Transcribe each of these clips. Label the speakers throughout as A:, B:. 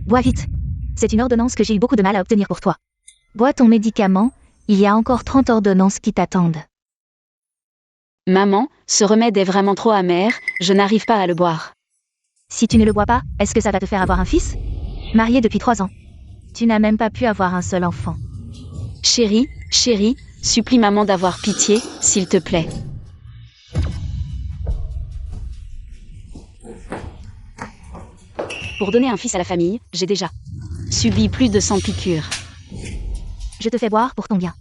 A: Bois vite. C'est une ordonnance que j'ai eu beaucoup de mal à obtenir pour toi. Bois ton médicament, il y a encore 30 ordonnances qui t'attendent.
B: Maman, ce remède est vraiment trop amer, je n'arrive pas à le boire.
A: Si tu ne le bois pas, est-ce que ça va te faire avoir un fils? Marié depuis 3 ans. Tu n'as même pas pu avoir un seul enfant.
B: Chérie, supplie maman d'avoir pitié, s'il te plaît. Pour donner un fils à la famille, j'ai déjà subi plus de 100 piqûres.
A: Je te fais boire pour ton bien.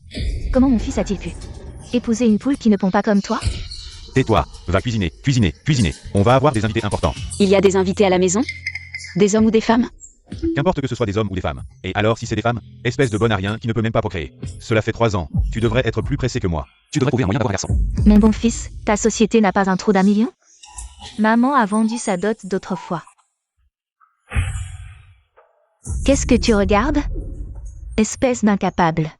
A: Comment mon fils a-t-il pu épouser une poule qui ne pond pas comme toi?
C: Tais-toi, va cuisiner. On va avoir des invités importants.
B: Il y a des invités à la maison? Des hommes ou des femmes?
C: Qu'importe que ce soit des hommes ou des femmes. Et alors si c'est des femmes? Espèce de bon à rien qui ne peut même pas procréer. Cela fait 3 ans. Tu devrais être plus pressé que moi. Tu devrais trouver un moyen d'avoir un garçon.
A: Mon bon fils, ta société n'a pas un trou d'1 million? Maman a vendu sa dot d'autrefois. Qu'est-ce que tu regardes? Espèce d'incapable.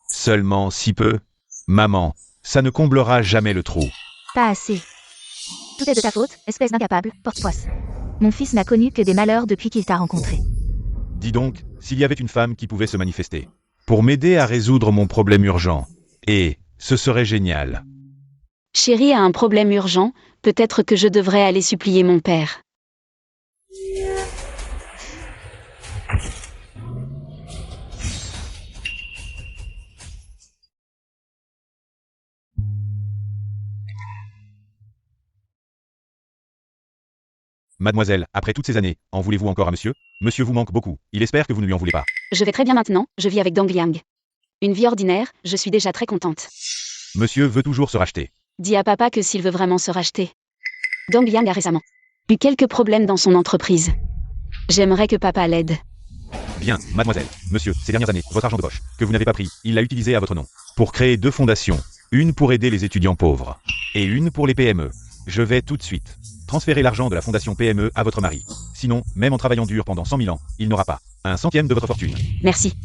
C: Seulement si peu. Maman, ça ne comblera jamais le trou.
A: Pas assez. Tout est de ta faute, espèce d'incapable, porte-poisse. Mon fils n'a connu que des malheurs depuis qu'il t'a rencontré.
C: Dis donc, s'il y avait une femme qui pouvait se manifester pour m'aider à résoudre mon problème urgent. Et ce serait génial.
B: Chérie a un problème urgent, peut-être que je devrais aller supplier mon père.
C: Mademoiselle, après toutes ces années, en voulez-vous encore à monsieur? Monsieur vous manque beaucoup, il espère que vous ne lui en voulez pas.
B: Je vais très bien maintenant, je vis avec Dong Liang. Une vie ordinaire, je suis déjà très contente.
C: Monsieur veut toujours se racheter.
B: Dis à papa que s'il veut vraiment se racheter. Dong Liang a récemment eu quelques problèmes dans son entreprise. J'aimerais que papa l'aide.
C: Bien, mademoiselle, monsieur, ces dernières années, votre argent de poche, que vous n'avez pas pris, il l'a utilisé à votre nom. Pour créer 2 fondations. Une pour aider les étudiants pauvres. Et une pour les PME. Je vais tout de suite transférer l'argent de la fondation PME à votre mari. Sinon, même en travaillant dur pendant 100 000 ans, il n'aura pas un centième de votre fortune.
B: Merci.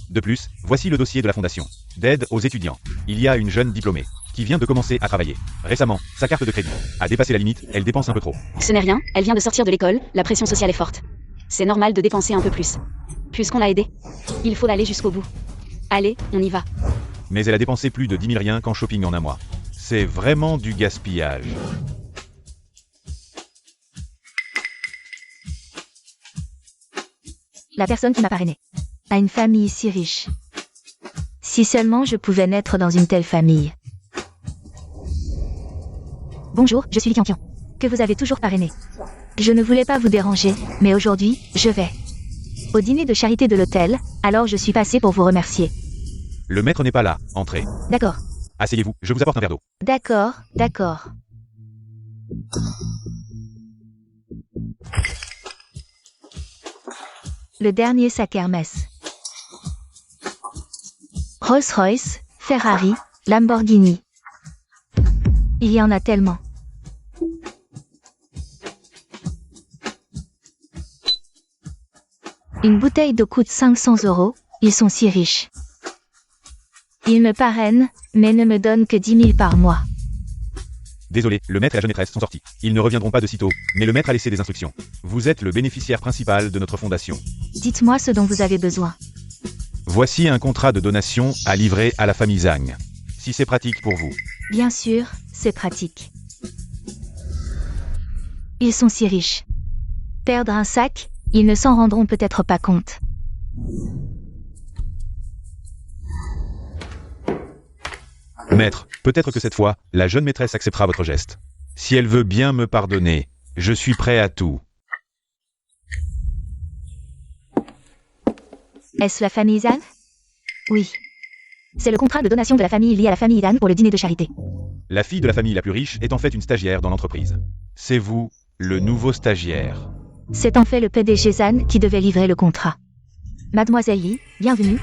C: De plus, voici le dossier de la fondation d'aide aux étudiants. Il y a une jeune diplômée qui vient de commencer à travailler. Récemment, sa carte de crédit a dépassé la limite, elle dépense un peu trop.
B: Ce n'est rien, elle vient de sortir de l'école, la pression sociale est forte. C'est normal de dépenser un peu plus. Puisqu'on l'a aidée, il faut aller jusqu'au bout. Allez, on y va.
C: Mais elle a dépensé plus de 10 000 rien qu'en shopping en un mois. C'est vraiment du gaspillage.
A: La personne qui m'a parrainé a une famille si riche. Si seulement je pouvais naître dans une telle famille. Bonjour, je suis Li Qianqian, que vous avez toujours parrainé. Je ne voulais pas vous déranger, mais aujourd'hui, je vais au dîner de charité de l'hôtel, alors je suis passée pour vous remercier.
C: Le maître n'est pas là, entrez.
A: D'accord.
C: Asseyez-vous, je vous apporte un verre d'eau.
A: D'accord. Le dernier sac Hermès. Rolls-Royce, Ferrari, Lamborghini. Il y en a tellement. Une bouteille d'eau coûte 500 €, ils sont si riches. Ils me parrainent, mais ne me donnent que 10 000 par mois.
C: Désolé, le maître et la jeune maîtresse sont sortis. Ils ne reviendront pas de sitôt, mais le maître a laissé des instructions. Vous êtes le bénéficiaire principal de notre fondation.
A: Dites-moi ce dont vous avez besoin.
C: Voici un contrat de donation à livrer à la famille Zhang. Si c'est pratique pour vous.
A: Bien sûr, c'est pratique. Ils sont si riches. Perdre un sac, ils ne s'en rendront peut-être pas compte.
C: Maître, peut-être que cette fois, la jeune maîtresse acceptera votre geste. Si elle veut bien me pardonner, je suis prêt à tout.
A: Est-ce la famille Zhang? Oui. C'est le contrat de donation de la famille lié à la famille Dan pour le dîner de charité.
C: La fille de la famille la plus riche est en fait une stagiaire dans l'entreprise. C'est vous, le nouveau stagiaire.
A: C'est en fait le PDG Zhan qui devait livrer le contrat. Mademoiselle Li, bienvenue.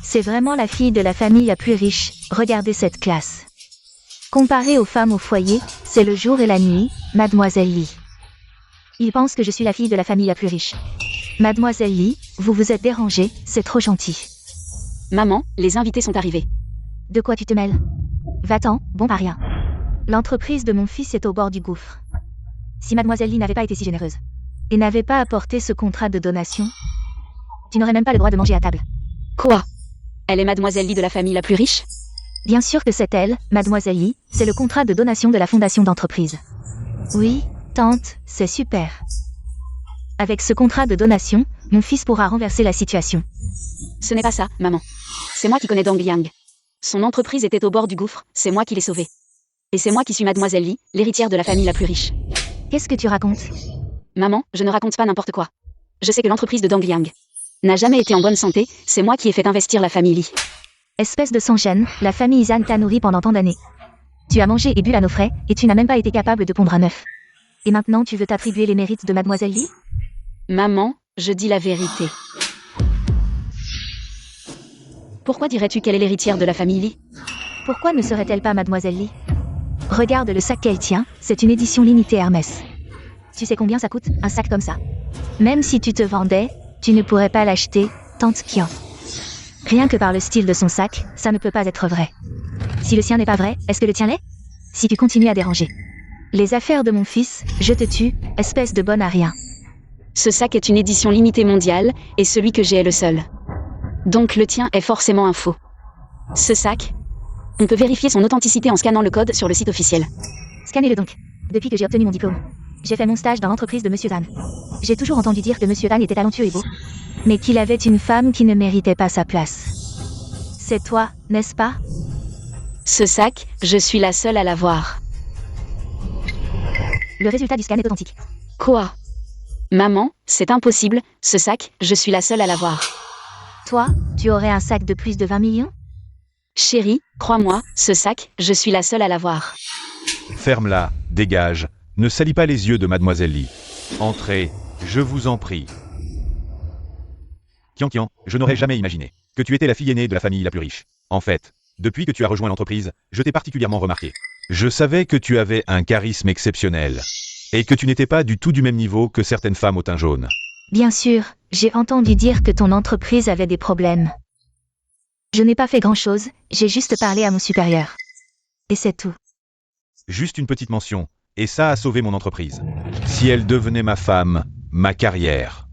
A: C'est vraiment la fille de la famille la plus riche, regardez cette classe. Comparée aux femmes au foyer, c'est le jour et la nuit, Mademoiselle Li. Il pense que je suis la fille de la famille la plus riche. Mademoiselle Li, vous vous êtes dérangée, c'est trop gentil.
B: Maman, les invités sont arrivés.
A: De quoi tu te mêles? Va-t'en, bon paria. L'entreprise de mon fils est au bord du gouffre. Si Mademoiselle Li n'avait pas été si généreuse, et n'avait pas apporté ce contrat de donation, tu n'aurais même pas le droit de manger à table.
B: Quoi? Elle est mademoiselle Lee de la famille la plus riche?
A: Bien sûr que c'est elle, mademoiselle Lee, c'est le contrat de donation de la fondation d'entreprise. Oui, tante, c'est super. Avec ce contrat de donation, mon fils pourra renverser la situation.
B: Ce n'est pas ça, maman. C'est moi qui connais Dong Yang. Son entreprise était au bord du gouffre, c'est moi qui l'ai sauvée. Et c'est moi qui suis mademoiselle Lee, l'héritière de la famille la plus riche.
A: Qu'est-ce que tu racontes?
B: Maman, je ne raconte pas n'importe quoi. Je sais que l'entreprise de Dong Yang n'a jamais été en bonne santé, c'est moi qui ai fait investir la famille Lee.
A: Espèce de sans-gêne, la famille Zhang t'a nourri pendant tant d'années. Tu as mangé et bu à nos frais, et tu n'as même pas été capable de pondre un œuf. Et maintenant tu veux t'attribuer les mérites de mademoiselle Lee?
B: Maman, je dis la vérité. Pourquoi dirais-tu qu'elle est l'héritière de la famille Lee?
A: Pourquoi ne serait-elle pas mademoiselle Lee? Regarde le sac qu'elle tient, c'est une édition limitée Hermès. Tu sais combien ça coûte, un sac comme ça? Même si tu te vendais, tu ne pourrais pas l'acheter, tante Qian. Rien que par le style de son sac, ça ne peut pas être vrai. Si le sien n'est pas vrai, est-ce que le tien l'est? Si tu continues à déranger les affaires de mon fils, je te tue, espèce de bonne à rien.
B: Ce sac est une édition limitée mondiale, et celui que j'ai est le seul. Donc le tien est forcément un faux. Ce sac, on peut vérifier son authenticité en scannant le code sur le site officiel.
A: Scannez-le donc. Depuis que j'ai obtenu mon diplôme, j'ai fait mon stage dans l'entreprise de Monsieur Dan. J'ai toujours entendu dire que Monsieur Dan était talentueux et beau, mais qu'il avait une femme qui ne méritait pas sa place. C'est toi, n'est-ce pas?
B: Ce sac, je suis la seule à l'avoir.
A: Le résultat du scan est authentique.
B: Quoi? Maman, c'est impossible, ce sac, je suis la seule à l'avoir.
A: Toi, tu aurais un sac de plus de 20 millions?
B: Chérie, crois-moi, ce sac, je suis la seule à l'avoir.
C: Ferme-la, dégage, ne salis pas les yeux de mademoiselle Lee. Entrez, je vous en prie. Qian, je n'aurais jamais imaginé que tu étais la fille aînée de la famille la plus riche. En fait, depuis que tu as rejoint l'entreprise, je t'ai particulièrement remarqué. Je savais que tu avais un charisme exceptionnel, et que tu n'étais pas du tout du même niveau que certaines femmes au teint jaune.
A: Bien sûr, j'ai entendu dire que ton entreprise avait des problèmes. Je n'ai pas fait grand-chose, j'ai juste parlé à mon supérieur. Et c'est tout.
C: Juste une petite mention, et ça a sauvé mon entreprise. Si elle devenait ma femme, ma carrière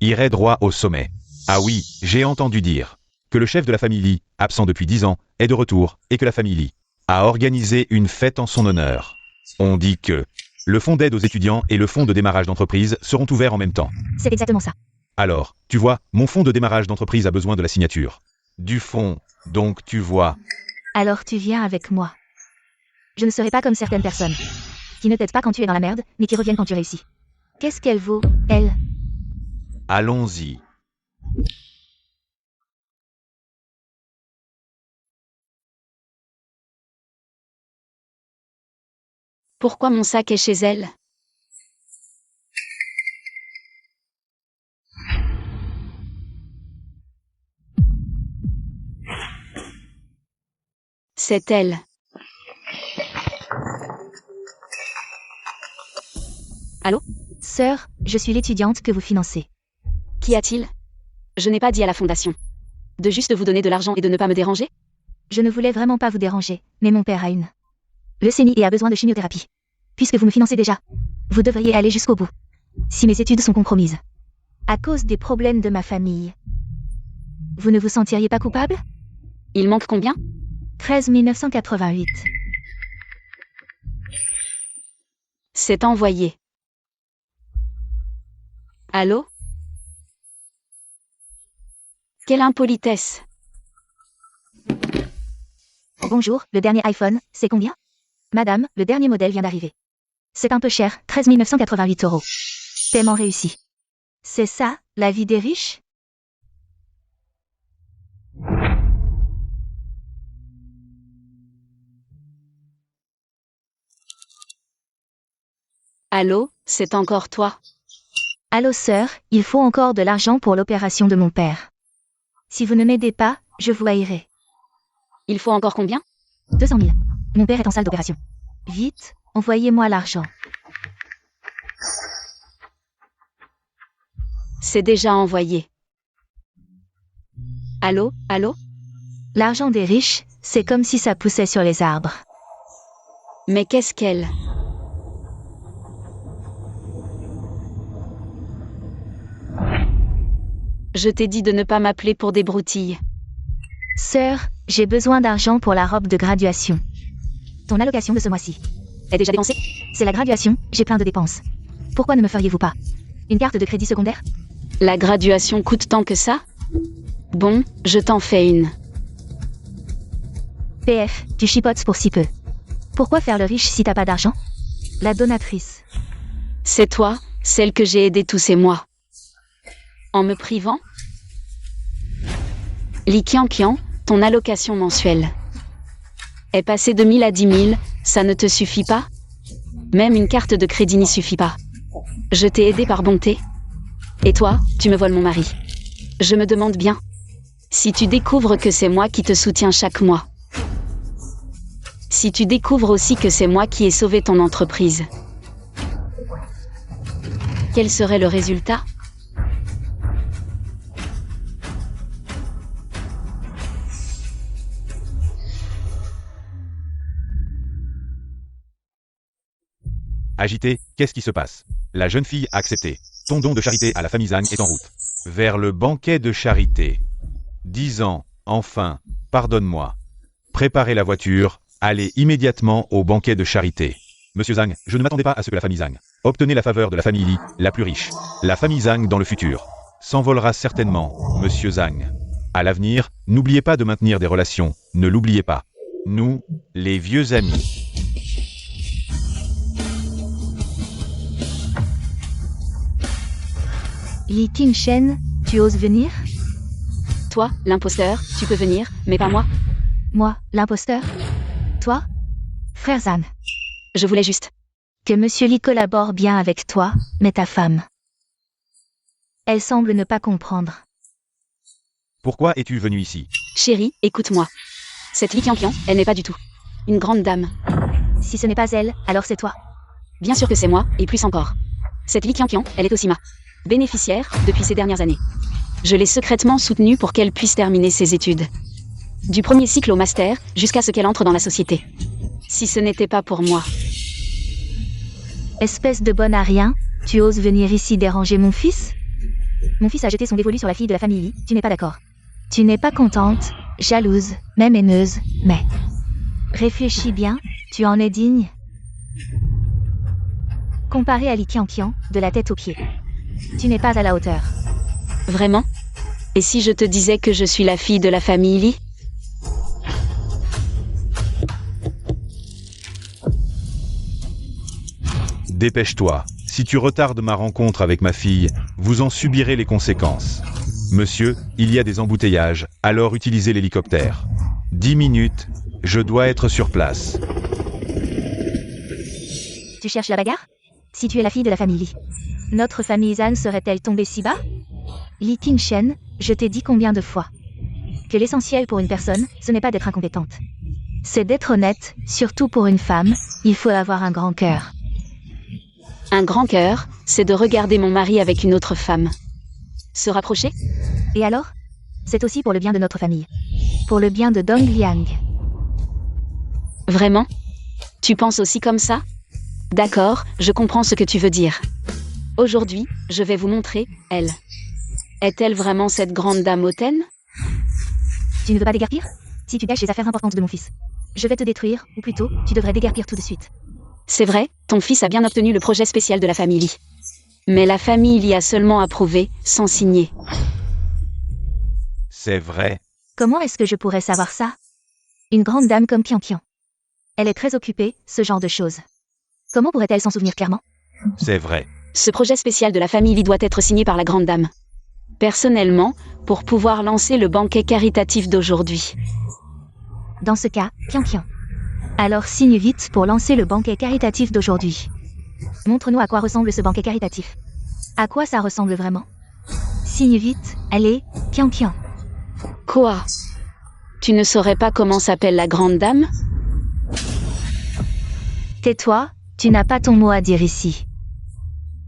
C: irait droit au sommet. Ah oui, j'ai entendu dire que le chef de la famille Lee, absent depuis 10 ans, est de retour, et que la famille Lee a organisé une fête en son honneur. On dit que le fonds d'aide aux étudiants et le fonds de démarrage d'entreprise seront ouverts en même temps.
A: C'est exactement ça.
C: Alors, tu vois, mon fonds de démarrage d'entreprise a besoin de la signature du fonds, donc tu vois.
A: Alors tu viens avec moi. Je ne serai pas comme certaines personnes qui ne t'aident pas quand tu es dans la merde, ni qui reviennent quand tu réussis. Qu'est-ce qu'elle vaut, elle?
C: Allons-y.
B: Pourquoi mon sac est chez elle? C'est elle. Allô?
A: Sœur, je suis l'étudiante que vous financez.
B: Qu'y a-t-il? Je n'ai pas dit à la fondation de juste vous donner de l'argent et de ne pas me déranger?
A: Je ne voulais vraiment pas vous déranger, mais mon père a une leucémie et a besoin de chimiothérapie. Puisque vous me financez déjà, vous devriez aller jusqu'au bout. Si mes études sont compromises à cause des problèmes de ma famille, vous ne vous sentiriez pas coupable?
B: Il manque combien?
A: 13 988.
B: C'est envoyé. Allô? Quelle impolitesse!
A: Bonjour, le dernier iPhone, c'est combien? Madame, le dernier modèle vient d'arriver. C'est un peu cher, 13 988 €. Paiement réussi. C'est ça, la vie des riches?
B: Allô, c'est encore toi?
A: Allô sœur, il faut encore de l'argent pour l'opération de mon père. Si vous ne m'aidez pas, je vous haïrai.
B: Il faut encore combien?
A: 200 000. Mon père est en salle d'opération. Vite, envoyez-moi l'argent.
B: C'est déjà envoyé. Allô, allô?
A: L'argent des riches, c'est comme si ça poussait sur les arbres.
B: Mais qu'est-ce qu'elle? Je t'ai dit de ne pas m'appeler pour des broutilles.
A: Sœur, j'ai besoin d'argent pour la robe de graduation. Ton allocation de ce mois-ci
B: Est déjà dépensée?
A: C'est la graduation, j'ai plein de dépenses. Pourquoi ne me feriez-vous pas une carte de crédit secondaire?
B: La graduation coûte tant que ça? Bon, je t'en fais une.
A: PF, tu chipotes pour si peu. Pourquoi faire le riche si t'as pas d'argent? La donatrice.
B: C'est toi, celle que j'ai aidée tous ces mois. En me privant? Li Qianqian, ton allocation mensuelle est passée de 1000 à 10 000, ça ne te suffit pas? Même une carte de crédit n'y suffit pas. Je t'ai aidé par bonté. Et toi, tu me voles mon mari. Je me demande bien si tu découvres que c'est moi qui te soutiens chaque mois. Si tu découvres aussi que c'est moi qui ai sauvé ton entreprise. Quel serait le résultat?
C: Agité, qu'est-ce qui se passe? La jeune fille a accepté. Ton don de charité à la famille Zhang est en route. Vers le banquet de charité. 10 ans, enfin, pardonne-moi. Préparez la voiture, allez immédiatement au banquet de charité. Monsieur Zhang, je ne m'attendais pas à ce que la famille Zhang. Obtenez la faveur de la famille Li, la plus riche. La famille Zhang dans le futur s'envolera certainement, monsieur Zhang. À l'avenir, n'oubliez pas de maintenir des relations, ne l'oubliez pas. Nous, les vieux amis.
A: Li Qingshen, tu oses venir?
B: Toi, l'imposteur, tu peux venir, mais pas moi.
A: Moi, l'imposteur? Toi? Frère Zhan.
B: Je voulais juste.
A: Que Monsieur Li collabore bien avec toi, mais ta femme. Elle semble ne pas comprendre.
C: Pourquoi es-tu venu ici?
B: Chérie, écoute-moi. Cette Li Qianqian, elle n'est pas du tout une grande dame.
A: Si ce n'est pas elle, alors c'est toi.
B: Bien sûr que c'est moi, et plus encore. Cette Li Qianqian, elle est aussi ma bénéficiaire depuis ces dernières années. Je l'ai secrètement soutenue pour qu'elle puisse terminer ses études. Du premier cycle au master, jusqu'à ce qu'elle entre dans la société. Si ce n'était pas pour moi.
A: Espèce de bonne à rien, tu oses venir ici déranger mon fils? Mon fils a jeté son dévolu sur la fille de la famille Li, tu n'es pas d'accord. Tu n'es pas contente, jalouse, même haineuse, mais... Réfléchis bien, tu en es digne? Comparé à Li Qianqian, de la tête aux pieds. Tu n'es pas à la hauteur.
B: Vraiment? Et si je te disais que je suis la fille de la famille Li?
C: Dépêche-toi. Si tu retardes ma rencontre avec ma fille, vous en subirez les conséquences. Monsieur, il y a des embouteillages, alors utilisez l'hélicoptère. 10 minutes, je dois être sur place.
A: Tu cherches la bagarre? Si tu es la fille de la famille Li, notre famille Zhan serait-elle tombée si bas? Li Qingshen, je t'ai dit combien de fois que l'essentiel pour une personne, ce n'est pas d'être incompétente. C'est d'être honnête, surtout pour une femme, il faut avoir un grand cœur.
B: Un grand cœur, c'est de regarder mon mari avec une autre femme. Se rapprocher?
A: Et alors? C'est aussi pour le bien de notre famille. Pour le bien de Dong Liang.
B: Vraiment? Tu penses aussi comme ça? D'accord, je comprends ce que tu veux dire. Aujourd'hui, je vais vous montrer, elle. Est-elle vraiment cette grande dame hautaine?
A: Tu ne veux pas déguerpir? Si tu gâches les affaires importantes de mon fils, je vais te détruire, ou plutôt, tu devrais déguerpir tout de suite.
B: C'est vrai, ton fils a bien obtenu le projet spécial de la famille Li. Mais la famille Li a seulement approuvé, sans signer.
C: C'est vrai.
A: Comment est-ce que je pourrais savoir ça? Une grande dame comme Qianqian. Elle est très occupée, ce genre de choses. Comment pourrait-elle s'en souvenir clairement?
C: C'est vrai.
B: Ce projet spécial de la famille Li doit être signé par la grande dame. Personnellement, pour pouvoir lancer le banquet caritatif d'aujourd'hui.
A: Dans ce cas, Qianqian. Alors signe vite pour lancer le banquet caritatif d'aujourd'hui. Montre-nous à quoi ressemble ce banquet caritatif. À quoi ça ressemble vraiment? Signe vite, allez, Qianqian.
B: Quoi? Tu ne saurais pas comment s'appelle la grande dame?
A: Tais-toi, tu n'as pas ton mot à dire ici.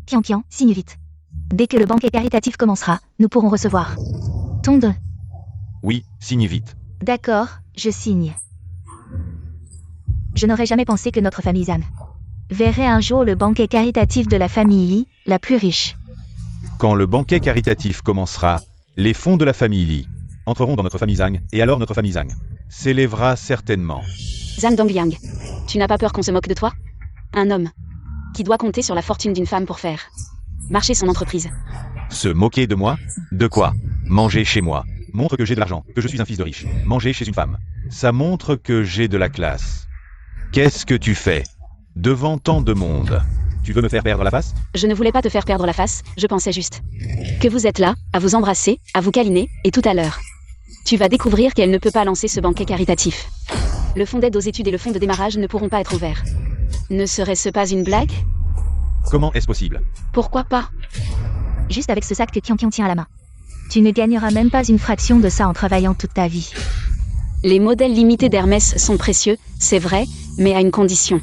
A: Qianqian, signe vite. Dès que le banquet caritatif commencera, nous pourrons recevoir ton don.
C: Oui, signe vite.
A: D'accord, je signe. Je n'aurais jamais pensé que notre famille Zhan verrait un jour le banquet caritatif de la famille Li, la plus riche.
C: Quand le banquet caritatif commencera, Les fonds de la famille Li entreront dans notre famille Zhang, et alors notre famille Zhang s'élèvera certainement.
B: Zhang Dongliang, tu n'as pas peur qu'on se moque de toi? Un homme qui doit compter sur la fortune d'une femme pour faire marcher son entreprise.
C: Se moquer de moi? De quoi? Manger chez moi montre que j'ai de l'argent, que je suis un fils de riche. Manger chez une femme, ça montre que j'ai de la classe. Qu'est-ce que tu fais devant tant de monde? Tu veux me faire perdre la face?
B: Je ne voulais pas te faire perdre la face, je pensais juste que vous êtes là, à vous embrasser, à vous câliner, et tout à l'heure, tu vas découvrir qu'elle ne peut pas lancer ce banquet caritatif. Le fonds d'aide aux études et le fonds de démarrage ne pourront pas être ouverts. Ne serait-ce pas une blague?
C: Comment est-ce possible?
B: Pourquoi pas?
A: Juste avec ce sac que Qian tient à la main. Tu ne gagneras même pas une fraction de ça en travaillant toute ta vie.
B: Les modèles limités d'Hermès sont précieux, c'est vrai, mais à une condition.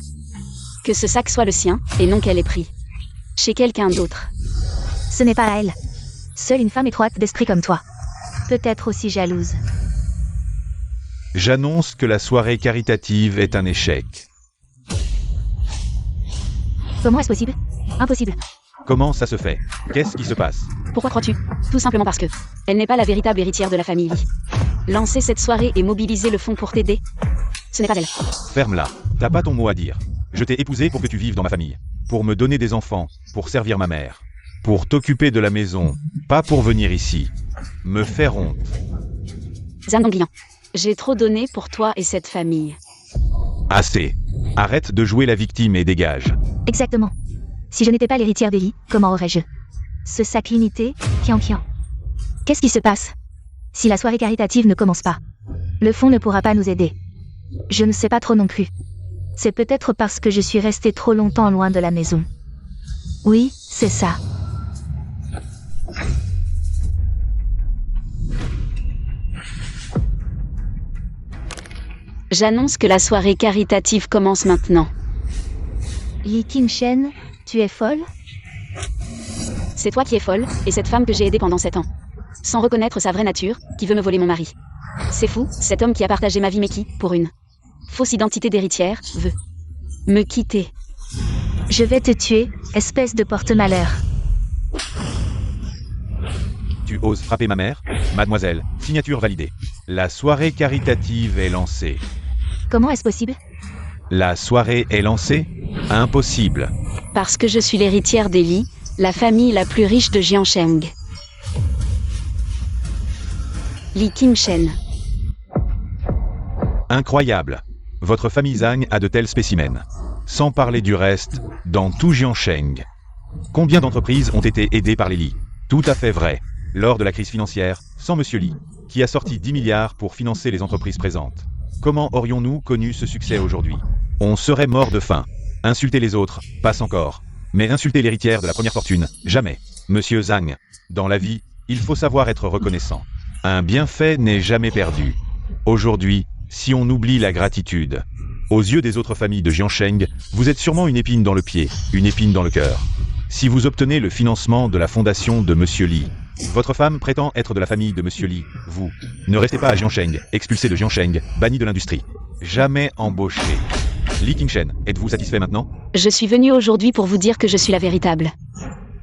B: Que ce sac soit le sien, et non qu'elle ait pris chez quelqu'un d'autre.
A: Ce n'est pas à elle. Seule une femme étroite d'esprit comme toi. Peut-être aussi jalouse.
C: J'annonce que la soirée caritative est un échec.
A: Comment est-ce possible? Impossible.
C: Comment ça se fait? Qu'est-ce qui se passe?
B: Pourquoi crois-tu? Tout simplement parce que elle n'est pas la véritable héritière de la famille Li. Lancer cette soirée et mobiliser le fonds pour t'aider, ce n'est pas elle.
C: Ferme-la. T'as pas ton mot à dire. Je t'ai épousé pour que tu vives dans ma famille. Pour me donner des enfants. Pour servir ma mère. Pour t'occuper de la maison. Pas pour venir ici. Me faire honte.
B: Zhang Dongliang, j'ai trop donné pour toi et cette famille.
C: Assez. Arrête de jouer la victime et dégage.
A: Exactement. Si je n'étais pas l'héritière d'Eli, comment aurais-je ce sac limité, Qian? Qu'est-ce qui se passe? Si la soirée caritative ne commence pas, le fonds ne pourra pas nous aider. Je ne sais pas trop non plus. C'est peut-être parce que je suis restée trop longtemps loin de la maison. Oui, c'est ça.
B: J'annonce que la soirée caritative commence maintenant.
A: Li Qingshen, tu es folle?
B: C'est toi qui es folle, et cette femme que j'ai aidée pendant 7 ans. Sans reconnaître sa vraie nature, qui veut me voler mon mari. C'est fou, cet homme qui a partagé ma vie mais qui, pour une fausse identité d'héritière, veut me quitter.
A: Je vais te tuer, espèce de porte-malheur.
C: Tu oses frapper ma mère? Mademoiselle, signature validée. La soirée caritative est lancée.
A: Comment est-ce possible?
C: La soirée est lancée? Impossible.
B: Parce que je suis l'héritière d'Eli, la famille la plus riche de Jiansheng. Li Qingshen.
C: Incroyable. Votre famille Zhang a de tels spécimens. Sans parler du reste, dans tout Jiansheng. Combien d'entreprises ont été aidées par les Li? Tout à fait vrai. Lors de la crise financière, sans Monsieur Li, qui a sorti 10 milliards pour financer les entreprises présentes. Comment aurions-nous connu ce succès aujourd'hui? On serait mort de faim. Insulter les autres, passe encore. Mais insulter l'héritière de la première fortune, jamais. Monsieur Zhang, dans la vie, il faut savoir être reconnaissant. Un bienfait n'est jamais perdu. Aujourd'hui, si on oublie la gratitude, aux yeux des autres familles de Jiansheng, vous êtes sûrement une épine dans le pied, une épine dans le cœur. Si vous obtenez le financement de la fondation de Monsieur Li, votre femme prétend être de la famille de Monsieur Li, vous ne restez pas à Jiansheng, expulsé de Jiansheng, banni de l'industrie. Jamais embauché. Li Qingshen, êtes-vous satisfait maintenant?
B: Je suis venue aujourd'hui pour vous dire que je suis la véritable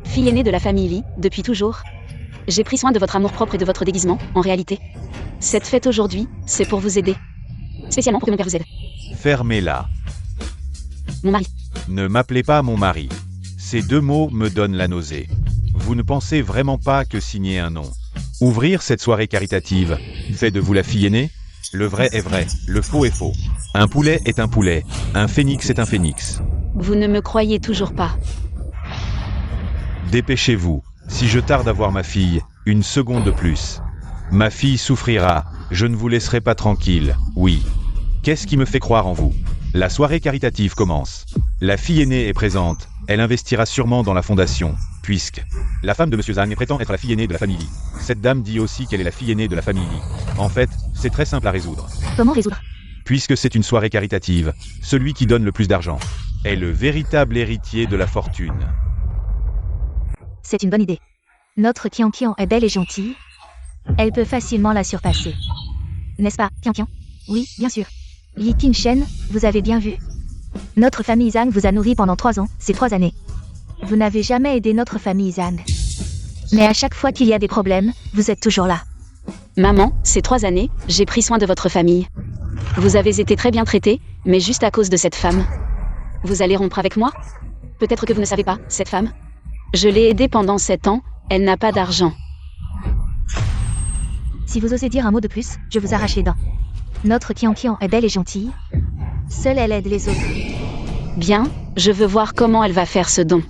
B: fille aînée de la famille Li, depuis toujours. J'ai pris soin de votre amour-propre et de votre déguisement, en réalité. Cette fête aujourd'hui, c'est pour vous aider. Spécialement pour que mon père vous aide.
C: Fermez-la.
B: Mon mari.
C: Ne m'appelez pas mon mari. Ces deux mots me donnent la nausée. Vous ne pensez vraiment pas que signer un nom, ouvrir cette soirée caritative, fait de vous la fille aînée? Le vrai est vrai, le faux est faux. Un poulet est un poulet, un phénix est un phénix.
B: Vous ne me croyez toujours pas.
C: Dépêchez-vous, si je tarde à voir ma fille, une seconde de plus. Ma fille souffrira, je ne vous laisserai pas tranquille, oui. Qu'est-ce qui me fait croire en vous? La soirée caritative commence. La fille aînée est présente, elle investira sûrement dans la fondation, puisque la femme de Monsieur Zhang prétend être la fille aînée de la famille Li. Cette dame dit aussi qu'elle est la fille aînée de la famille Li. En fait, c'est très simple à résoudre.
A: Comment résoudre?
C: Puisque c'est une soirée caritative, celui qui donne le plus d'argent est le véritable héritier de la fortune.
A: C'est une bonne idée. Notre Qian est belle et gentille. Elle peut facilement la surpasser. N'est-ce pas, Qian? Oui, bien sûr. Li Qingshen, vous avez bien vu. Notre famille Zhang vous a nourri pendant 3 ans, ces 3 années. Vous n'avez jamais aidé notre famille Zhang. Mais à chaque fois qu'il y a des problèmes, vous êtes toujours là.
B: Maman, ces 3 années, j'ai pris soin de votre famille. Vous avez été très bien traitée, mais juste à cause de cette femme. Vous allez rompre avec moi? Peut-être que vous ne savez pas, cette femme. Je l'ai aidée pendant 7 ans, elle n'a pas d'argent.
A: Si vous osez dire un mot de plus, je vous arrache les dents. Notre Qian est belle et gentille. Seule elle aide les autres.
B: Bien, je veux voir comment elle va faire ce don.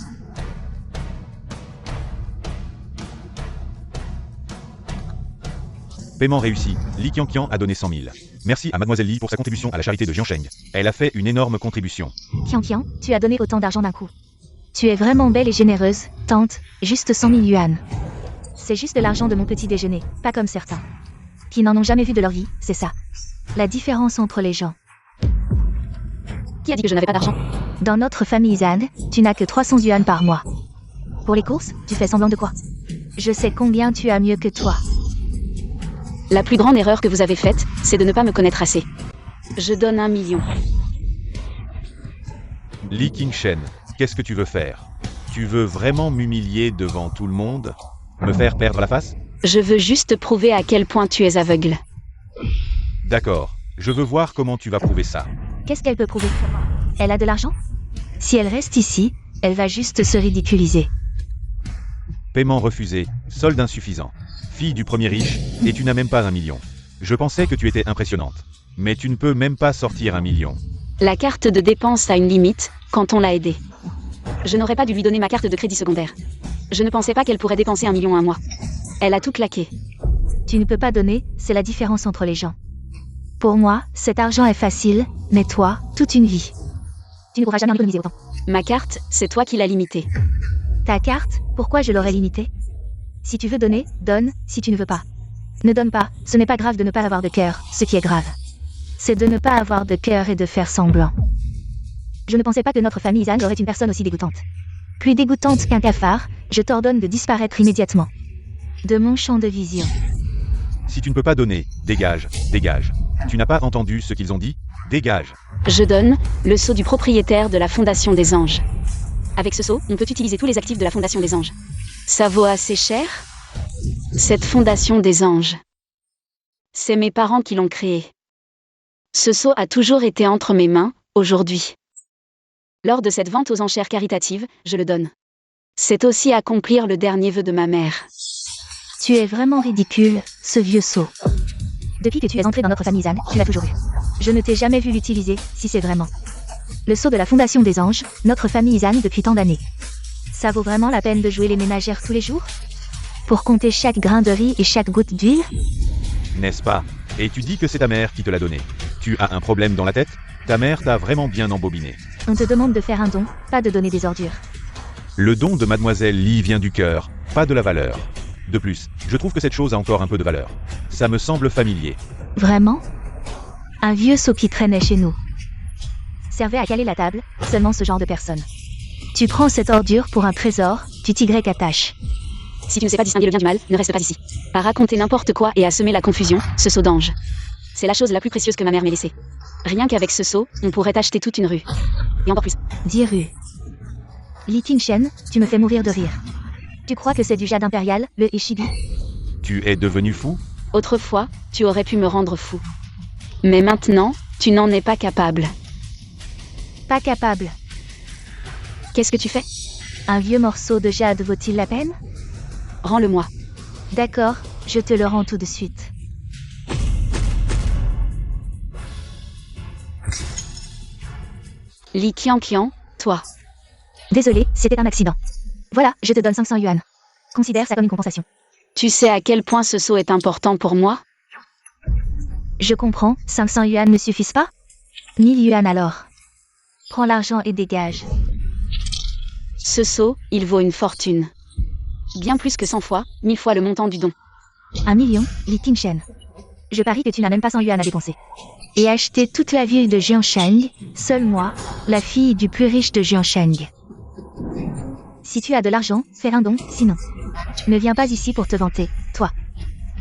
C: Paiement réussi. Li Qianqian a donné 100 000. Merci à Mademoiselle Li pour sa contribution à la charité de Jiansheng. Elle a fait une énorme contribution.
A: Qian, tu as donné autant d'argent d'un coup. Tu es vraiment belle et généreuse, tante, juste 100 000 yuan. C'est juste de l'argent de mon petit déjeuner, pas comme certains. Qui n'en ont jamais vu de leur vie, c'est ça. La différence entre les gens.
B: Qui a dit que je n'avais pas d'argent?
A: Dans notre famille Zan, tu n'as que 300 yuan par mois. Pour les courses, tu fais semblant de quoi? Je sais combien tu as mieux que toi.
B: La plus grande erreur que vous avez faite, c'est de ne pas me connaître assez. Je donne 1 million.
C: Li Qingshen, qu'est-ce que tu veux faire? Tu veux vraiment m'humilier devant tout le monde? Me faire perdre la face?
B: Je veux juste prouver à quel point tu es aveugle.
C: D'accord, je veux voir comment tu vas prouver ça.
A: Qu'est-ce qu'elle peut prouver? Elle a de l'argent? Si elle reste ici, elle va juste se ridiculiser.
C: Paiement refusé, solde insuffisant. Fille du premier riche, et tu n'as même pas 1 million. Je pensais que tu étais impressionnante. Mais tu ne peux même pas sortir 1 million.
B: La carte de dépense a une limite, quand on l'a aidée. Je n'aurais pas dû lui donner ma carte de crédit secondaire. Je ne pensais pas qu'elle pourrait dépenser 1 million un mois. Elle a tout claqué.
A: Tu ne peux pas donner, c'est la différence entre les gens. Pour moi, cet argent est facile, mais toi, toute une vie. Tu ne pourras jamais en économiser autant.
B: Ma carte, c'est toi qui l'as limitée.
A: Ta carte, pourquoi je l'aurais limitée? Si tu veux donner, donne, si tu ne veux pas. Ne donne pas, ce n'est pas grave de ne pas avoir de cœur, ce qui est grave. C'est de ne pas avoir de cœur et de faire semblant. Je ne pensais pas que notre famille Zan aurait une personne aussi dégoûtante. Plus dégoûtante qu'un cafard, je t'ordonne de disparaître immédiatement. De mon champ de vision.
C: Si tu ne peux pas donner, dégage, dégage. Tu n'as pas entendu ce qu'ils ont dit? Dégage.
B: Je donne le sceau du propriétaire de la Fondation des Anges. Avec ce sceau, on peut utiliser tous les actifs de la Fondation des Anges. Ça vaut assez cher? Cette Fondation des Anges. C'est mes parents qui l'ont créée. Ce sceau a toujours été entre mes mains, aujourd'hui. Lors de cette vente aux enchères caritatives, je le donne. C'est aussi accomplir le dernier vœu de ma mère.
A: Tu es vraiment ridicule, ce vieux sot. Depuis que tu es entré dans notre famille Zan, tu l'as toujours eu. Je ne t'ai jamais vu l'utiliser, si c'est vraiment. Le sceau de la Fondation des Anges, notre famille Zan depuis tant d'années. Ça vaut vraiment la peine de jouer les ménagères tous les jours? Pour compter chaque grain de riz et chaque goutte d'huile?
C: N'est-ce pas? Et tu dis que c'est ta mère qui te l'a donné. Tu as un problème dans la tête? Ta mère t'a vraiment bien embobiné.
A: On te demande de faire un don, pas de donner des ordures.
C: Le don de Mademoiselle Li vient du cœur, pas de la valeur. De plus, je trouve que cette chose a encore un peu de valeur. Ça me semble familier.
A: Vraiment? Un vieux sot qui traînait chez nous. Servait à caler la table, seulement ce genre de personne. Tu prends cette ordure pour un trésor, tu t'y-attaches.
B: Si tu ne sais pas distinguer le bien du mal, ne reste pas ici. À raconter n'importe quoi et à semer la confusion, ce sceau d'ange. C'est la chose la plus précieuse que ma mère m'ait laissée. Rien qu'avec ce sceau, on pourrait acheter toute une rue. Et encore plus.
A: 10 rues. Li Qingshen, tu me fais mourir de rire. Tu crois que c'est du jade impérial, le Ishibi?
C: Tu es devenu fou?
B: Autrefois, tu aurais pu me rendre fou. Mais maintenant, tu n'en es pas capable.
A: Pas capable.
B: Qu'est-ce que tu fais?
A: Un vieux morceau de jade vaut-il la peine?
B: Rends-le-moi.
A: D'accord, je te le rends tout de suite.
B: Li Qianqian, toi.
A: Désolé, c'était un accident. Voilà, je te donne 500 yuan. Considère ça comme une compensation.
B: Tu sais à quel point ce sceau est important pour moi?
A: Je comprends, 500 yuan ne suffisent pas? 1000 yuan alors. Prends l'argent et dégage.
B: Ce sceau, il vaut une fortune. Bien plus que 100 fois, 1000 fois le montant du don.
A: 1 million, Li Qingshen. Je parie que tu n'as même pas 100 yuan à dépenser. Et acheter toute la ville de Jiansheng, seule moi, la fille du plus riche de Jiansheng. Si tu as de l'argent, fais un don, sinon. Ne viens pas ici pour te vanter, toi.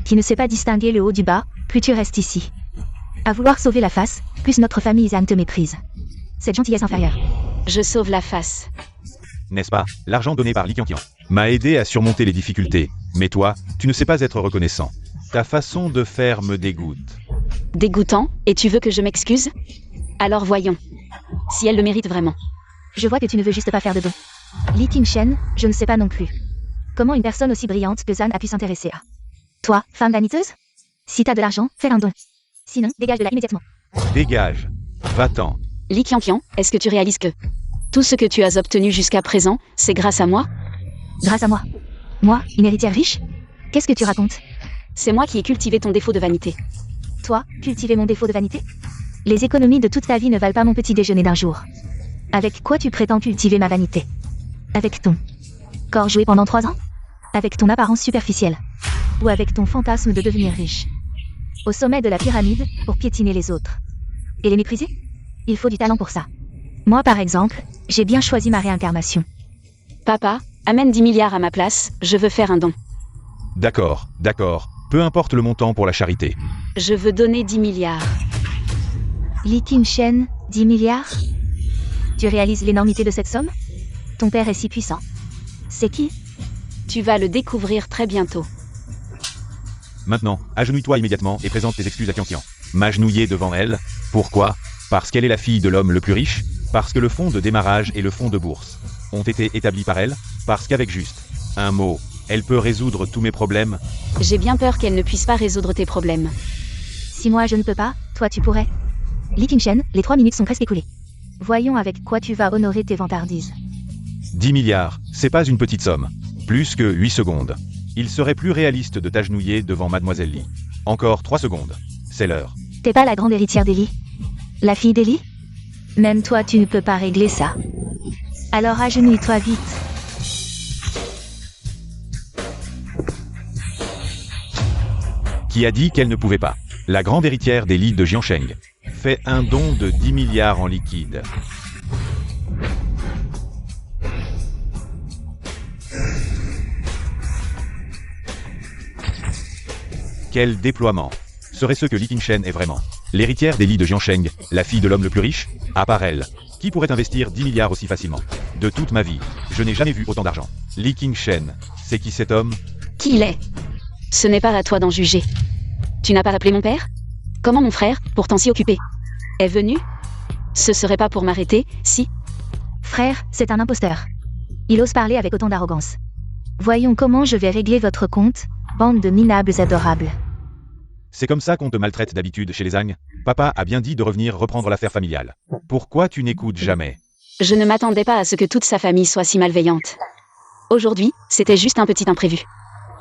A: Qui ne sais pas distinguer le haut du bas, plus tu restes ici. À vouloir sauver la face, plus notre famille Zan te méprise. Cette gentillesse inférieure.
B: Je sauve la face.
C: N'est-ce pas? L'argent donné par Li Qianqian. m'a aidé à surmonter les difficultés. Mais toi, tu ne sais pas être reconnaissant. Ta façon de faire me dégoûte.
B: Dégoûtant, et tu veux que je m'excuse? Alors voyons. Si elle le mérite vraiment.
A: Je vois que tu ne veux juste pas faire de don. Li Qingshen, je ne sais pas non plus. Comment une personne aussi brillante que Zan a pu s'intéresser à toi, femme vaniteuse? Si t'as de l'argent, fais un don. Sinon, dégage de là immédiatement.
C: Dégage. Va-t'en.
B: Li Qianqian, est-ce que tu réalises que tout ce que tu as obtenu jusqu'à présent, c'est grâce à moi?
A: Grâce à moi. Moi, une héritière riche? Qu'est-ce que tu racontes?
B: C'est moi qui ai cultivé ton défaut de vanité.
A: Toi, cultiver mon défaut de vanité? Les économies de toute ta vie ne valent pas mon petit déjeuner d'un jour. Avec quoi tu prétends cultiver ma vanité? Avec ton corps joué pendant 3 ans? Avec ton apparence superficielle? Ou avec ton fantasme de devenir riche? Au sommet de la pyramide, pour piétiner les autres. Et les mépriser? Il faut du talent pour ça. Moi, par exemple, j'ai bien choisi ma réincarnation.
B: Papa, amène 10 milliards à ma place, je veux faire un don.
C: D'accord, d'accord. Peu importe le montant pour la charité.
B: Je veux donner 10 milliards.
A: Li Qingshen, 10 milliards? Tu réalises l'énormité de cette somme? Ton père est si puissant. C'est qui?
B: Tu vas le découvrir très bientôt.
C: Maintenant, agenouille-toi immédiatement et présente tes excuses à Qianqian. M'agenouiller devant elle. Pourquoi? Parce qu'elle est la fille de l'homme le plus riche? Parce que le fonds de démarrage et le fonds de bourse ont été établis par elle? Parce qu'avec juste un mot, elle peut résoudre tous mes problèmes?
B: J'ai bien peur qu'elle ne puisse pas résoudre tes problèmes.
A: Si moi je ne peux pas, toi tu pourrais. Li Qingshen, les 3 minutes sont presque écoulées. Voyons avec quoi tu vas honorer tes vantardises.
C: 10 milliards, c'est pas une petite somme. Plus que 8 secondes. Il serait plus réaliste de t'agenouiller devant Mademoiselle Li. Encore 3 secondes. C'est l'heure.
A: T'es pas la grande héritière d'Eli? La fille d'Eli? Même toi tu ne peux pas régler ça. Alors agenouille-toi vite.
C: Qui a dit qu'elle ne pouvait pas? La grande héritière des Li de Jiansheng fait un don de 10 milliards en liquide. Quel déploiement! Serait ce que Li Qingshen est vraiment? L'héritière des Li de Jiansheng, la fille de l'homme le plus riche? À part elle. Qui pourrait investir 10 milliards aussi facilement? De toute ma vie, je n'ai jamais vu autant d'argent. Li Qingshen, c'est qui cet homme?
B: Qui il est? Ce n'est pas à toi d'en juger. Tu n'as pas appelé mon père? Comment mon frère, pourtant si occupé, est venu? Ce serait pas pour m'arrêter, si?
A: Frère, c'est un imposteur. Il ose parler avec autant d'arrogance. Voyons comment je vais régler votre compte, bande de minables adorables.
C: C'est comme ça qu'on te maltraite d'habitude chez les Zhang? Papa a bien dit de revenir reprendre l'affaire familiale. Pourquoi tu n'écoutes jamais?
B: Je ne m'attendais pas à ce que toute sa famille soit si malveillante. Aujourd'hui, c'était juste un petit imprévu.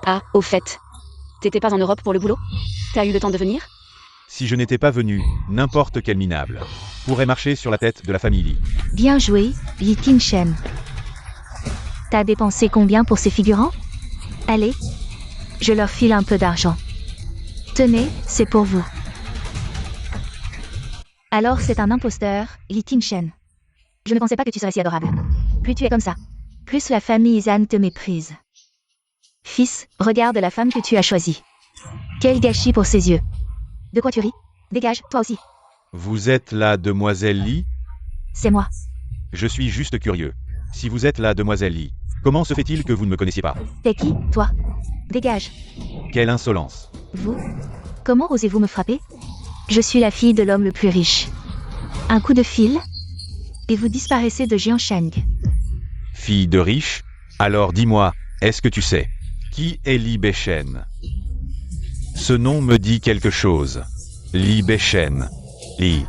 B: Ah, au fait. T'étais pas en Europe pour le boulot? T'as eu le temps de venir?
C: Si je n'étais pas venu, n'importe quel minable pourrait marcher sur la tête de la famille Li.
A: Bien joué, Li Qingshen. T'as dépensé combien pour ces figurants? Allez, je leur file un peu d'argent. Tenez, c'est pour vous. Alors c'est un imposteur, Li Qingshen. Je ne pensais pas que tu serais si adorable. Plus tu es comme ça, plus la famille Zan te méprise. Fils, regarde la femme que tu as choisie. Quel gâchis pour ses yeux. De quoi tu ris? Dégage, toi aussi.
C: Vous êtes la demoiselle Li?
A: C'est moi.
C: Je suis juste curieux. Si vous êtes la demoiselle Li, comment se fait-il que vous ne me connaissiez pas?
A: T'es qui, toi? Dégage.
C: Quelle insolence!
A: Vous? Comment osez-vous me frapper? Je suis la fille de l'homme le plus riche. Un coup de fil, et vous disparaissez de Jiansheng.
C: Fille de riche? Alors dis-moi, est-ce que tu sais qui est Li Beishen? Ce nom me dit quelque chose. Li Beishen. Li.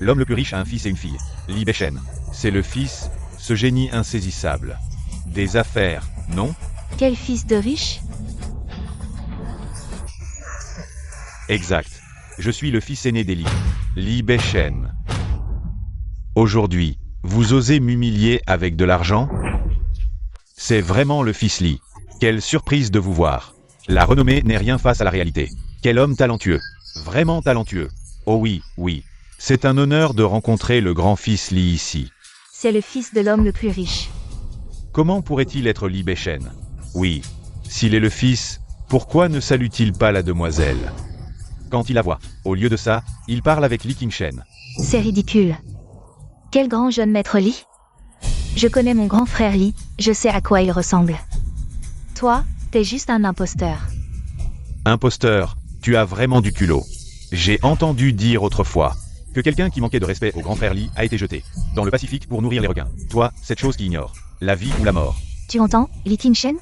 C: L'homme le plus riche a un fils et une fille. Li Beishen. C'est le fils, ce génie insaisissable. Des affaires, non?
A: Quel fils de riche?
C: Exact. Je suis le fils aîné des Li. Li Beishen. Aujourd'hui, vous osez m'humilier avec de l'argent? C'est vraiment le fils Li. Quelle surprise de vous voir. La renommée n'est rien face à la réalité. Quel homme talentueux. Vraiment talentueux. Oh oui, oui. C'est un honneur de rencontrer le grand-fils Li ici.
A: C'est le fils de l'homme le plus riche.
C: Comment pourrait-il être Li Beishen? Oui. S'il est le fils, pourquoi ne salue-t-il pas la demoiselle? Quand il la voit, au lieu de ça, il parle avec Li Qingshen.
A: C'est ridicule. Quel grand jeune maître Li? Je connais mon grand frère Lee, je sais à quoi il ressemble. Toi, t'es juste un imposteur.
C: Imposteur, tu as vraiment du culot. J'ai entendu dire autrefois que quelqu'un qui manquait de respect au grand frère Lee a été jeté dans le Pacifique pour nourrir les requins. Toi, cette chose qui ignore la vie ou la mort.
A: Tu entends, Lee King-shen?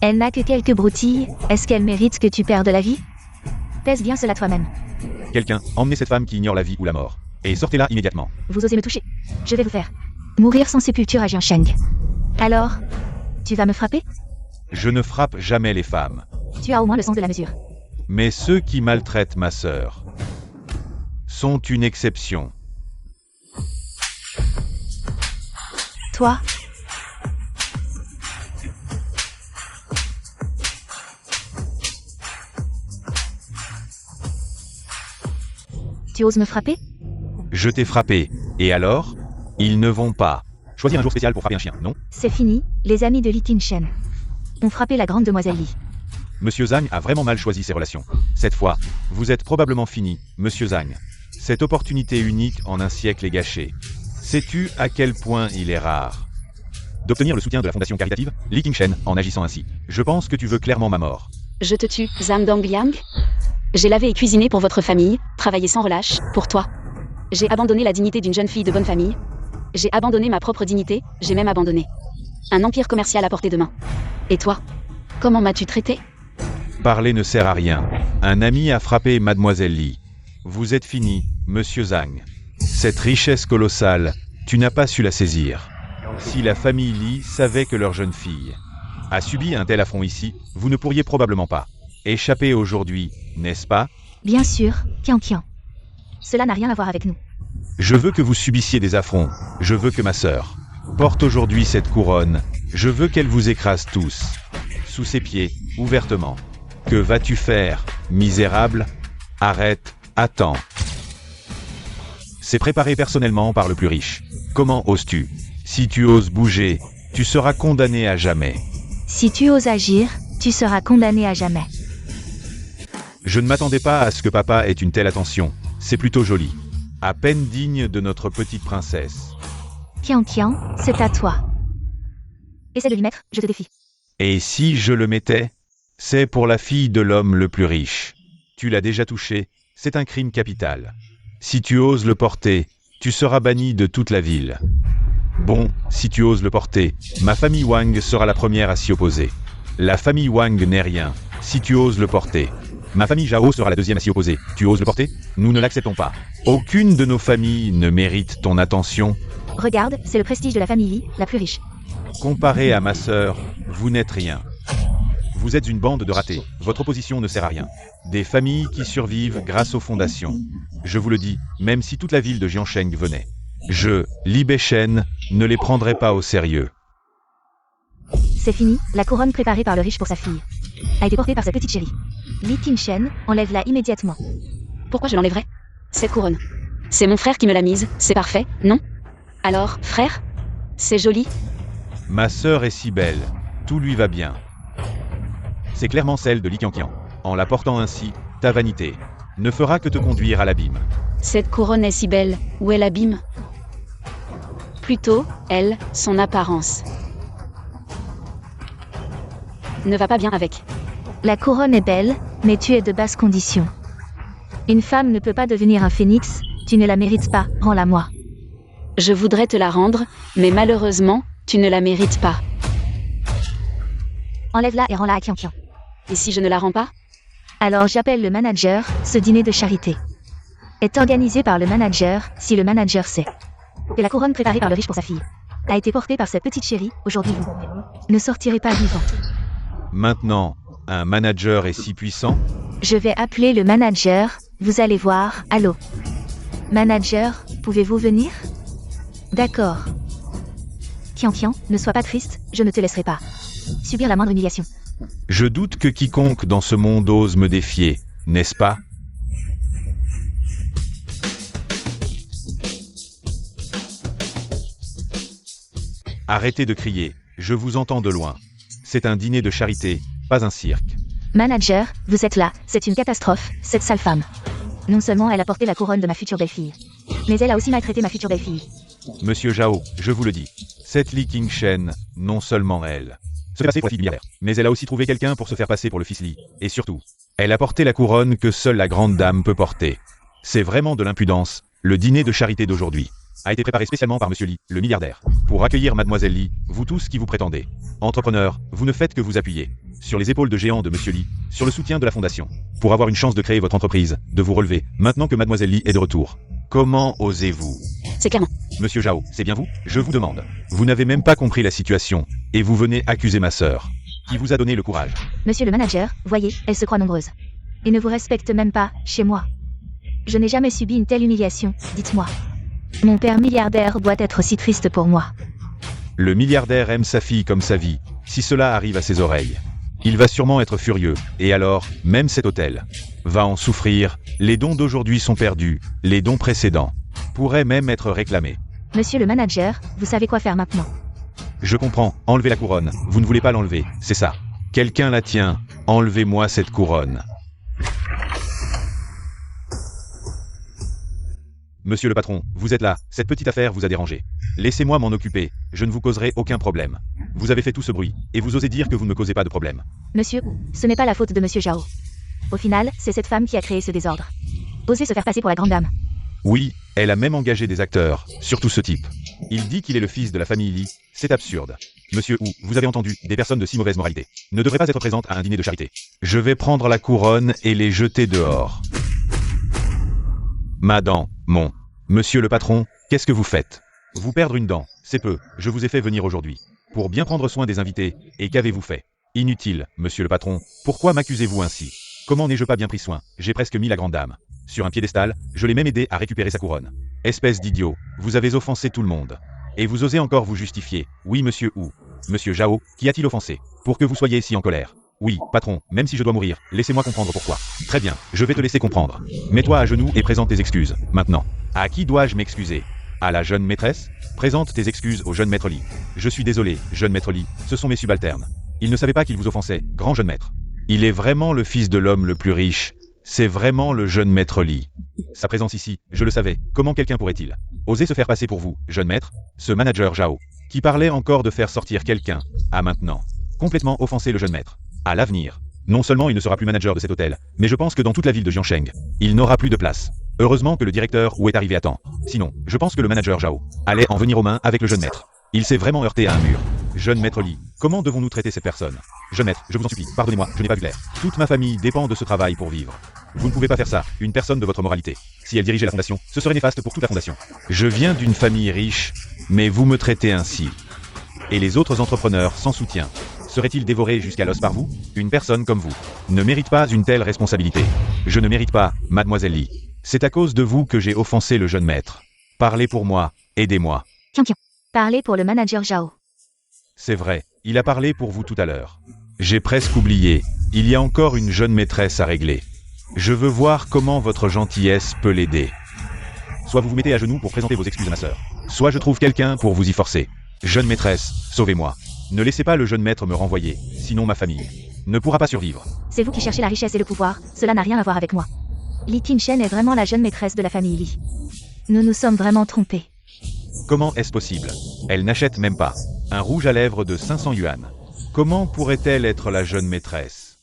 A: Elle n'a que quelques broutilles, est-ce qu'elle mérite que tu perdes la vie? Pèse bien cela toi-même.
C: Quelqu'un, emmenez cette femme qui ignore la vie ou la mort. Et sortez-la immédiatement.
A: Vous osez me toucher? Je vais vous faire mourir sans sépulture à Jiansheng. Alors, tu vas me frapper?
C: Je ne frappe jamais les femmes.
A: Tu as au moins le sens de la mesure.
C: Mais ceux qui maltraitent ma sœur sont une exception.
A: Toi? Tu oses me frapper?
C: Je t'ai frappé. Et alors? Ils ne vont pas. Choisis un jour spécial pour frapper un chien, non?
A: C'est fini, les amis de Lee King-shen ont frappé la grande demoiselle Lee.
C: Monsieur Zhang a vraiment mal choisi ses relations. Cette fois, vous êtes probablement fini, Monsieur Zhang. Cette opportunité unique en un siècle est gâchée. Sais-tu à quel point il est rare d'obtenir le soutien de la fondation caritative Lee King-shen en agissant ainsi? Je pense que tu veux clairement ma mort.
B: Je te tue, Zhang Dongliang. J'ai lavé et cuisiné pour votre famille, travaillé sans relâche, pour toi. J'ai abandonné la dignité d'une jeune fille de bonne famille. J'ai abandonné ma propre dignité, j'ai même abandonné un empire commercial à portée de main. Et toi? Comment m'as-tu traité?
C: Parler ne sert à rien. Un ami a frappé Mademoiselle Lee. Vous êtes fini, Monsieur Zhang. Cette richesse colossale, tu n'as pas su la saisir. Si la famille Lee savait que leur jeune fille a subi un tel affront ici, vous ne pourriez probablement pas échapper aujourd'hui, n'est-ce pas?
A: Bien sûr, Qian. Cela n'a rien à voir avec nous.
C: Je veux que vous subissiez des affronts. Je veux que ma sœur porte aujourd'hui cette couronne. Je veux qu'elle vous écrase tous, sous ses pieds, ouvertement. Que vas-tu faire, misérable? Arrête, attends. C'est préparé personnellement par le plus riche. Comment oses-tu? Si tu oses bouger, tu seras condamné à jamais.
A: Si tu oses agir, tu seras condamné à jamais.
C: Je ne m'attendais pas à ce que papa ait une telle attention. C'est plutôt joli. À peine digne de notre petite princesse.
A: Qian, c'est à toi. Essaie de lui mettre, je te défie.
C: Et si je le mettais? C'est pour la fille de l'homme le plus riche. Tu l'as déjà touché, c'est un crime capital. Si tu oses le porter, tu seras banni de toute la ville. Bon, si tu oses le porter, ma famille Wang sera la première à s'y opposer. La famille Wang n'est rien, si tu oses le porter. Ma famille Zhao sera la deuxième à s'y opposer. Tu oses le porter? Nous ne l'acceptons pas. Aucune de nos familles ne mérite ton attention.
A: Regarde, c'est le prestige de la famille Lee, la plus riche.
C: Comparé à ma sœur, vous n'êtes rien. Vous êtes une bande de ratés. Votre opposition ne sert à rien. Des familles qui survivent grâce aux fondations. Je vous le dis, même si toute la ville de Jiansheng venait. Je, Li Beishen, ne les prendrai pas au sérieux.
A: C'est fini, la couronne préparée par le riche pour sa fille a été portée par sa petite chérie. Lee King-shen, enlève-la immédiatement.
B: Pourquoi je l'enlèverais? Cette couronne. C'est mon frère qui me l'a mise, c'est parfait, non? Alors, frère? C'est joli?
C: Ma sœur est si belle, tout lui va bien. C'est clairement celle de Li Qian. En la portant ainsi, ta vanité ne fera que te conduire à l'abîme.
B: Cette couronne est si belle, où est l'abîme? Plutôt, elle, son apparence ne va pas bien avec.
A: La couronne est belle, mais tu es de basse condition. Une femme ne peut pas devenir un phénix, tu ne la mérites pas, rends-la moi.
B: Je voudrais te la rendre, mais malheureusement, tu ne la mérites pas.
A: Enlève-la et rends-la à Qian.
B: Et si je ne la rends pas?
A: Alors j'appelle le manager, ce dîner de charité est organisé par le manager, si le manager sait que la couronne préparée par le riche pour sa fille a été portée par sa petite chérie, aujourd'hui vous ne sortirez pas vivant.
C: Maintenant, un manager est si puissant?
A: Je vais appeler le manager, vous allez voir, allô? Manager, pouvez-vous venir? D'accord. Qian, ne sois pas triste, je ne te laisserai pas subir la moindre humiliation.
C: Je doute que quiconque dans ce monde ose me défier, n'est-ce pas? Arrêtez de crier, je vous entends de loin. C'est un dîner de charité, pas un cirque.
A: Manager, vous êtes là, c'est une catastrophe, cette sale femme. Non seulement elle a porté la couronne de ma future belle-fille, mais elle a aussi maltraité ma future belle-fille.
C: Monsieur Zhao, je vous le dis, Cette Li Qingshen, non seulement elle se fait passer pour la fille du milliardaire, mais elle a aussi trouvé quelqu'un pour se faire passer pour le fils Li. Et surtout, elle a porté la couronne que seule la grande dame peut porter. C'est vraiment de l'impudence. Le dîner de charité d'aujourd'hui a été préparé spécialement par Monsieur Li, le milliardaire, pour accueillir Mademoiselle Li, vous tous qui vous prétendez entrepreneurs, vous ne faites que vous appuyer sur les épaules de géants de Monsieur Li, sur le soutien de la fondation, pour avoir une chance de créer votre entreprise, de vous relever, maintenant que Mademoiselle Li est de retour. Comment osez-vous?
B: C'est clairement.
C: Monsieur Zhao, c'est bien vous? Je vous demande. Vous n'avez même pas compris la situation, et vous venez accuser ma sœur, qui vous a donné le courage.
A: Monsieur le manager, voyez, elle se croit nombreuse. Et ne vous respecte même pas, chez moi. Je n'ai jamais subi une telle humiliation, dites-moi. Mon père milliardaire doit être si triste pour moi.
C: Le milliardaire aime sa fille comme sa vie. Si cela arrive à ses oreilles, il va sûrement être furieux. Et alors, même cet hôtel va en souffrir. Les dons d'aujourd'hui sont perdus. Les dons précédents pourraient même être réclamés.
A: Monsieur le manager, vous savez quoi faire maintenant.
C: Je comprends. Enlevez la couronne. Vous ne voulez pas l'enlever, c'est ça. Quelqu'un la tient. Enlevez-moi cette couronne. Monsieur le patron, vous êtes là, cette petite affaire vous a dérangé. Laissez-moi m'en occuper, je ne vous causerai aucun problème. Vous avez fait tout ce bruit, et vous osez dire que vous ne me causez pas de problème.
A: Monsieur, ce n'est pas la faute de Monsieur Zhao. Au final, c'est cette femme qui a créé ce désordre. Osez se faire passer pour la grande dame.
C: Oui, elle a même engagé des acteurs, surtout ce type. Il dit qu'il est le fils de la famille Li, c'est absurde. Monsieur Wu, vous avez entendu, des personnes de si mauvaise moralité ne devraient pas être présentes à un dîner de charité. Je vais prendre la couronne et les jeter dehors. Ma dent, mon. Monsieur le patron, qu'est-ce que vous faites? Vous perdre une dent, c'est peu, je vous ai fait venir aujourd'hui. Pour bien prendre soin des invités, et qu'avez-vous fait? Inutile, monsieur le patron, pourquoi m'accusez-vous ainsi? Comment n'ai-je pas bien pris soin? J'ai presque mis la grande dame sur un piédestal, je l'ai même aidé à récupérer sa couronne. Espèce d'idiot, vous avez offensé tout le monde. Et vous osez encore vous justifier. Oui monsieur Wu. Monsieur Zhao, qui a-t-il offensé? Pour que vous soyez si en colère. Oui, patron, même si je dois mourir, laissez-moi comprendre pourquoi. Très bien, je vais te laisser comprendre. Mets-toi à genoux et présente tes excuses, maintenant. À qui dois-je m'excuser? À la jeune maîtresse? Présente tes excuses au jeune maître Li. Je suis désolé, jeune maître Li, ce sont mes subalternes. Ils ne savaient pas qu'ils vous offensaient, grand jeune maître. Il est vraiment le fils de l'homme le plus riche. C'est vraiment le jeune maître Li. Sa présence ici, je le savais, comment quelqu'un pourrait-il oser se faire passer pour vous, jeune maître? Ce manager Zhao, qui parlait encore de faire sortir quelqu'un, a maintenant complètement offensé le jeune maître. À l'avenir, non seulement il ne sera plus manager de cet hôtel, mais je pense que dans toute la ville de Jiangsheng, il n'aura plus de place. Heureusement que le directeur Wu est arrivé à temps. Sinon, je pense que le manager Zhao allait en venir aux mains avec le jeune maître. Il s'est vraiment heurté à un mur. Jeune maître Li, comment devons-nous traiter cette personne? Jeune maître, je vous en supplie, pardonnez-moi, je n'ai pas vu clair. Toute ma famille dépend de ce travail pour vivre. Vous ne pouvez pas faire ça, une personne de votre moralité. Si elle dirigeait la fondation, ce serait néfaste pour toute la fondation. Je viens d'une famille riche, mais vous me traitez ainsi. Et les autres entrepreneurs sans soutien seraient-ils dévorés jusqu'à l'os par vous? Une personne comme vous ne mérite pas une telle responsabilité. Je ne mérite pas, mademoiselle Li. C'est à cause de vous que j'ai offensé le jeune maître. Parlez pour moi, aidez-moi.
A: Tiens. Parlez pour le manager Zhao.
C: C'est vrai, il a parlé pour vous tout à l'heure. J'ai presque oublié, il y a encore une jeune maîtresse à régler. Je veux voir comment votre gentillesse peut l'aider. Soit vous vous mettez à genoux pour présenter vos excuses à ma sœur, soit je trouve quelqu'un pour vous y forcer. Jeune maîtresse, sauvez-moi. Ne laissez pas le jeune maître me renvoyer, sinon ma famille ne pourra pas survivre.
A: C'est vous qui cherchez la richesse et le pouvoir, cela n'a rien à voir avec moi. Li Qingshen est vraiment la jeune maîtresse de la famille Li. Nous nous sommes vraiment trompés.
C: Comment est-ce possible? Elle n'achète même pas un rouge à lèvres de 500 yuan. Comment pourrait-elle être la jeune maîtresse?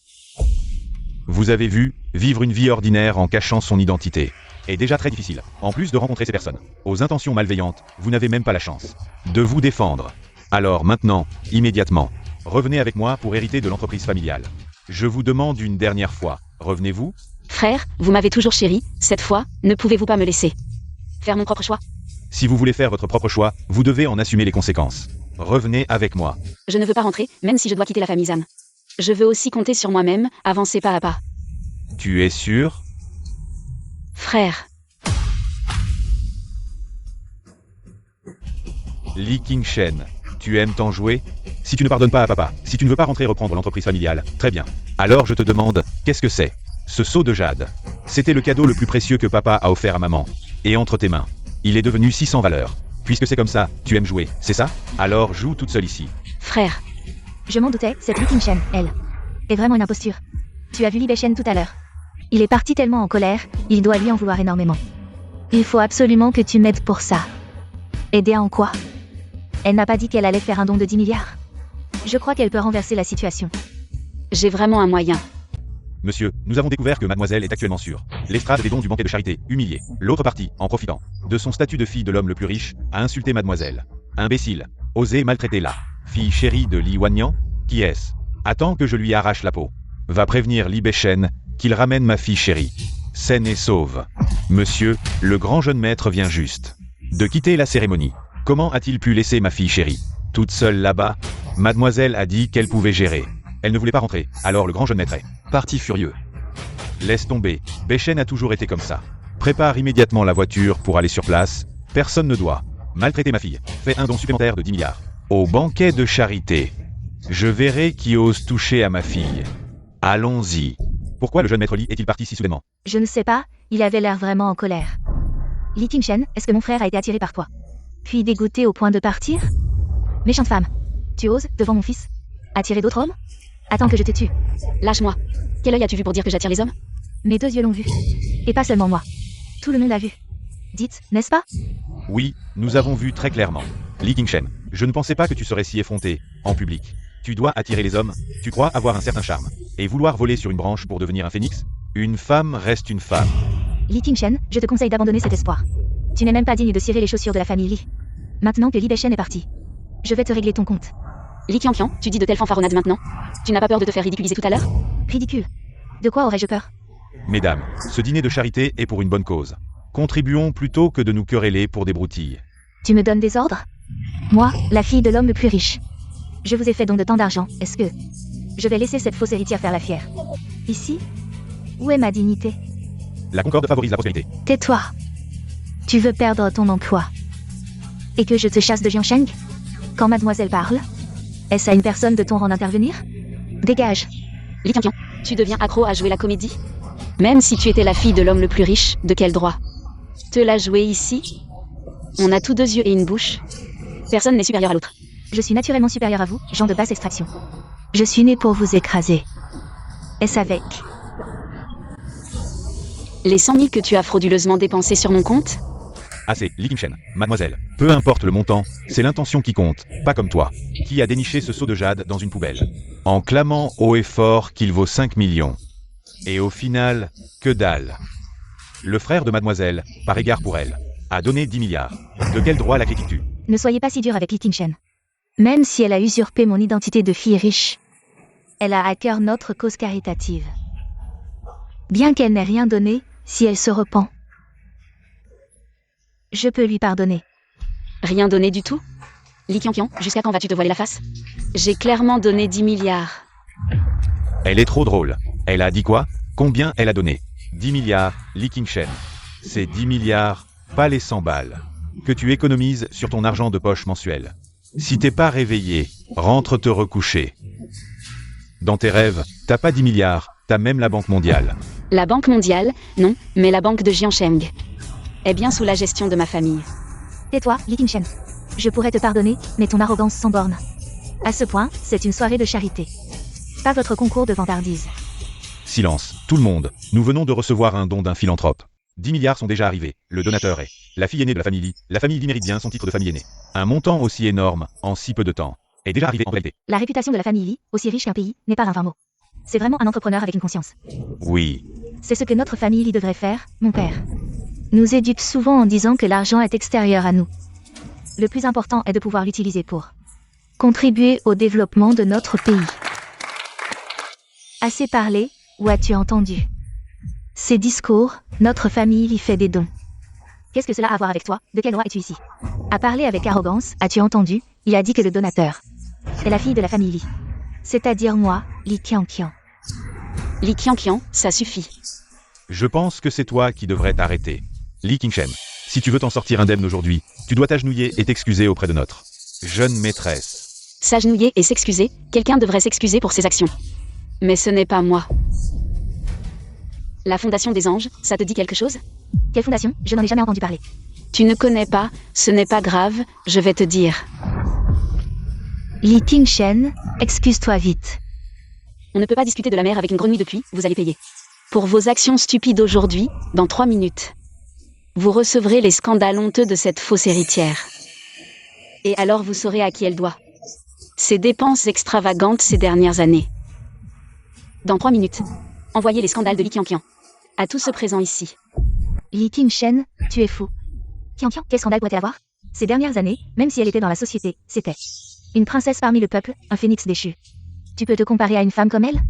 C: Vous avez vu, vivre une vie ordinaire en cachant son identité est déjà très difficile. En plus de rencontrer ces personnes aux intentions malveillantes, vous n'avez même pas la chance de vous défendre. Alors maintenant, immédiatement, revenez avec moi pour hériter de l'entreprise familiale. Je vous demande une dernière fois, revenez-vous?
B: Frère, vous m'avez toujours chéri, cette fois, ne pouvez-vous pas me laisser faire mon propre choix?
C: Si vous voulez faire votre propre choix, vous devez en assumer les conséquences. Revenez avec moi.
B: Je ne veux pas rentrer, même si je dois quitter la famille Zhan. Je veux aussi compter sur moi-même, avancer pas à pas.
C: Tu es sûr?
B: Frère.
C: Li Qingshen, tu aimes t'en jouer? Si tu ne pardonnes pas à papa, si tu ne veux pas rentrer reprendre l'entreprise familiale, très bien. Alors je te demande, qu'est-ce que c'est? Ce seau de jade. C'était le cadeau le plus précieux que papa a offert à maman. Et entre tes mains, il est devenu si sans valeur. Puisque c'est comme ça, tu aimes jouer, c'est ça? Alors joue toute seule ici.
B: Frère.
A: Je m'en doutais, cette Li Qingshen, elle, est vraiment une imposture. Tu as vu Li Beishen tout à l'heure. Il est parti tellement en colère, il doit lui en vouloir énormément. Il faut absolument que tu m'aides pour ça. Aider en quoi? Elle n'a pas dit qu'elle allait faire un don de 10 milliards. Je crois qu'elle peut renverser la situation.
B: J'ai vraiment un moyen.
C: Monsieur, nous avons découvert que mademoiselle est actuellement sur l'estrade des dons du banquet de charité, humiliée. L'autre partie, en profitant de son statut de fille de l'homme le plus riche, a insulté mademoiselle. Imbécile. Osé maltraiter la fille chérie de Li Wanyan. Qui est-ce? Attends que je lui arrache la peau. Va prévenir Li Beichen qu'il ramène ma fille chérie. Saine et sauve. Monsieur, le grand jeune maître vient juste de quitter la cérémonie. Comment a-t-il pu laisser ma fille chérie toute seule là-bas? Mademoiselle a dit qu'elle pouvait gérer. Elle ne voulait pas rentrer, alors le grand jeune maître est parti furieux. Laisse tomber, Beichen a toujours été comme ça. Prépare immédiatement la voiture pour aller sur place. Personne ne doit maltraiter ma fille. Fais un don supplémentaire de 10 milliards. Au banquet de charité. Je verrai qui ose toucher à ma fille. Allons-y. Pourquoi le jeune maître Li est-il parti si soudainement?
A: Je ne sais pas, il avait l'air vraiment en colère. Li Qingshen, est-ce que mon frère a été attiré par toi? Puis dégoûté au point de partir? Méchante femme. Tu oses, devant mon fils, attirer d'autres hommes? Attends que je te tue.
B: Lâche-moi. Quel œil as-tu vu pour dire que j'attire les hommes?
A: Mes 2 yeux l'ont vu. Et pas seulement moi. Tout le monde l'a vu. Dites, n'est-ce pas?
C: Oui, nous avons vu très clairement. Li Qingshen, je ne pensais pas que tu serais si effronté, en public. Tu dois attirer les hommes, tu crois avoir un certain charme. Et vouloir voler sur une branche pour devenir un phénix? Une femme reste une femme.
A: Li Qingshen, je te conseille d'abandonner cet espoir. Tu n'es même pas digne de cirer les chaussures de la famille Li. Maintenant que Li Beichen est parti, je vais te régler ton compte.
B: Li Qianqian, tu dis de telles fanfaronnades maintenant? Tu n'as pas peur de te faire ridiculiser tout à l'heure?
A: Ridicule. De quoi aurais-je peur?
C: Mesdames, ce dîner de charité est pour une bonne cause. Contribuons plutôt que de nous quereller pour des broutilles.
A: Tu me donnes des ordres? Moi, la fille de l'homme le plus riche. Je vous ai fait don de tant d'argent, est-ce que je vais laisser cette fausse héritière faire la fière? Ici? Où est ma dignité?
C: La concorde favorise la prospérité.
A: Tais-toi. Tu veux perdre ton emploi. Et que je te chasse de Jiansheng? Quand mademoiselle parle, est-ce à une personne de ton rang d'intervenir? Dégage.
B: Li Qianqian, tu deviens accro à jouer la comédie? Même si tu étais la fille de l'homme le plus riche, de quel droit te la jouer ici? On a tous 2 yeux et une bouche. Personne n'est supérieur à l'autre.
A: Je suis naturellement supérieur à vous, gens de basse extraction. Je suis né pour vous écraser. Est-ce avec
B: Les 100 000 que tu as frauduleusement dépensés sur mon compte?
C: Assez, Li Qingshen, mademoiselle. Peu importe le montant, c'est l'intention qui compte, pas comme toi, qui a déniché ce seau de jade dans une poubelle, en clamant haut et fort qu'il vaut 5 millions. Et au final, que dalle. Le frère de mademoiselle, par égard pour elle, a donné 10 milliards. De quel droit la critiques-tu?
A: Ne soyez pas si dur avec Li Qingshen. Même si elle a usurpé mon identité de fille riche, elle a à cœur notre cause caritative. Bien qu'elle n'ait rien donné, si elle se repent, je peux lui pardonner.
B: Rien donné du tout? Li Qianqian, jusqu'à quand vas-tu te voiler la face? J'ai clairement donné 10 milliards.
C: Elle est trop drôle. Elle a dit quoi? Combien elle a donné? 10 milliards, Li Qingshen. C'est 10 milliards, pas les 100 balles, que tu économises sur ton argent de poche mensuel. Si t'es pas réveillé, rentre te recoucher. Dans tes rêves, t'as pas 10 milliards, t'as même la Banque mondiale.
B: La Banque mondiale, non, mais la banque de Jiansheng est bien sous la gestion de ma famille.
A: Tais-toi, Li Qingshen. Je pourrais te pardonner, mais ton arrogance sans borne. À ce point, c'est une soirée de charité. Pas votre concours de vantardise.
C: Silence, tout le monde. Nous venons de recevoir un don d'un philanthrope. 10 milliards sont déjà arrivés. Le donateur est la fille aînée de la famille Li. La famille Li mérite bien son titre de famille aînée. Un montant aussi énorme, en si peu de temps, est déjà arrivé en réalité.
A: La réputation de la famille Li, aussi riche qu'un pays, n'est pas un vain mot. C'est vraiment un entrepreneur avec une conscience.
C: Oui.
A: C'est ce que notre famille Li devrait faire, mon père. Nous éduque souvent en disant que l'argent est extérieur à nous. Le plus important est de pouvoir l'utiliser pour contribuer au développement de notre pays. Assez parlé, ou as-tu entendu? Ces discours, notre famille Li fait des dons. Qu'est-ce que cela a à voir avec toi? De quel droit es-tu ici? À parler avec arrogance, as-tu entendu? Il a dit que le donateur est la fille de la famille Li. C'est-à-dire moi, Li Qianqian.
B: Li Qianqian, ça suffit.
C: Je pense que c'est toi qui devrais t'arrêter. Li Qingshen, si tu veux t'en sortir indemne aujourd'hui, tu dois t'agenouiller et t'excuser auprès de notre jeune maîtresse.
B: S'agenouiller et s'excuser, quelqu'un devrait s'excuser pour ses actions. Mais ce n'est pas moi. La Fondation des Anges, ça te dit quelque chose?
A: Quelle fondation? Je n'en ai jamais entendu parler.
B: Tu ne connais pas, ce n'est pas grave, je vais te dire.
A: Li Qingshen, excuse-toi vite.
B: On ne peut pas discuter de la mer avec une grenouille depuis, vous allez payer. Pour vos actions stupides aujourd'hui, dans 3 minutes. Vous recevrez les scandales honteux de cette fausse héritière. Et alors vous saurez à qui elle doit ses dépenses extravagantes ces dernières années. Dans 3 minutes. Envoyez les scandales de Li Qianqian. À tous ceux présents ici.
A: Li Qingshen, tu es fou. Qianqian, quel scandale pourrait-elle avoir? Ces dernières années, même si elle était dans la société, c'était une princesse parmi le peuple, un phénix déchu. Tu peux te comparer à une femme comme elle?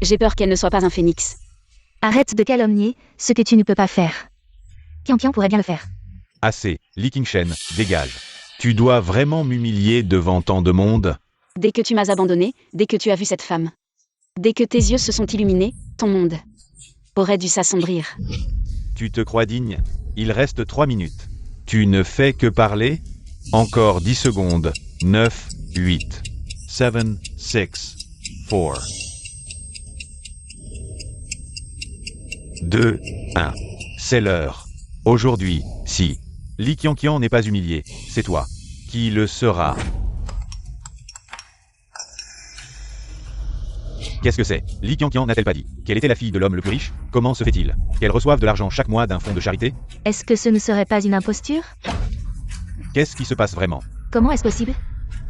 B: J'ai peur qu'elle ne soit pas un phénix.
A: Arrête de calomnier ce que tu ne peux pas faire. Qianqian pourrait bien le faire.
C: Assez, Li Qingshen, dégage. Tu dois vraiment m'humilier devant tant de monde?
B: Dès que tu m'as abandonné, dès que tu as vu cette femme, dès que tes yeux se sont illuminés, ton monde aurait dû s'assombrir.
C: Tu te crois digne? Il reste 3 minutes. Tu ne fais que parler? Encore 10 secondes. 9, 8, 7, 6, 4, 2, 1. C'est l'heure. Aujourd'hui, si Li Qianqian n'est pas humilié, c'est toi qui le sera. Qu'est-ce que c'est? Li Qianqian n'a-t-elle pas dit qu'elle était la fille de l'homme le plus riche? Comment se fait-il qu'elle reçoive de l'argent chaque mois d'un fonds de charité?
A: Est-ce que ce ne serait pas une imposture?
C: Qu'est-ce qui se passe vraiment?
A: Comment est-ce possible?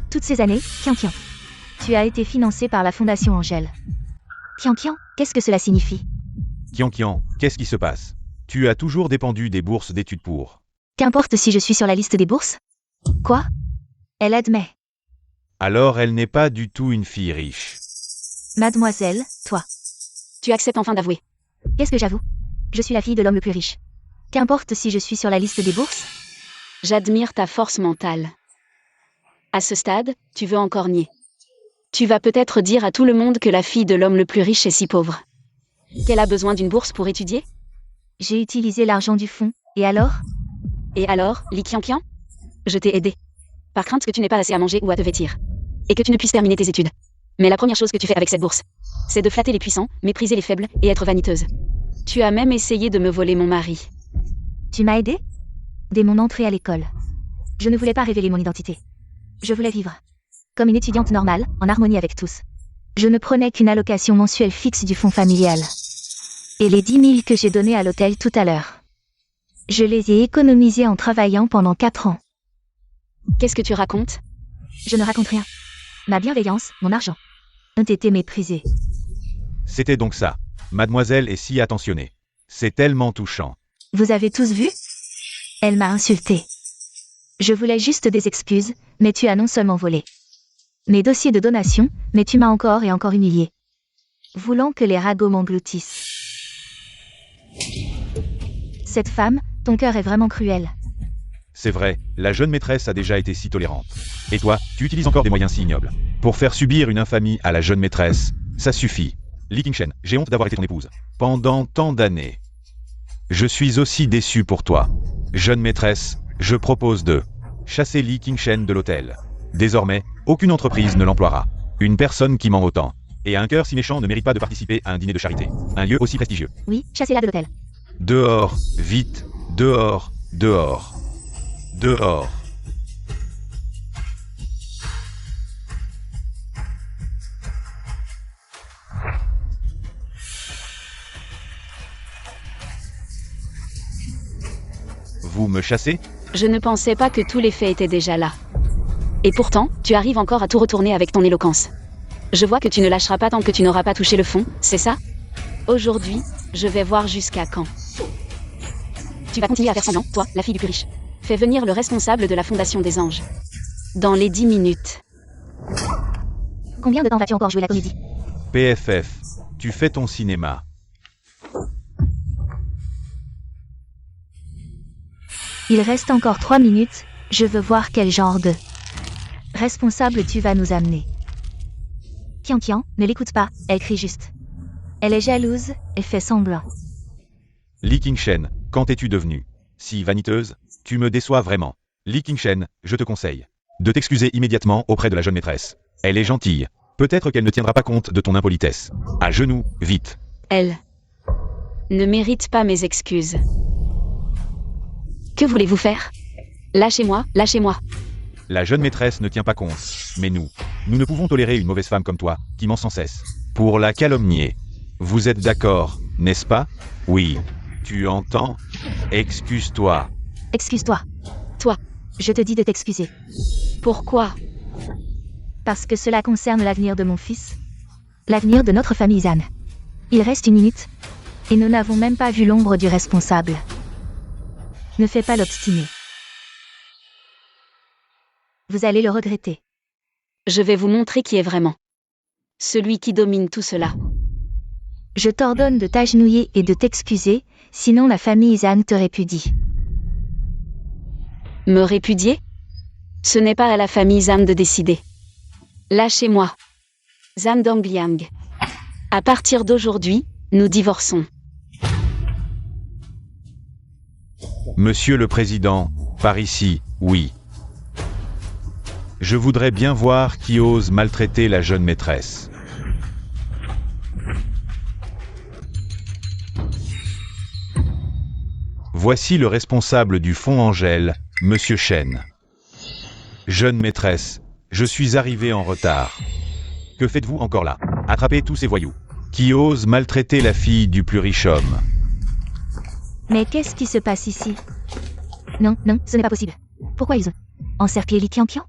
A: Toutes ces années, Qianqian, tu as été financé par la Fondation Angèle. Qianqian, qu'est-ce que cela signifie?
C: Qianqian, qu'est-ce qui se passe? Tu as toujours dépendu des bourses d'études pour.
A: Qu'importe si je suis sur la liste des bourses? Quoi? Elle admet.
C: Alors elle n'est pas du tout une fille riche.
A: Mademoiselle, toi.
B: Tu acceptes enfin d'avouer.
A: Qu'est-ce que j'avoue? Je suis la fille de l'homme le plus riche. Qu'importe si je suis sur la liste des bourses?
B: J'admire ta force mentale. À ce stade, tu veux encore nier. Tu vas peut-être dire à tout le monde que la fille de l'homme le plus riche est si pauvre. Qu'elle a besoin d'une bourse pour étudier?
A: J'ai utilisé l'argent du fonds, et alors?
B: Et alors, Li Qianqian? Je t'ai aidé. Par crainte que tu n'aies pas assez à manger ou à te vêtir. Et que tu ne puisses terminer tes études. Mais la première chose que tu fais avec cette bourse, c'est de flatter les puissants, mépriser les faibles, et être vaniteuse. Tu as même essayé de me voler mon mari.
A: Tu m'as aidé? Dès mon entrée à l'école. Je ne voulais pas révéler mon identité. Je voulais vivre comme une étudiante normale, en harmonie avec tous. Je ne prenais qu'une allocation mensuelle fixe du fonds familial. Et les 10 000 que j'ai donnés à l'hôtel tout à l'heure, je les ai économisés en travaillant pendant 4 ans.
B: Qu'est-ce que tu racontes?
A: Je ne raconte rien. Ma bienveillance, mon argent, ont été méprisés.
C: C'était donc ça. Mademoiselle est si attentionnée. C'est tellement touchant.
A: Vous avez tous vu? Elle m'a insulté. Je voulais juste des excuses, mais tu as non seulement volé mes dossiers de donation, mais tu m'as encore et encore humilié. Voulant que les ragots m'engloutissent. Cette femme, ton cœur est vraiment cruel.
C: C'est vrai, la jeune maîtresse a déjà été si tolérante. Et toi, tu utilises encore des moyens si ignobles. Pour faire subir une infamie à la jeune maîtresse, ça suffit. Li Qingshen, j'ai honte d'avoir été ton épouse. Pendant tant d'années. Je suis aussi déçu pour toi. Jeune maîtresse, je propose de chasser Li Qingshen de l'hôtel. Désormais, aucune entreprise ne l'emploiera. Une personne qui ment autant et a un cœur si méchant ne mérite pas de participer à un dîner de charité. Un lieu aussi prestigieux.
A: Oui, chassez-la de l'hôtel.
C: Dehors, vite, dehors, dehors, dehors. Vous me chassez?
B: Je ne pensais pas que tous les faits étaient déjà là. Et pourtant, tu arrives encore à tout retourner avec ton éloquence. Je vois que tu ne lâcheras pas tant que tu n'auras pas touché le fond, c'est ça? Aujourd'hui, je vais voir jusqu'à quand. Tu vas continuer à faire semblant, toi, la fille du plus riche. Fais venir le responsable de la Fondation des Anges. Dans les 10 minutes.
A: Combien de temps vas-tu encore jouer la comédie?
C: PFF, tu fais ton cinéma.
A: Il reste encore 3 minutes, je veux voir quel genre de responsable tu vas nous amener. Qianqian, ne l'écoute pas, elle crie juste. Elle est jalouse, et fait semblant.
C: Li Qingshen, quand es-tu devenue si vaniteuse? Tu me déçois vraiment. Li Qingshen, je te conseille de t'excuser immédiatement auprès de la jeune maîtresse. Elle est gentille. Peut-être qu'elle ne tiendra pas compte de ton impolitesse. À genoux, vite.
B: Elle ne mérite pas mes excuses. Que voulez-vous faire? Lâchez-moi, lâchez-moi.
C: La jeune maîtresse ne tient pas compte. Mais nous ne pouvons tolérer une mauvaise femme comme toi, qui ment sans cesse. Pour la calomnier. Vous êtes d'accord, n'est-ce pas? Oui. Tu entends? Excuse-toi.
A: Excuse-toi.
B: Toi,
A: Je te dis de t'excuser.
B: Pourquoi?
A: Parce que cela concerne l'avenir de mon fils. L'avenir de notre famille Zan. Il reste une minute. Et nous n'avons même pas vu l'ombre du responsable. Ne fais pas l'obstiné. Vous allez le regretter.
B: Je vais vous montrer qui est vraiment celui qui domine tout cela.
A: Je t'ordonne de t'agenouiller et de t'excuser, sinon la famille Zan te répudie.
B: Me répudier? Ce n'est pas à la famille Zan de décider. Lâchez-moi. Zan Dongliang. À partir d'aujourd'hui, nous divorçons.
C: Monsieur le Président, par ici, oui. Je voudrais bien voir qui ose maltraiter la jeune maîtresse. Voici le responsable du Fonds Angèle, Monsieur Chen. Jeune maîtresse, je suis arrivé en retard. Que faites-vous encore là? Attrapez tous ces voyous. Qui osent maltraiter la fille du plus riche homme?
A: Mais qu'est-ce qui se passe ici? Non, non, ce n'est pas possible. Pourquoi ils ont encerclé Li Qianqian?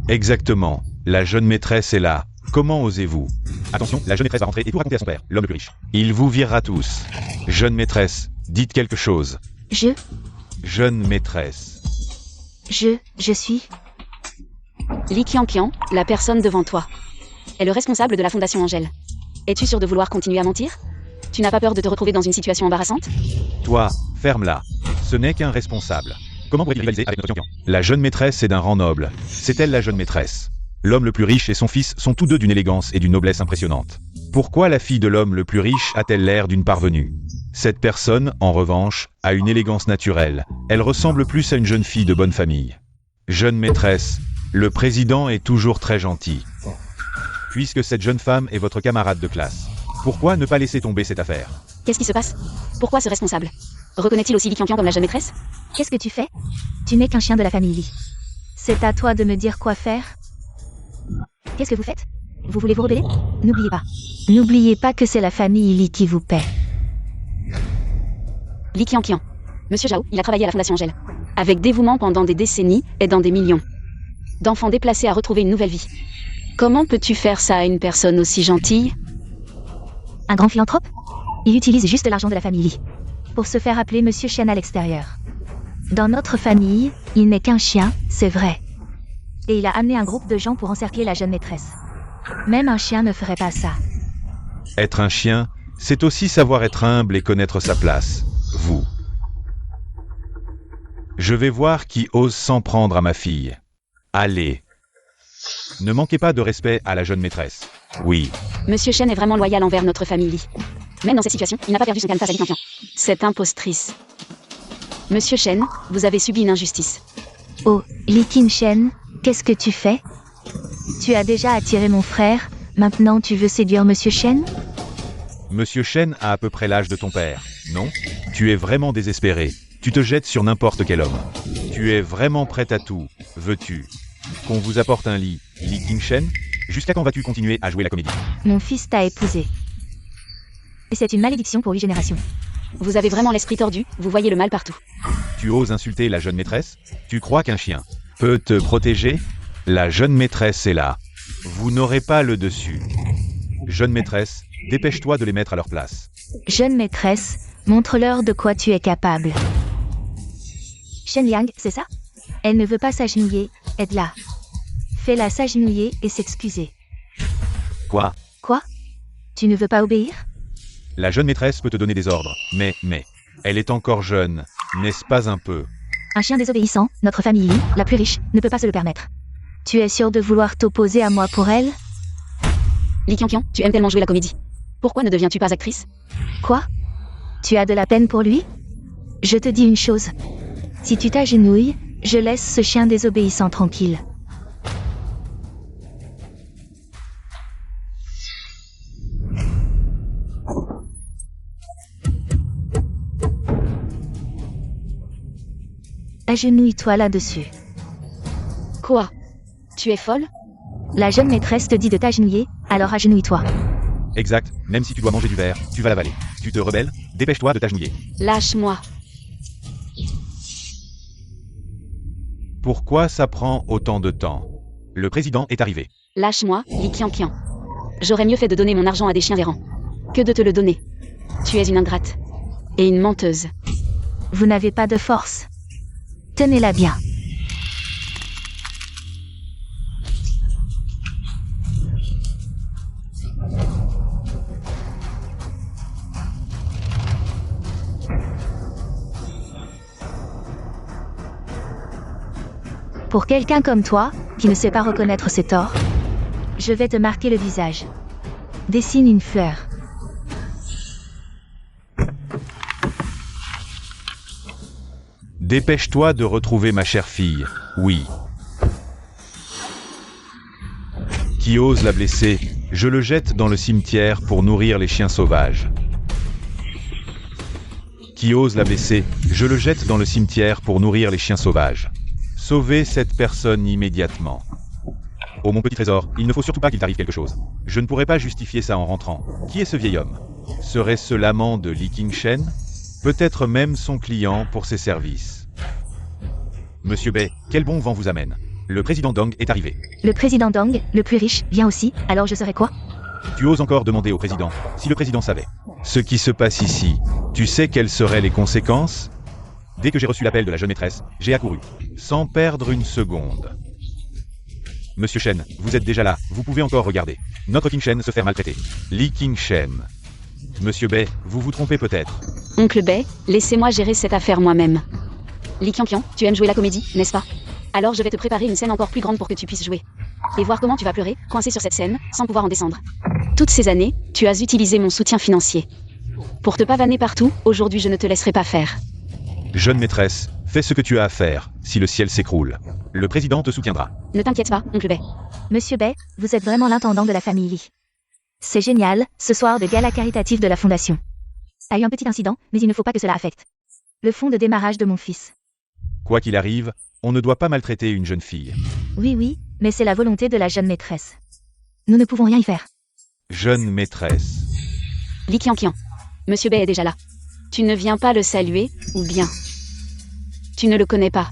C: Exactement. La jeune maîtresse est là. Comment osez-vous? Attention, la jeune maîtresse va rentrer et tout raconter à son père, l'homme le plus riche. Il vous virera tous. Jeune maîtresse, dites quelque chose. Jeune maîtresse.
A: Je suis...
B: Li Qianqian, la personne devant toi, est le responsable de la Fondation Angèle. Es-tu sûr de vouloir continuer à mentir? Tu n'as pas peur de te retrouver dans une situation embarrassante?
C: Toi, ferme-la. Ce n'est qu'un responsable. Comment pourrait-il rivaliser avec notre champion? La jeune maîtresse est d'un rang noble. C'est elle la jeune maîtresse. L'homme le plus riche et son fils sont tous deux d'une élégance et d'une noblesse impressionnante. Pourquoi la fille de l'homme le plus riche a-t-elle l'air d'une parvenue? Cette personne, en revanche, a une élégance naturelle. Elle ressemble plus à une jeune fille de bonne famille. Jeune maîtresse, le président est toujours très gentil. Puisque cette jeune femme est votre camarade de classe, pourquoi ne pas laisser tomber cette affaire?
B: Qu'est-ce qui se passe? Pourquoi ce responsable reconnaît-il aussi Li Qianqian comme la jeune maîtresse?
A: Qu'est-ce que tu fais? Tu n'es qu'un chien de la famille Li. C'est à toi de me dire quoi faire. Qu'est-ce que vous faites? Vous voulez vous rebeller? N'oubliez pas. N'oubliez pas que c'est la famille Li qui vous paie.
B: Li Qianqian. Monsieur Zhao, il a travaillé à la Fondation Angèle. Avec dévouement pendant des décennies, aidant des millions d'enfants déplacés à retrouver une nouvelle vie. Comment peux-tu faire ça à une personne aussi gentille?
A: Un grand philanthrope? Il utilise juste l'argent de la famille Li pour se faire appeler Monsieur Chen à l'extérieur. Dans notre famille, il n'est qu'un chien, c'est vrai. Et il a amené un groupe de gens pour encercler la jeune maîtresse. Même un chien ne ferait pas ça.
C: Être un chien, c'est aussi savoir être humble et connaître sa place. Vous. Je vais voir qui ose s'en prendre à ma fille. Allez. Ne manquez pas de respect à la jeune maîtresse. Oui.
B: Monsieur Chen est vraiment loyal envers notre famille Li. Même dans cette situation, il n'a pas perdu son calme face à Li Qianqian. Cette impostrice. Monsieur Chen, vous avez subi une injustice.
A: Oh, Li Qianqian, qu'est-ce que tu fais? Tu as déjà attiré mon frère, maintenant tu veux séduire Monsieur Chen?
C: Monsieur Chen a à peu près l'âge de ton père, non? Tu es vraiment désespéré. Tu te jettes sur n'importe quel homme. Tu es vraiment prêt à tout, veux-tu? Qu'on vous apporte un lit, Li Qianqian? Jusqu'à quand vas-tu continuer à jouer la comédie?
A: Mon fils t'a épousé. Et c'est une malédiction pour 8 générations.
B: Vous avez vraiment l'esprit tordu, vous voyez le mal partout.
C: Tu oses insulter la jeune maîtresse? Tu crois qu'un chien peut te protéger? La jeune maîtresse est là. Vous n'aurez pas le dessus. Jeune maîtresse, dépêche-toi de les mettre à leur place.
A: Jeune maîtresse, montre-leur de quoi tu es capable. Shen Liang, c'est ça? Elle ne veut pas s'agenouiller, aide-la. Fais-la s'agenouiller et s'excuser.
C: Quoi?
A: Quoi? Tu ne veux pas obéir?
C: La jeune maîtresse peut te donner des ordres, mais, elle est encore jeune, n'est-ce pas un peu?
A: Un chien désobéissant, notre famille Li, la plus riche, ne peut pas se le permettre. Tu es sûr de vouloir t'opposer à moi pour elle?
B: Li Qianqian, tu aimes tellement jouer la comédie. Pourquoi ne deviens-tu pas actrice?
A: Quoi? Tu as de la peine pour lui? Je te dis une chose. Si tu t'agenouilles, je laisse ce chien désobéissant tranquille. Agenouille-toi là-dessus.
B: Quoi? Tu es folle?
A: La jeune maîtresse te dit de t'agenouiller, alors agenouille-toi.
C: Exact, même si tu dois manger du verre, tu vas l'avaler. Tu te rebelles? Dépêche-toi de t'agenouiller.
B: Lâche-moi.
C: Pourquoi ça prend autant de temps? Le président est arrivé.
B: Lâche-moi, Li Qianqian. J'aurais mieux fait de donner mon argent à des chiens errants que de te le donner. Tu es une ingrate. Et une menteuse.
A: Vous n'avez pas de force. Tenez-la bien. Pour quelqu'un comme toi, qui ne sait pas reconnaître ses torts, je vais te marquer le visage. Dessine une fleur.
C: Dépêche-toi de retrouver ma chère fille. Oui. Qui ose la blesser, je le jette dans le cimetière pour nourrir les chiens sauvages. Qui ose la blesser, je le jette dans le cimetière pour nourrir les chiens sauvages. Sauvez cette personne immédiatement. Oh mon petit trésor, il ne faut surtout pas qu'il t'arrive quelque chose. Je ne pourrais pas justifier ça en rentrant. Qui est ce vieil homme? Serait-ce l'amant de Li Qingshen? Peut-être même son client pour ses services. Monsieur Bei, quel bon vent vous amène? Le président Dong est arrivé.
A: Le président Dong, le plus riche, vient aussi, alors je serai quoi?
C: Tu oses encore demander au président, si le président savait ce qui se passe ici, tu sais quelles seraient les conséquences? Dès que j'ai reçu l'appel de la jeune maîtresse, j'ai accouru, sans perdre une seconde. Monsieur Shen, vous êtes déjà là, vous pouvez encore regarder. Notre Qingshen se fait maltraiter. Li Qingshen. Monsieur Bei, vous vous trompez peut-être.
B: Oncle Bei, laissez-moi gérer cette affaire moi-même. Li Qianqian, tu aimes jouer la comédie, n'est-ce pas? Alors je vais te préparer une scène encore plus grande pour que tu puisses jouer. Et voir comment tu vas pleurer, coincé sur cette scène, sans pouvoir en descendre. Toutes ces années, tu as utilisé mon soutien financier. Pour te pavaner partout, aujourd'hui je ne te laisserai pas faire.
C: Jeune maîtresse, fais ce que tu as à faire, si le ciel s'écroule. Le président te soutiendra.
B: Ne t'inquiète pas, oncle Bei.
A: Monsieur Bei, vous êtes vraiment l'intendant de la famille Li. C'est génial, ce soir de gala caritatif de la fondation. A eu un petit incident, mais il ne faut pas que cela affecte le fonds de démarrage de mon fils.
C: Quoi qu'il arrive, on ne doit pas maltraiter une jeune fille.
A: Oui, mais c'est la volonté de la jeune maîtresse. Nous ne pouvons rien y faire.
C: Jeune maîtresse.
B: Li Qianqian. Monsieur Bei est déjà là. Tu ne viens pas le saluer, ou bien tu ne le connais pas?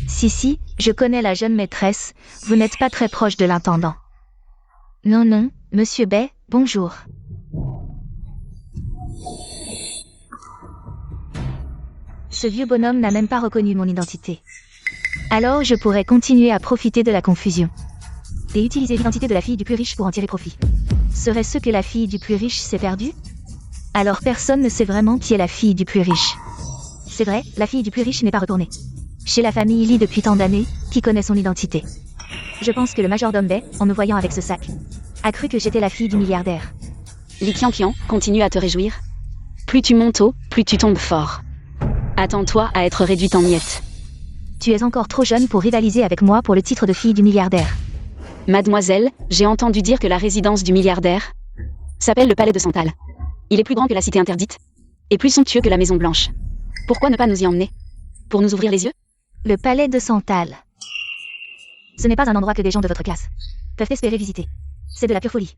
A: Si, je connais la jeune maîtresse, vous n'êtes pas très proche de l'intendant. Non, monsieur Bei, bonjour. Ce vieux bonhomme n'a même pas reconnu mon identité. Alors je pourrais continuer à profiter de la confusion. Et utiliser l'identité de la fille du plus riche pour en tirer profit. Serait-ce que la fille du plus riche s'est perdue? Alors personne ne sait vraiment qui est la fille du plus riche. C'est vrai, la fille du plus riche n'est pas retournée chez la famille Li depuis tant d'années, qui connaît son identité. Je pense que le majordome Bei, en me voyant avec ce sac, a cru que j'étais la fille du milliardaire.
B: Li Qianqian, continue à te réjouir. Plus tu montes haut, plus tu tombes fort. Attends-toi à être réduite en miettes.
A: Tu es encore trop jeune pour rivaliser avec moi pour le titre de fille du milliardaire.
B: Mademoiselle, j'ai entendu dire que la résidence du milliardaire s'appelle le palais de Santal. Il est plus grand que la cité interdite, et plus somptueux que la Maison Blanche. Pourquoi ne pas nous y emmener? Pour nous ouvrir les yeux?
A: Le palais de Santal. Ce n'est pas un endroit que des gens de votre classe peuvent espérer visiter. C'est de la pure folie.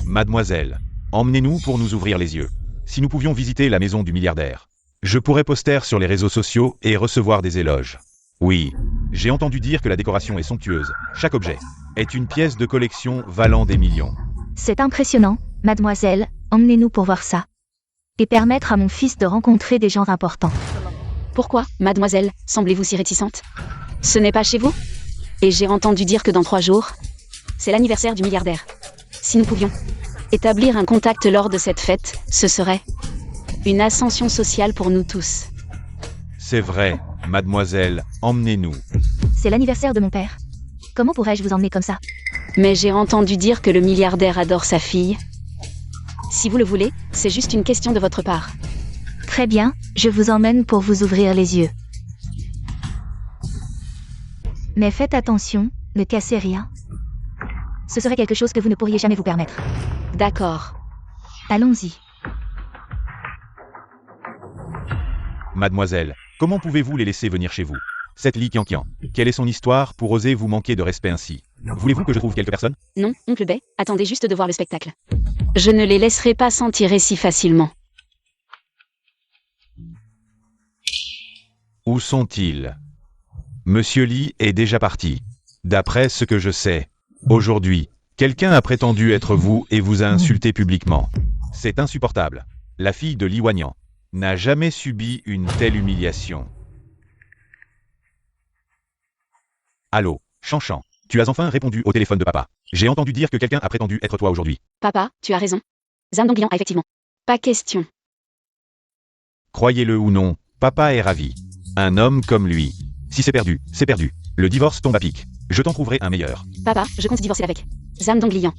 C: Mademoiselle, emmenez-nous pour nous ouvrir les yeux. Si nous pouvions visiter la maison du milliardaire, je pourrais poster sur les réseaux sociaux et recevoir des éloges. Oui, j'ai entendu dire que la décoration est somptueuse. Chaque objet est une pièce de collection valant des millions.
A: C'est impressionnant, mademoiselle, emmenez-nous pour voir ça. Et permettre à mon fils de rencontrer des gens importants.
B: Pourquoi, mademoiselle, semblez-vous si réticente? Ce n'est pas chez vous? Et j'ai entendu dire que dans 3 jours, c'est l'anniversaire du milliardaire. Si nous pouvions établir un contact lors de cette fête, ce serait une ascension sociale pour nous tous.
C: C'est vrai, mademoiselle, emmenez-nous.
A: C'est l'anniversaire de mon père. Comment pourrais-je vous emmener comme ça?
B: Mais j'ai entendu dire que le milliardaire adore sa fille. Si vous le voulez, c'est juste une question de votre part.
A: Très bien, je vous emmène pour vous ouvrir les yeux. Mais faites attention, ne cassez rien. Ce serait quelque chose que vous ne pourriez jamais vous permettre.
B: D'accord.
A: Allons-y.
C: Mademoiselle, comment pouvez-vous les laisser venir chez vous? Cette Li Qianqian, quelle est son histoire pour oser vous manquer de respect ainsi? Voulez-vous que je trouve quelques personnes?
B: Non, oncle Bei, attendez juste de voir le spectacle. Je ne les laisserai pas s'en tirer si facilement.
C: Où sont-ils? Monsieur Lee est déjà parti. D'après ce que je sais, aujourd'hui, quelqu'un a prétendu être vous et vous a insulté publiquement. C'est insupportable. La fille de Li Wanyan n'a jamais subi une telle humiliation. Allô, Chanchan, tu as enfin répondu au téléphone de papa. J'ai entendu dire que quelqu'un a prétendu être toi aujourd'hui.
B: Papa, tu as raison. Zam Donglian a effectivement. Pas question.
C: Croyez-le ou non, papa est ravi. Un homme comme lui. Si c'est perdu, c'est perdu. Le divorce tombe à pic. Je t'en trouverai un meilleur.
B: Papa, je compte divorcer avec Zam Donglian.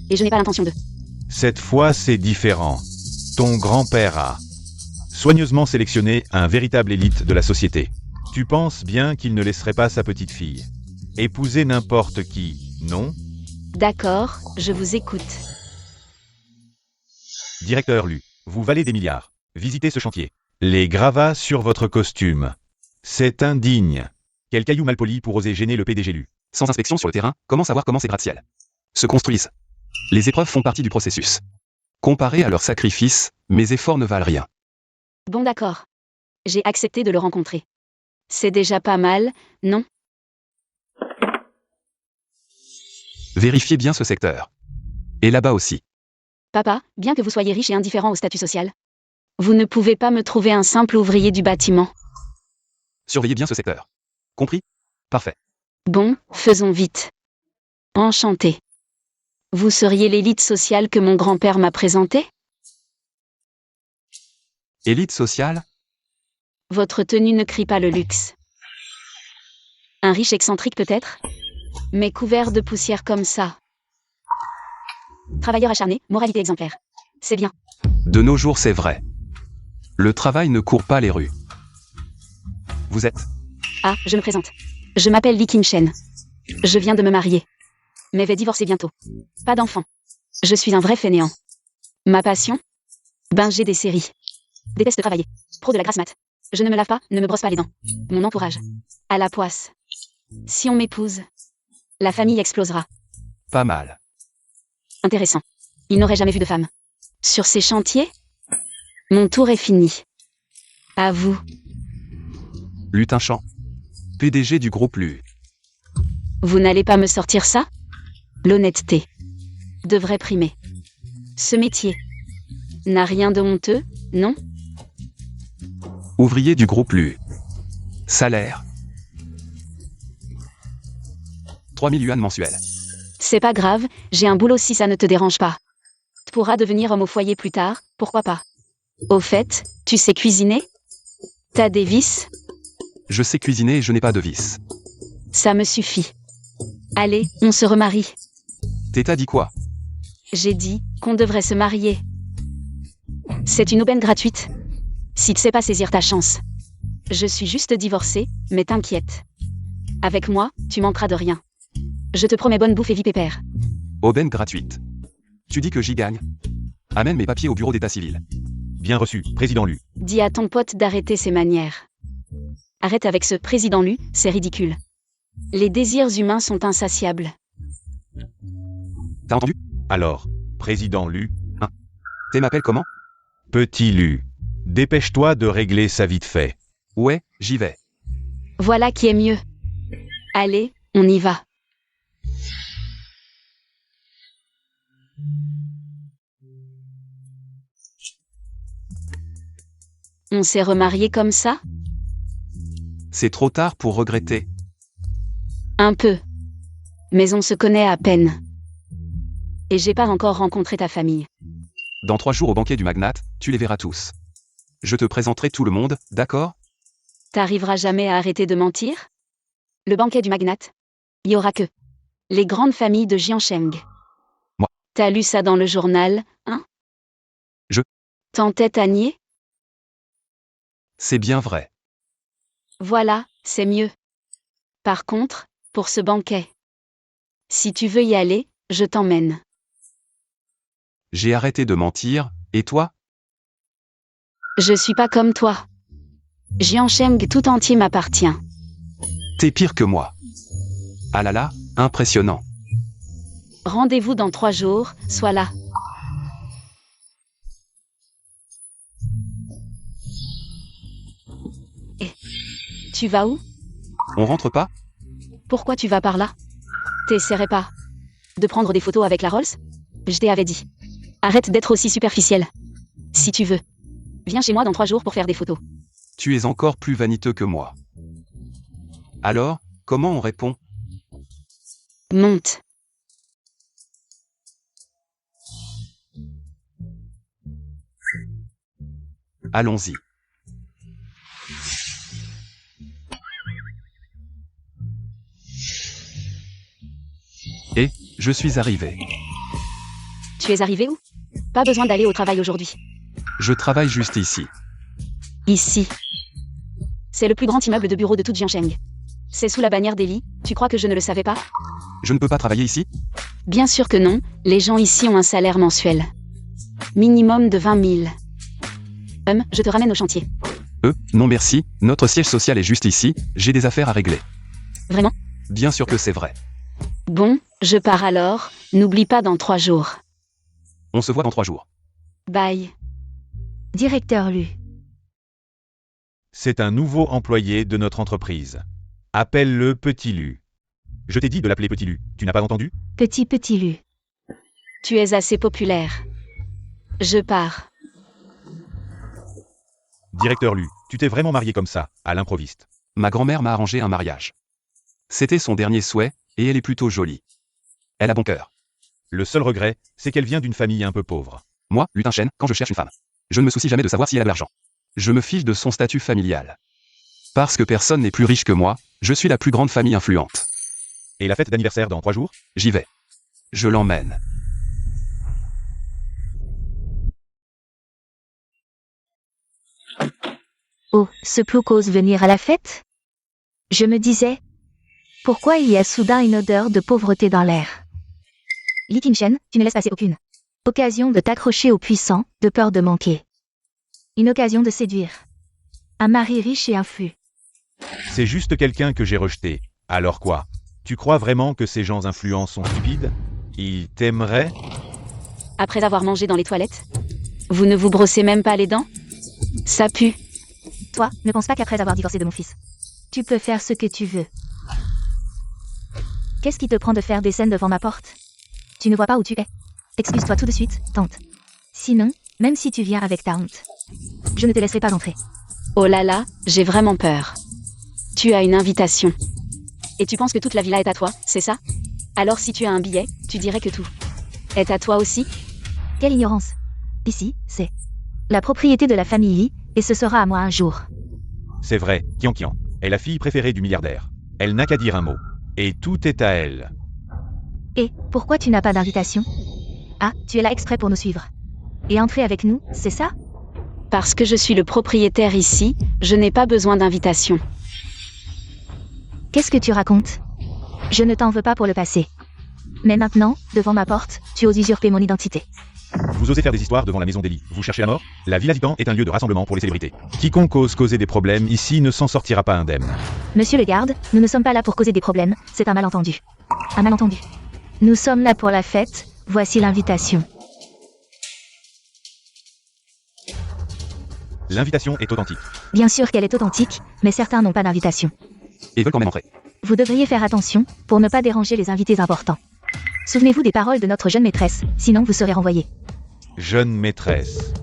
B: Et je n'ai pas l'intention de.
C: Cette fois, c'est différent. Ton grand-père a soigneusement sélectionné un véritable élite de la société. Tu penses bien qu'il ne laisserait pas sa petite fille épouser n'importe qui, non?
B: D'accord, je vous écoute.
C: Directeur Lu, vous valez des milliards. Visitez ce chantier. Les gravats sur votre costume. C'est indigne. Quel caillou malpoli pour oser gêner le PDG Lu.
D: Sans inspection sur le terrain, comment savoir comment ces gratte-ciel se construisent? Les épreuves font partie du processus. Comparé à leur sacrifice, mes efforts ne valent rien.
B: Bon d'accord. J'ai accepté de le rencontrer. C'est déjà pas mal, non?
D: Vérifiez bien ce secteur. Et là-bas aussi.
B: Papa, bien que vous soyez riche et indifférent au statut social, vous ne pouvez pas me trouver un simple ouvrier du bâtiment.
D: Surveillez bien ce secteur. Compris? Parfait.
B: Bon, faisons vite. Enchanté. Vous seriez l'élite sociale que mon grand-père m'a présentée?
D: Élite sociale?
B: Votre tenue ne crie pas le luxe. Un riche excentrique peut-être? Mais couvert de poussière comme ça. Travailleur acharné, moralité exemplaire. C'est bien.
D: De nos jours, c'est vrai. Le travail ne court pas les rues. Vous êtes?
B: Ah, je me présente. Je m'appelle Li Kim-Shen. Je viens de me marier. Mais vais divorcer bientôt. Pas d'enfant. Je suis un vrai fainéant. Ma passion? Binger des séries. Déteste travailler. Pro de la grasse mat. Je ne me lave pas, ne me brosse pas les dents. Mon entourage. À la poisse. Si on m'épouse, la famille explosera.
D: Pas mal.
B: Intéressant. Il n'aurait jamais vu de femme. Sur ces chantiers? Mon tour est fini. À vous.
D: Lutin Champ. PDG du groupe Lu.
B: Vous n'allez pas me sortir ça? L'honnêteté devrait primer. Ce métier n'a rien de honteux, non?
D: Ouvrier du groupe Lu. Salaire. 3000 yuan mensuels.
B: C'est pas grave, j'ai un boulot si ça ne te dérange pas. Tu pourras devenir homme au foyer plus tard, pourquoi pas? Au fait, tu sais cuisiner? T'as des vices?
D: Je sais cuisiner et je n'ai pas de vice.
B: Ça me suffit. Allez, on se remarie.
D: T'as dit quoi?
B: J'ai dit qu'on devrait se marier. C'est une aubaine gratuite. Si tu sais pas saisir ta chance. Je suis juste divorcée, mais t'inquiète. Avec moi, tu manqueras de rien. Je te promets bonne bouffe et vie pépère.
D: Aubaine gratuite. Tu dis que j'y gagne? Amène mes papiers au bureau d'état civil.
C: Bien reçu, président Lu.
B: Dis à ton pote d'arrêter ses manières. Arrête avec ce président Lu, c'est ridicule. Les désirs humains sont insatiables.
D: T'as entendu?
C: Alors, président Lu.
D: T'es m'appelles comment?
C: Petit Lu. Dépêche-toi de régler ça vite fait.
D: Ouais, j'y vais.
B: Voilà qui est mieux. Allez, on y va. On s'est remariés comme ça?
D: C'est trop tard pour regretter.
B: Un peu. Mais on se connaît à peine. Et j'ai pas encore rencontré ta famille.
D: Dans 3 jours au banquet du magnate, tu les verras tous. Je te présenterai tout le monde, d'accord?
B: T'arriveras jamais à arrêter de mentir? Le banquet du magnate? Y aura que les grandes familles de Jiancheng.
D: Moi.
B: T'as lu ça dans le journal, hein?
D: Je.
B: T'entêtes à nier?
D: C'est bien vrai.
B: Voilà, c'est mieux. Par contre, pour ce banquet, si tu veux y aller, je t'emmène.
D: J'ai arrêté de mentir, et toi?
B: Je suis pas comme toi. Jiancheng tout entier m'appartient.
D: T'es pire que moi. Ah là là, impressionnant.
B: Rendez-vous dans 3 jours, sois là. Tu vas où?
D: On rentre pas?
B: Pourquoi tu vas par là? T'essaierais pas de prendre des photos avec la Rolls? Je t'avais dit. Arrête d'être aussi superficiel. Si tu veux, viens chez moi dans 3 jours pour faire des photos.
D: Tu es encore plus vaniteux que moi. Alors, comment on répond?
B: Monte.
D: Allons-y. Et, je suis arrivé.
B: Tu es arrivé où? Pas besoin d'aller au travail aujourd'hui.
D: Je travaille juste ici.
B: Ici. C'est le plus grand immeuble de bureaux de toute Jiangsheng. C'est sous la bannière d'Eli. Tu crois que je ne le savais pas?
D: Je ne peux pas travailler ici?
B: Bien sûr que non. Les gens ici ont un salaire mensuel. Minimum de 20 000. Je te ramène au chantier.
D: Non merci, notre siège social est juste ici, j'ai des affaires à régler.
B: Vraiment?
D: Bien sûr que c'est vrai.
B: Bon, je pars alors. N'oublie pas dans 3 jours.
D: On se voit dans 3 jours.
B: Bye.
A: Directeur Lu.
C: C'est un nouveau employé de notre entreprise. Appelle-le Petit Lu. Je t'ai dit de l'appeler Petit Lu, tu n'as pas entendu?
A: Petit Lu.
B: Tu es assez populaire. Je pars.
C: Directeur Lu, tu t'es vraiment marié comme ça, à l'improviste.
D: Ma grand-mère m'a arrangé un mariage. C'était son dernier souhait, et elle est plutôt jolie. Elle a bon cœur.
C: Le seul regret, c'est qu'elle vient d'une famille un peu pauvre.
D: Moi, lutin Chen, quand je cherche une femme, je ne me soucie jamais de savoir si elle a de l'argent. Je me fiche de son statut familial. Parce que personne n'est plus riche que moi, je suis la plus grande famille influente.
C: Et la fête d'anniversaire dans 3 jours?
D: J'y vais. Je l'emmène.
A: Oh, ce plouc ose venir à la fête? Je me disais, pourquoi il y a soudain une odeur de pauvreté dans l'air? Li Tingshen, tu ne laisses passer aucune occasion de t'accrocher au puissant, de peur de manquer. Une occasion de séduire. Un mari riche et influent.
C: C'est juste quelqu'un que j'ai rejeté. Alors quoi? Tu crois vraiment que ces gens influents sont stupides? Ils t'aimeraient?
B: Après avoir mangé dans les toilettes? Vous ne vous brossez même pas les dents? Ça pue.
A: Toi, ne pense pas qu'après avoir divorcé de mon fils, tu peux faire ce que tu veux. Qu'est-ce qui te prend de faire des scènes devant ma porte? Tu ne vois pas où tu es. Excuse-toi tout de suite, tante. Sinon, même si tu viens avec ta honte, je ne te laisserai pas entrer.
B: Oh là là, j'ai vraiment peur. Tu as une invitation. Et tu penses que toute la villa est à toi, c'est ça? Alors si tu as un billet, tu dirais que tout est à toi aussi?
A: Quelle ignorance. Ici, c'est la propriété de la famille Li, et ce sera à moi un jour.
C: C'est vrai, Qian Qian est la fille préférée du milliardaire. Elle n'a qu'à dire un mot. Et tout est à elle.
A: Et, pourquoi tu n'as pas d'invitation? Ah, tu es là exprès pour nous suivre. Et entrer avec nous, c'est ça?
B: Parce que je suis le propriétaire ici, je n'ai pas besoin d'invitation.
A: Qu'est-ce que tu racontes? Je ne t'en veux pas pour le passé. Mais maintenant, devant ma porte, tu oses usurper mon identité.
C: Vous osez faire des histoires devant la maison d'Eli. Vous cherchez la mort? La Villa Zitan est un lieu de rassemblement pour les célébrités. Quiconque ose causer des problèmes ici ne s'en sortira pas indemne.
A: Monsieur le garde, nous ne sommes pas là pour causer des problèmes, c'est un malentendu. Un malentendu. Nous sommes là pour la fête, voici l'invitation.
C: L'invitation est authentique.
A: Bien sûr qu'elle est authentique, mais certains n'ont pas d'invitation.
D: Et veulent quand même entrer.
A: Vous devriez faire attention, pour ne pas déranger les invités importants. Souvenez-vous des paroles de notre jeune maîtresse, sinon vous serez renvoyé.
C: Jeune maîtresse.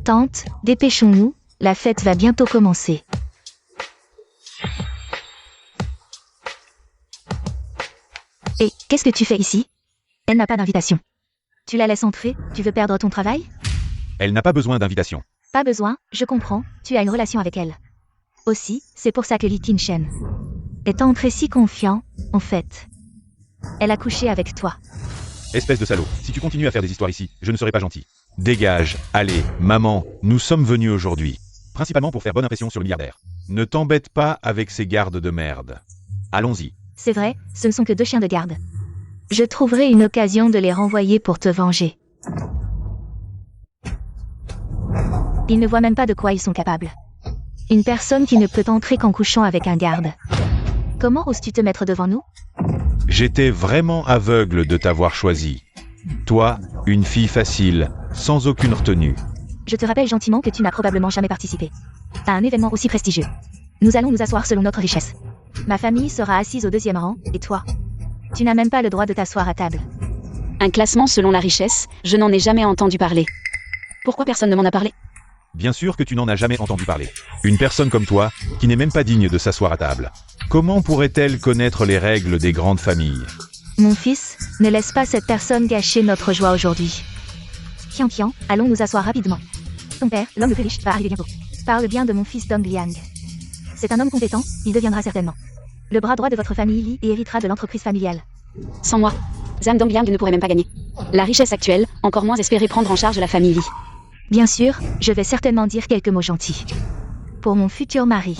A: Tante, dépêchons-nous, la fête va bientôt commencer. Et, qu'est-ce que tu fais ici? Elle n'a pas d'invitation. Tu la laisses entrer, tu veux perdre ton travail?
C: Elle n'a pas besoin d'invitation.
A: Pas besoin, je comprends, tu as une relation avec elle. Aussi, c'est pour ça que Li Tingshen est entré si confiant, en fait. Elle a couché avec toi.
C: Espèce de salaud, si tu continues à faire des histoires ici, je ne serai pas gentil. Dégage, allez, maman, nous sommes venus aujourd'hui. Principalement pour faire bonne impression sur le milliardaire. Ne t'embête pas avec ces gardes de merde. Allons-y.
A: C'est vrai, ce ne sont que 2 chiens de garde. Je trouverai une occasion de les renvoyer pour te venger. Ils ne voient même pas de quoi ils sont capables. Une personne qui ne peut entrer qu'en couchant avec un garde. Comment oses-tu te mettre devant nous?
C: J'étais vraiment aveugle de t'avoir choisi. Toi, une fille facile, sans aucune retenue.
A: Je te rappelle gentiment que tu n'as probablement jamais participé à un événement aussi prestigieux. Nous allons nous asseoir selon notre richesse. Ma famille sera assise au deuxième rang, et toi? Tu n'as même pas le droit de t'asseoir à table.
B: Un classement selon la richesse, je n'en ai jamais entendu parler. Pourquoi personne ne m'en a parlé?
C: Bien sûr que tu n'en as jamais entendu parler. Une personne comme toi, qui n'est même pas digne de s'asseoir à table. Comment pourrait-elle connaître les règles des grandes familles?
A: Mon fils, ne laisse pas cette personne gâcher notre joie aujourd'hui. Qian Qian, allons nous asseoir rapidement. Ton père, l'homme le plus riche, va arriver bientôt. Parle bien de mon fils Dong Liang. C'est un homme compétent, il deviendra certainement le bras droit de votre famille Li et héritera de l'entreprise familiale.
B: Sans moi, Zhang Dongliang ne pourrait même pas gagner. La richesse actuelle, encore moins espérer prendre en charge la famille Li.
A: Bien sûr, je vais certainement dire quelques mots gentils. Pour mon futur mari.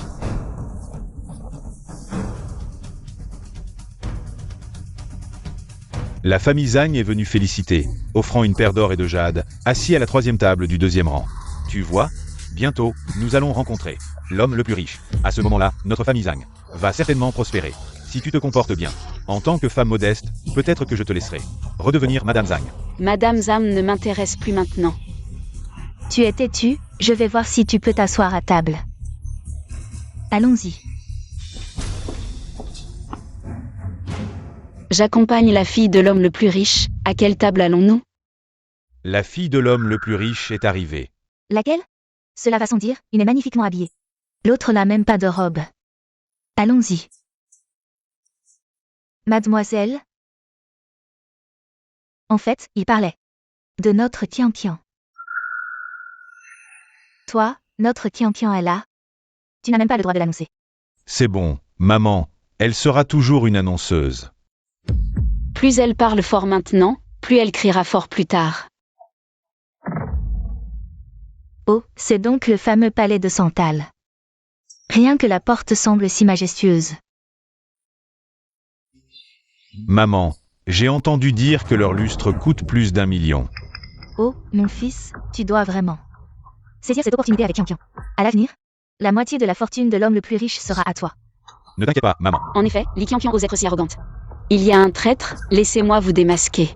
C: La famille Zhang est venue féliciter, offrant une paire d'or et de jade, assis à la troisième table du deuxième rang. Tu vois, bientôt, nous allons rencontrer l'homme le plus riche. À ce moment-là, notre famille Zhang va certainement prospérer. Si tu te comportes bien, en tant que femme modeste, peut-être que je te laisserai redevenir Madame Zhang.
B: Madame Zhang ne m'intéresse plus maintenant.
A: Tu es têtu, je vais voir si tu peux t'asseoir à table. Allons-y.
B: J'accompagne la fille de l'homme le plus riche, à quelle table allons-nous?
C: La fille de l'homme le plus riche est arrivée.
A: Laquelle? Cela va sans dire, une est magnifiquement habillée. L'autre n'a même pas de robe. Allons-y. Mademoiselle? En fait, il parlait de notre Qian Qian. Toi, notre Qian Qian est là. Tu n'as même pas le droit de l'annoncer.
C: C'est bon, maman, elle sera toujours une annonceuse.
B: Plus elle parle fort maintenant, plus elle criera fort plus tard.
A: Oh, c'est donc le fameux palais de Santal. Rien que la porte semble si majestueuse.
C: Maman, j'ai entendu dire que leur lustre coûte plus d'1 million.
A: Oh, mon fils, tu dois vraiment saisir cette opportunité avec Qian Qian. À l'avenir, la moitié de la fortune de l'homme le plus riche sera à toi.
C: Ne t'inquiète pas, maman.
B: En effet, Li Qianqian ose être si arrogante. Il y a un traître, laissez-moi vous démasquer.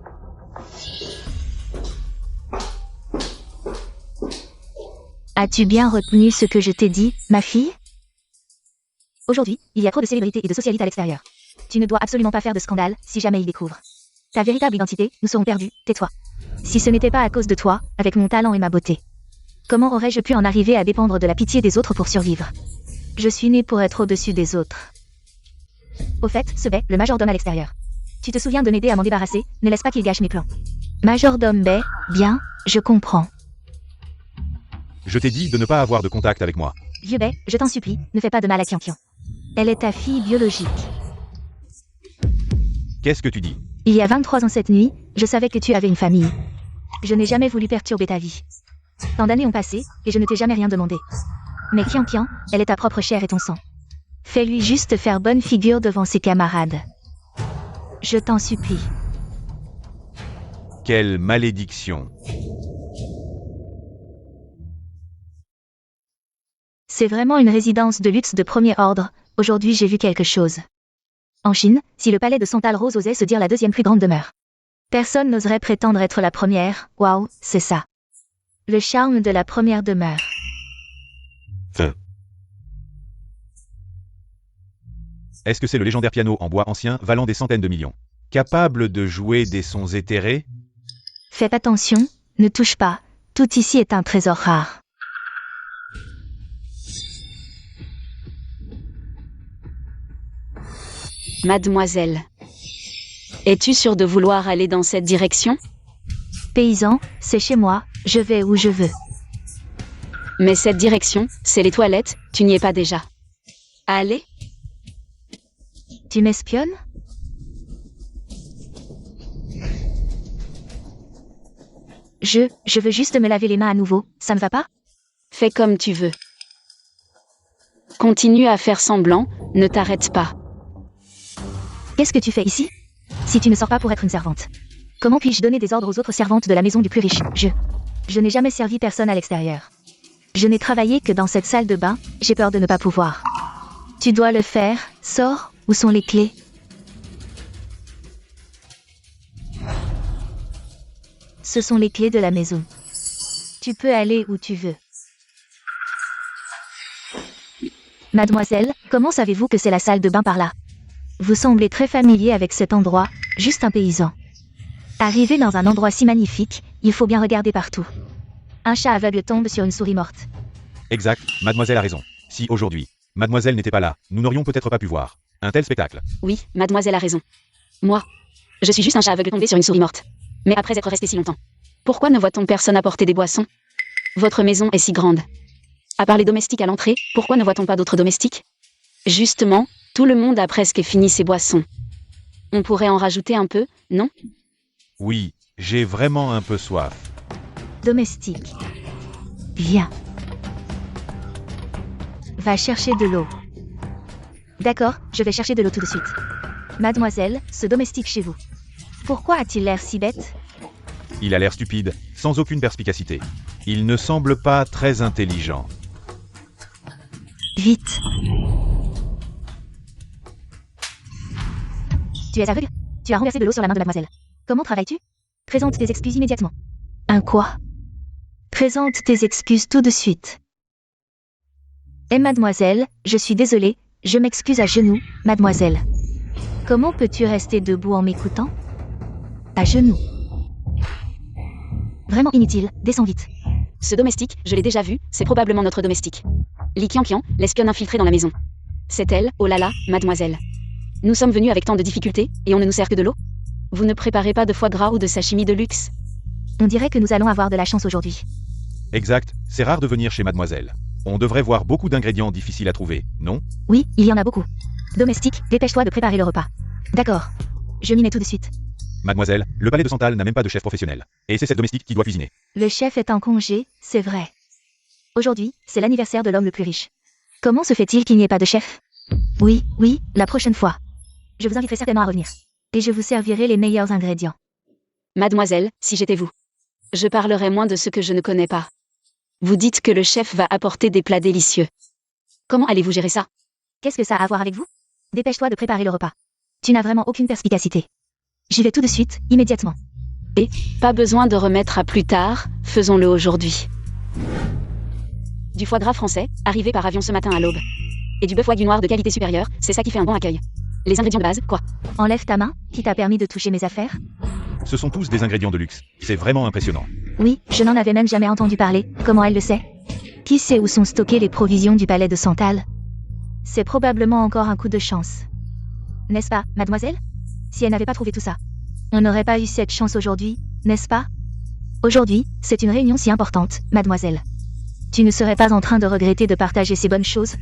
A: As-tu bien retenu ce que je t'ai dit, ma fille? Aujourd'hui, il y a trop de célébrités et de socialites à l'extérieur. Tu ne dois absolument pas faire de scandale si jamais ils découvrent ta véritable identité, nous serons perdus, tais-toi. Si ce n'était pas à cause de toi, avec mon talent et ma beauté, comment aurais-je pu en arriver à dépendre de la pitié des autres pour survivre? Je suis née pour être au-dessus des autres. Au fait, ce Bei, le majordome à l'extérieur. Tu te souviens de m'aider à m'en débarrasser, ne laisse pas qu'il gâche mes plans. Majordome Bei, bien, je comprends.
C: Je t'ai dit de ne pas avoir de contact avec moi.
A: Vieux Bei, je t'en supplie, ne fais pas de mal à Qian Qian. Elle est ta fille biologique.
C: Qu'est-ce que tu dis?
A: Il y a 23 ans cette nuit, je savais que tu avais une famille. Je n'ai jamais voulu perturber ta vie. Tant d'années ont passé, et je ne t'ai jamais rien demandé. Mais Qian Qian, elle est ta propre chair et ton sang. Fais-lui juste faire bonne figure devant ses camarades. Je t'en supplie.
C: Quelle malédiction!
A: C'est vraiment une résidence de luxe de premier ordre. Aujourd'hui j'ai vu quelque chose. En Chine, si le palais de Santal Rose osait se dire la deuxième plus grande demeure, personne n'oserait prétendre être la première. Waouh, c'est ça. Le charme de la première demeure.
C: Est-ce que c'est le légendaire piano en bois ancien valant des centaines de millions, capable de jouer des sons éthérés?
A: Faites attention, ne touche pas. Tout ici est un trésor rare.
B: Mademoiselle. Es-tu sûre de vouloir aller dans cette direction?
A: Paysan, c'est chez moi, je vais où je veux.
B: Mais cette direction, c'est les toilettes, tu n'y es pas déjà. Allez.
A: Tu m'espionnes? Je veux juste me laver les mains à nouveau, ça ne va pas?
B: Fais comme tu veux. Continue à faire semblant, ne t'arrête pas.
A: Qu'est-ce que tu fais ici? Si tu ne sors pas pour être une servante, comment puis-je donner des ordres aux autres servantes de la maison du plus riche? Je n'ai jamais servi personne à l'extérieur. Je n'ai travaillé que dans cette salle de bain, j'ai peur de ne pas pouvoir. Tu dois le faire, sors, où sont les clés? Ce sont les clés de la maison. Tu peux aller où tu veux. Mademoiselle, comment savez-vous que c'est la salle de bain par là? Vous semblez très familier avec cet endroit, juste un paysan. Arrivé dans un endroit si magnifique, il faut bien regarder partout. Un chat aveugle tombe sur une souris morte.
C: Exact, mademoiselle a raison. Si aujourd'hui, mademoiselle n'était pas là, nous n'aurions peut-être pas pu voir un tel spectacle.
B: Oui, mademoiselle a raison. Moi, je suis juste un chat aveugle tombé sur une souris morte. Mais après être resté si longtemps, pourquoi ne voit-on personne apporter des boissons? Votre maison est si grande. À part les domestiques à l'entrée, pourquoi ne voit-on pas d'autres domestiques? Justement, tout le monde a presque fini ses boissons. On pourrait en rajouter un peu, non?
C: Oui, j'ai vraiment un peu soif.
A: Domestique. Viens. Va chercher de l'eau. D'accord, je vais chercher de l'eau tout de suite. Mademoiselle, ce domestique chez vous. Pourquoi a-t-il l'air si bête?
C: Il a l'air stupide, sans aucune perspicacité. Il ne semble pas très intelligent.
A: Vite. Tu es aveugle? Tu as renversé de l'eau sur la main de mademoiselle. Comment travailles-tu? Présente tes excuses immédiatement. Un quoi? Présente tes excuses tout de suite. Et mademoiselle, je suis désolée, je m'excuse à genoux, mademoiselle. Comment peux-tu rester debout en m'écoutant? À genoux. Vraiment inutile, descends vite.
B: Ce domestique, je l'ai déjà vu, c'est probablement notre domestique. Li Qianqian, l'espionne infiltrée dans la maison. C'est elle, oh là là, mademoiselle. Nous sommes venus avec tant de difficultés, et on ne nous sert que de l'eau? Vous ne préparez pas de foie gras ou de sashimi de luxe?
A: On dirait que nous allons avoir de la chance aujourd'hui.
C: Exact, c'est rare de venir chez mademoiselle. On devrait voir beaucoup d'ingrédients difficiles à trouver, non?
A: Oui, il y en a beaucoup. Domestique, dépêche-toi de préparer le repas. D'accord. Je m'y mets tout de suite.
C: Mademoiselle, le palais de Santal n'a même pas de chef professionnel. Et c'est cette domestique qui doit cuisiner.
A: Le chef est en congé, c'est vrai. Aujourd'hui, c'est l'anniversaire de l'homme le plus riche. Comment se fait-il qu'il n'y ait pas de chef? Oui, la prochaine fois. Je vous inviterai certainement à revenir. Et je vous servirai les meilleurs ingrédients.
B: Mademoiselle, si j'étais vous, je parlerais moins de ce que je ne connais pas. Vous dites que le chef va apporter des plats délicieux. Comment allez-vous gérer ça?
A: Qu'est-ce que ça a à voir avec vous? Dépêche-toi de préparer le repas. Tu n'as vraiment aucune perspicacité. J'y vais tout de suite, immédiatement.
B: Et, pas besoin de remettre à plus tard, faisons-le aujourd'hui. Du foie gras français, arrivé par avion ce matin à l'aube. Et du bœuf wagyu noir de qualité supérieure, c'est ça qui fait un bon accueil. Les ingrédients de base, quoi?
A: Enlève ta main, qui t'a permis de toucher mes affaires?
C: Ce sont tous des ingrédients de luxe. C'est vraiment impressionnant.
A: Oui, je n'en avais même jamais entendu parler. Comment elle le sait? Qui sait où sont stockées les provisions du palais de Santal? C'est probablement encore un coup de chance. N'est-ce pas, mademoiselle? Si elle n'avait pas trouvé tout ça, on n'aurait pas eu cette chance aujourd'hui, n'est-ce pas? Aujourd'hui, c'est une réunion si importante, mademoiselle. Tu ne serais pas en train de regretter de partager ces bonnes choses?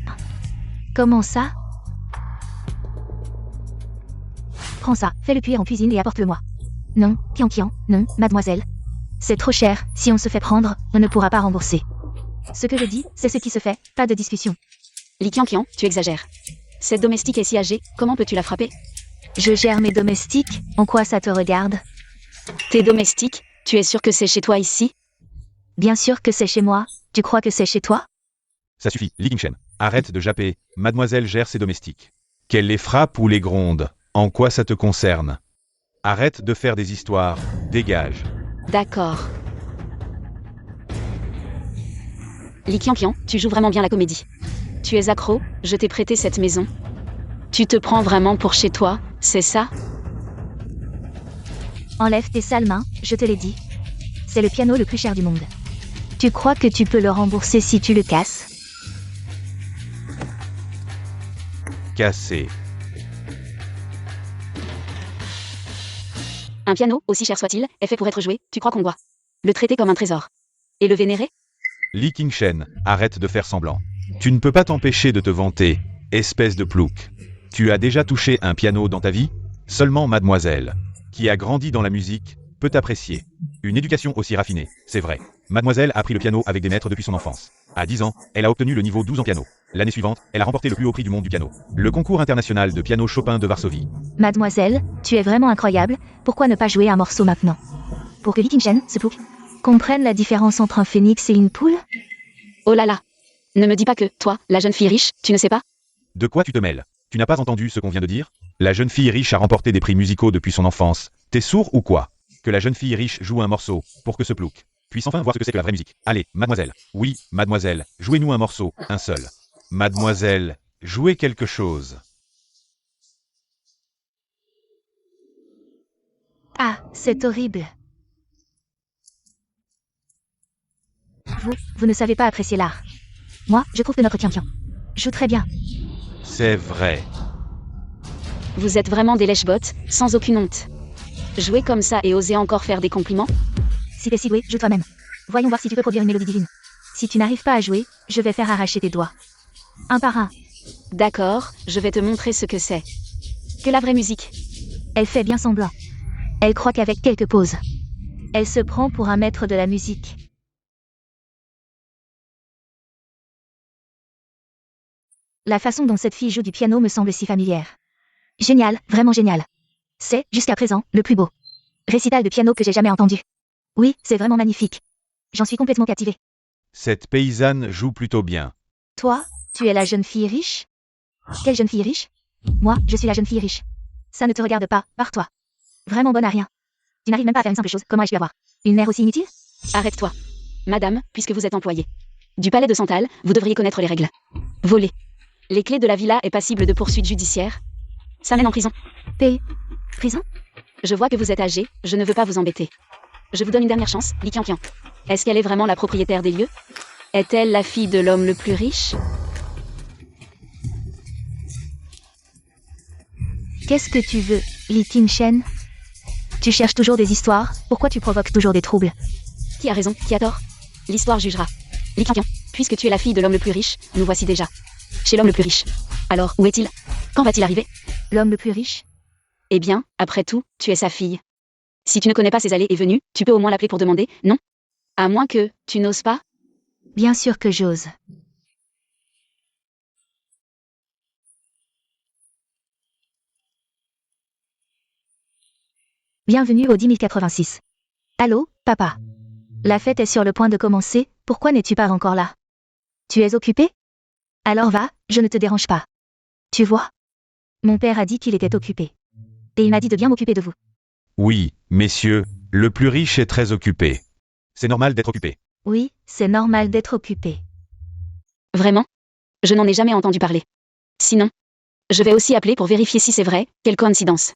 A: Comment ça? Prends ça, fais-le cuire en cuisine et apporte-le-moi. Non, Qianqian, non, mademoiselle. C'est trop cher, si on se fait prendre, on ne pourra pas rembourser. Ce que je dis, c'est ce qui se fait, pas de discussion.
B: Li Qianqian, tu exagères. Cette domestique est si âgée, comment peux-tu la frapper?
A: Je gère mes domestiques, en quoi ça te regarde?
B: Tes domestiques, tu es sûr que c'est chez toi ici?
A: Bien sûr que c'est chez moi, tu crois que c'est chez toi?
C: Ça suffit, Li Qingshen. Arrête de japper, mademoiselle gère ses domestiques. Qu'elle les frappe ou les gronde, en quoi ça te concerne? Arrête de faire des histoires, dégage.
B: D'accord. Li Qianqian, tu joues vraiment bien la comédie. Tu es accro, je t'ai prêté cette maison. Tu te prends vraiment pour chez toi, c'est ça?
A: Enlève tes sales mains, je te l'ai dit. C'est le piano le plus cher du monde. Tu crois que tu peux le rembourser si tu le casses?
C: Cassé.
B: Un piano, aussi cher soit-il, est fait pour être joué, tu crois qu'on doit le traiter comme un trésor? Et le vénérer?
C: Li Qingshen, arrête de faire semblant. Tu ne peux pas t'empêcher de te vanter, espèce de plouc. Tu as déjà touché un piano dans ta vie? Seulement mademoiselle, qui a grandi dans la musique, peut apprécier. Une éducation aussi raffinée, c'est vrai. Mademoiselle a appris le piano avec des maîtres depuis son enfance. À 10 ans, elle a obtenu le niveau 12 en piano. L'année suivante, elle a remporté le plus haut prix du monde du piano, le concours international de piano Chopin de Varsovie.
A: Mademoiselle, tu es vraiment incroyable, pourquoi ne pas jouer un morceau maintenant? Pour que Li Qingshen, ce plouc, comprenne la différence entre un phénix et une poule?
B: Oh là là! Ne me dis pas que, toi, la jeune fille riche, tu ne sais pas?
C: De quoi tu te mêles? Tu n'as pas entendu ce qu'on vient de dire? La jeune fille riche a remporté des prix musicaux depuis son enfance. T'es sourd ou quoi? Que la jeune fille riche joue un morceau, pour que ce plouc puisse enfin voir ce que c'est que la vraie musique. Allez, mademoiselle. Oui, mademoiselle, jouez-nous un morceau, un seul. Mademoiselle, Jouez quelque chose.
A: Ah, c'est horrible. Vous ne savez pas apprécier l'art. Moi, je trouve que notre Tian-Tian joue très bien.
C: C'est vrai.
B: Vous êtes vraiment des lèche-bottes, sans aucune honte. Jouer comme ça et oser encore faire des compliments?
A: Si t'es si doué, joue toi-même. Voyons voir si tu peux produire une mélodie divine. Si tu n'arrives pas à jouer, je vais faire arracher tes doigts. Un par un.
B: D'accord, je vais te montrer ce que c'est. Que la vraie musique.
A: Elle fait bien semblant. Elle croit qu'avec quelques pauses, elle se prend pour un maître de la musique. La façon dont cette fille joue du piano me semble si familière. Génial, vraiment génial. C'est, jusqu'à présent, le plus beau récital de piano que j'ai jamais entendu. Oui, c'est vraiment magnifique. J'en suis complètement captivée.
C: Cette paysanne joue plutôt bien.
A: Toi, tu es la jeune fille riche? Quelle jeune fille riche? Moi, je suis la jeune fille riche. Ça ne te regarde pas, barre-toi. Vraiment bonne à rien. Tu n'arrives même pas à faire une simple chose, comment ai-je pu avoir une mère aussi inutile?
B: Arrête-toi. Madame, puisque vous êtes employée du palais de Santal, vous devriez connaître les règles. Voler les clés de la villa est passible de poursuites judiciaires. Ça mène en prison.
A: Prison?
B: Je vois que vous êtes âgé, je ne veux pas vous embêter. Je vous donne une dernière chance, Li Qianqian. Est-ce qu'elle est vraiment la propriétaire des lieux? Est-elle la fille de l'homme le plus riche?
A: Qu'est-ce que tu veux, Li Qingchen? Tu cherches toujours des histoires, pourquoi tu provoques toujours des troubles?
B: Qui a raison, qui a tort? L'histoire jugera. Li Qianqian, puisque tu es la fille de l'homme le plus riche, nous voici déjà chez l'homme le plus riche. Alors, où est-il? Quand va-t-il arriver?
A: L'homme le plus riche?
B: Eh bien, après tout, tu es sa fille. Si tu ne connais pas ses allées et venues, tu peux au moins l'appeler pour demander, non? À moins que, tu n'oses pas?
A: Bien sûr que j'ose. Bienvenue au 10 086. Allô, papa? La fête est sur le point de commencer, pourquoi n'es-tu pas encore là? Tu es occupé? Alors va, je ne te dérange pas. Tu vois? Mon père a dit qu'il était occupé. Et il m'a dit de bien m'occuper de vous.
C: Oui, messieurs, le plus riche est très occupé. C'est normal d'être occupé.
A: Oui, c'est normal d'être occupé.
B: Vraiment? Je n'en ai jamais entendu parler. Sinon, je vais aussi appeler pour vérifier si c'est vrai, quelle coïncidence.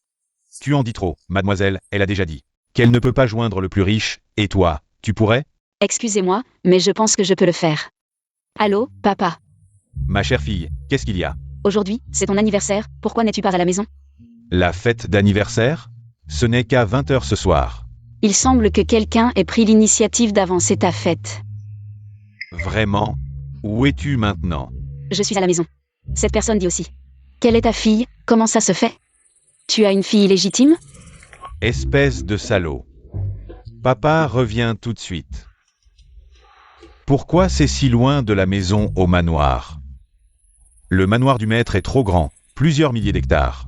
C: Tu en dis trop, mademoiselle, elle a déjà dit qu'elle ne peut pas joindre le plus riche, et toi, tu pourrais?
B: Excusez-moi, mais je pense que je peux le faire. Allô, papa?
C: Ma chère fille, qu'est-ce qu'il y a?
B: Aujourd'hui, c'est ton anniversaire, pourquoi n'es-tu pas à la maison?
C: La fête d'anniversaire? Ce n'est qu'à 20h ce soir.
B: Il semble que quelqu'un ait pris l'initiative d'avancer ta fête.
C: Vraiment? Où es-tu maintenant?
B: Je suis à la maison. Cette personne dit aussi. Quelle est ta fille? Comment ça se fait? Tu as une fille légitime?
C: Espèce de salaud. Papa revient tout de suite. Pourquoi c'est si loin de la maison au manoir? Le manoir du maître est trop grand, plusieurs milliers d'hectares.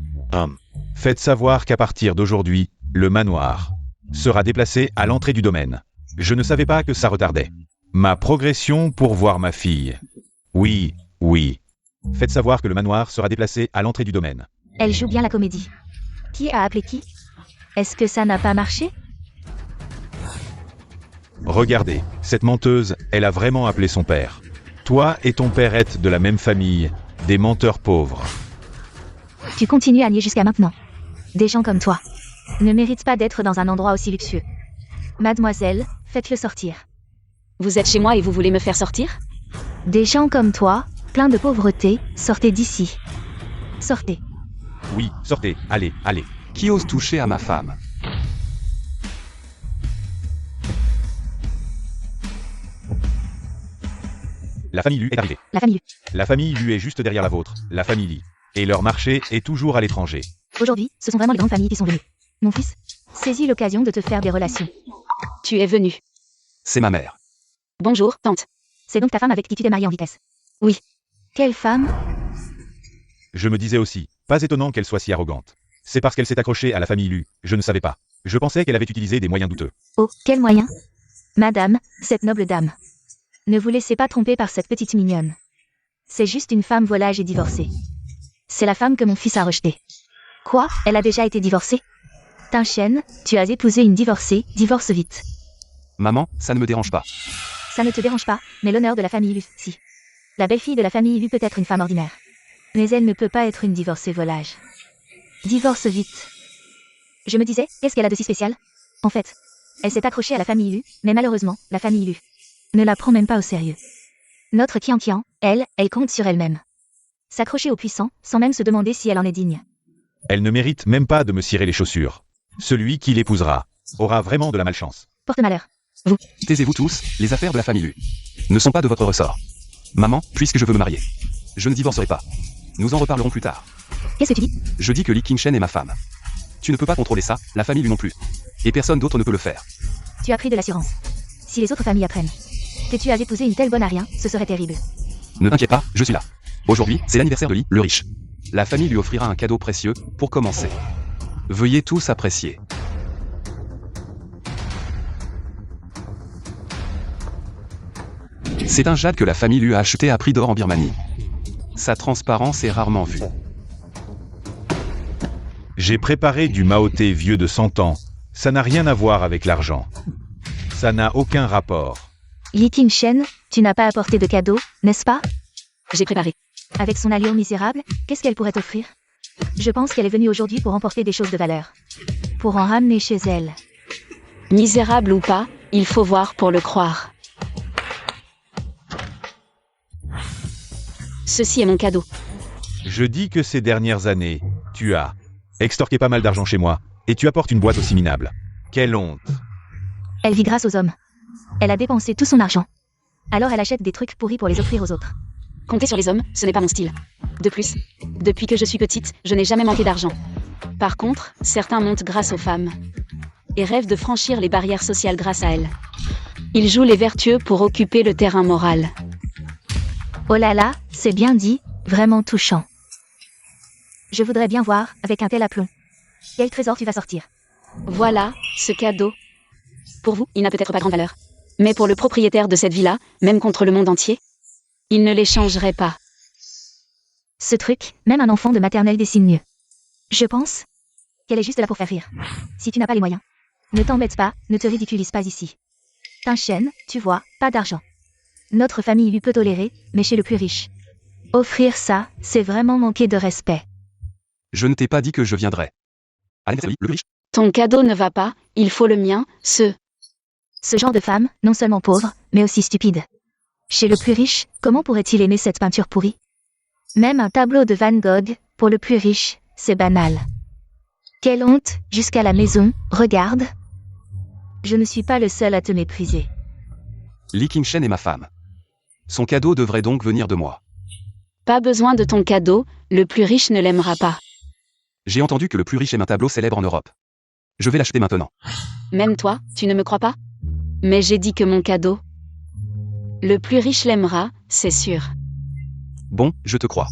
C: Faites savoir qu'à partir d'aujourd'hui, le manoir sera déplacé à l'entrée du domaine. Je ne savais pas que ça retardait ma progression pour voir ma fille. Oui, oui. Faites savoir que le manoir sera déplacé à l'entrée du domaine.
A: Elle joue bien la comédie. Qui a appelé qui? Est-ce que ça n'a pas marché?
C: Regardez, cette menteuse, elle a vraiment appelé son père. Toi et ton père êtes de la même famille, des menteurs pauvres.
A: Tu continues à nier jusqu'à maintenant. Des gens comme toi ne méritent pas d'être dans un endroit aussi luxueux. Mademoiselle, faites-le sortir.
B: Vous êtes chez moi et vous voulez me faire sortir?
A: Des gens comme toi, pleins de pauvreté, sortez d'ici. Sortez.
C: Oui, sortez, allez, allez.
D: Qui ose toucher à ma femme?
C: La famille Lu est arrivée.
A: La famille.
C: La famille Lu est juste derrière la vôtre, la famille Li. Et leur marché est toujours à l'étranger.
A: Aujourd'hui, ce sont vraiment les grandes familles qui sont venues. Mon fils, saisis l'occasion de te faire des relations.
B: Tu es venu.
D: C'est ma mère.
B: Bonjour, tante.
A: C'est donc ta femme avec qui tu t'es mariée en vitesse?
B: Oui.
A: Quelle femme?
C: Je me disais aussi, pas étonnant qu'elle soit si arrogante. C'est parce qu'elle s'est accrochée à la famille Lu, je ne savais pas. Je pensais qu'elle avait utilisé des moyens douteux.
A: Oh, quel moyen? Madame, cette noble dame. Ne vous laissez pas tromper par cette petite mignonne. C'est juste une femme volage et divorcée. C'est la femme que mon fils a rejetée. Quoi? Elle a déjà été divorcée? Tinchen, tu as épousé une divorcée, divorce vite.
D: Maman, ça ne me dérange pas.
A: Ça ne te dérange pas, mais l'honneur de la famille Lu, si. La belle-fille de la famille Lu peut être une femme ordinaire. Mais elle ne peut pas être une divorcée volage. Divorce vite. Je me disais, qu'est-ce qu'elle a de si spécial? En fait, elle s'est accrochée à la famille Lu, mais malheureusement, la famille Lu ne la prend même pas au sérieux. Notre Qian, elle compte sur elle-même. S'accrocher aux puissants, sans même se demander si elle en est digne.
C: Elle ne mérite même pas de me cirer les chaussures. Celui qui l'épousera aura vraiment de la malchance.
A: Porte malheur.
D: Taisez-vous tous, les affaires de la famille Lu ne sont pas de votre ressort. Maman, puisque je veux me marier, je ne divorcerai pas. Nous en reparlerons plus tard.
A: Qu'est-ce que tu dis?
D: Je dis que Li Qingshen est ma femme. Tu ne peux pas contrôler ça, la famille Lu non plus. Et personne d'autre ne peut le faire.
A: Tu as pris de l'assurance. Si les autres familles apprennent que tu as épousé une telle bonne à rien, ce serait terrible.
D: Ne t'inquiète pas, je suis là. Aujourd'hui, c'est l'anniversaire de Li, le riche. La famille lui offrira un cadeau précieux, pour commencer. Veuillez tous apprécier. C'est un jade que la famille lui a acheté à prix d'or en Birmanie. Sa transparence est rarement vue.
C: J'ai préparé du Maoté vieux de 100 ans. Ça n'a rien à voir avec l'argent. Ça n'a aucun rapport.
A: Li Qingshen, tu n'as pas apporté de cadeau, n'est-ce pas?
B: J'ai préparé.
A: Avec son allure misérable, qu'est-ce qu'elle pourrait t'offrir? Je pense qu'elle est venue aujourd'hui pour emporter des choses de valeur. Pour en ramener chez elle.
B: Misérable ou pas, il faut voir pour le croire. Ceci est mon cadeau.
C: Je dis que ces dernières années, tu as extorqué pas mal d'argent chez moi, et tu apportes une boîte aussi minable. Quelle honte.
A: Elle vit grâce aux hommes. Elle a dépensé tout son argent. Alors elle achète des trucs pourris pour les offrir aux autres.
B: Compter sur les hommes, ce n'est pas mon style. De plus, depuis que je suis petite, je n'ai jamais manqué d'argent. Par contre, certains montent grâce aux femmes. Et rêvent de franchir les barrières sociales grâce à elles. Ils jouent les vertueux pour occuper le terrain moral.
A: Oh là là, c'est bien dit, vraiment touchant. Je voudrais bien voir, avec un tel aplomb. Quel trésor tu vas sortir?
B: Voilà, ce cadeau. Pour vous, il n'a peut-être pas grande valeur. Mais pour le propriétaire de cette villa, même contre le monde entier, il ne l'échangerait pas.
A: Ce truc, même un enfant de maternelle dessine mieux. Je pense qu'elle est juste là pour faire rire. Si tu n'as pas les moyens, ne t'embête pas, ne te ridiculise pas ici. Qingshen, tu vois, pas d'argent. Notre famille lui peut tolérer, mais chez le plus riche. Offrir ça, c'est vraiment manquer de respect.
D: Je ne t'ai pas dit que je viendrais. À l'anniversaire de Li, le riche.
B: Ton cadeau ne va pas, il faut le mien,
A: Ce genre de femme, non seulement pauvre, mais aussi stupide. Chez le plus riche, comment pourrait-il aimer cette peinture pourrie? Même un tableau de Van Gogh, pour le plus riche, c'est banal. Quelle honte, jusqu'à la maison, regarde. Je ne suis pas le seul à te mépriser.
D: Li Qingshen est ma femme. Son cadeau devrait donc venir de moi.
B: Pas besoin de ton cadeau, le plus riche ne l'aimera pas.
D: J'ai entendu que le plus riche aime un tableau célèbre en Europe. Je vais l'acheter maintenant.
B: Même toi, tu ne me crois pas? Mais j'ai dit que mon cadeau. Le plus riche l'aimera, c'est sûr.
D: Bon, je te crois.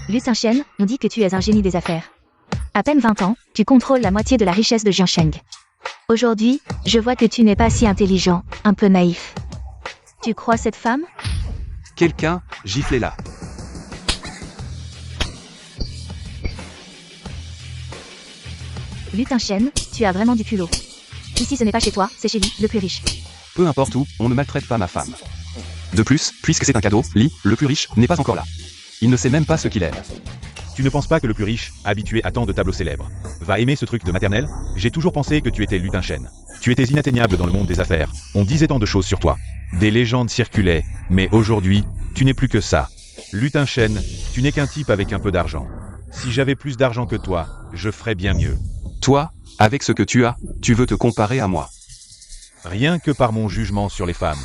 A: Lu Qingshen, on dit que tu es un génie des affaires. À peine 20 ans, tu contrôles la moitié de la richesse de Jiansheng. Aujourd'hui, je vois que tu n'es pas si intelligent, un peu naïf. Tu crois cette femme?
D: Quelqu'un, giflez-la.
A: Lu Qingshen, tu as vraiment du culot. Ici ce n'est pas chez toi, c'est chez lui, le plus riche.
D: Peu importe où, on ne maltraite pas ma femme. De plus, puisque c'est un cadeau, Li, le plus riche, n'est pas encore là. Il ne sait même pas ce qu'il aime.
C: Tu ne penses pas que le plus riche, habitué à tant de tableaux célèbres, va aimer ce truc de maternelle? J'ai toujours pensé que tu étais Lu Qingshen. Tu étais inatteignable dans le monde des affaires. On disait tant de choses sur toi. Des légendes circulaient, mais aujourd'hui, tu n'es plus que ça. Lu Qingshen, tu n'es qu'un type avec un peu d'argent. Si j'avais plus d'argent que toi, je ferais bien mieux.
D: Toi, avec ce que tu as, tu veux te comparer à moi.
C: Rien que par mon jugement sur les femmes.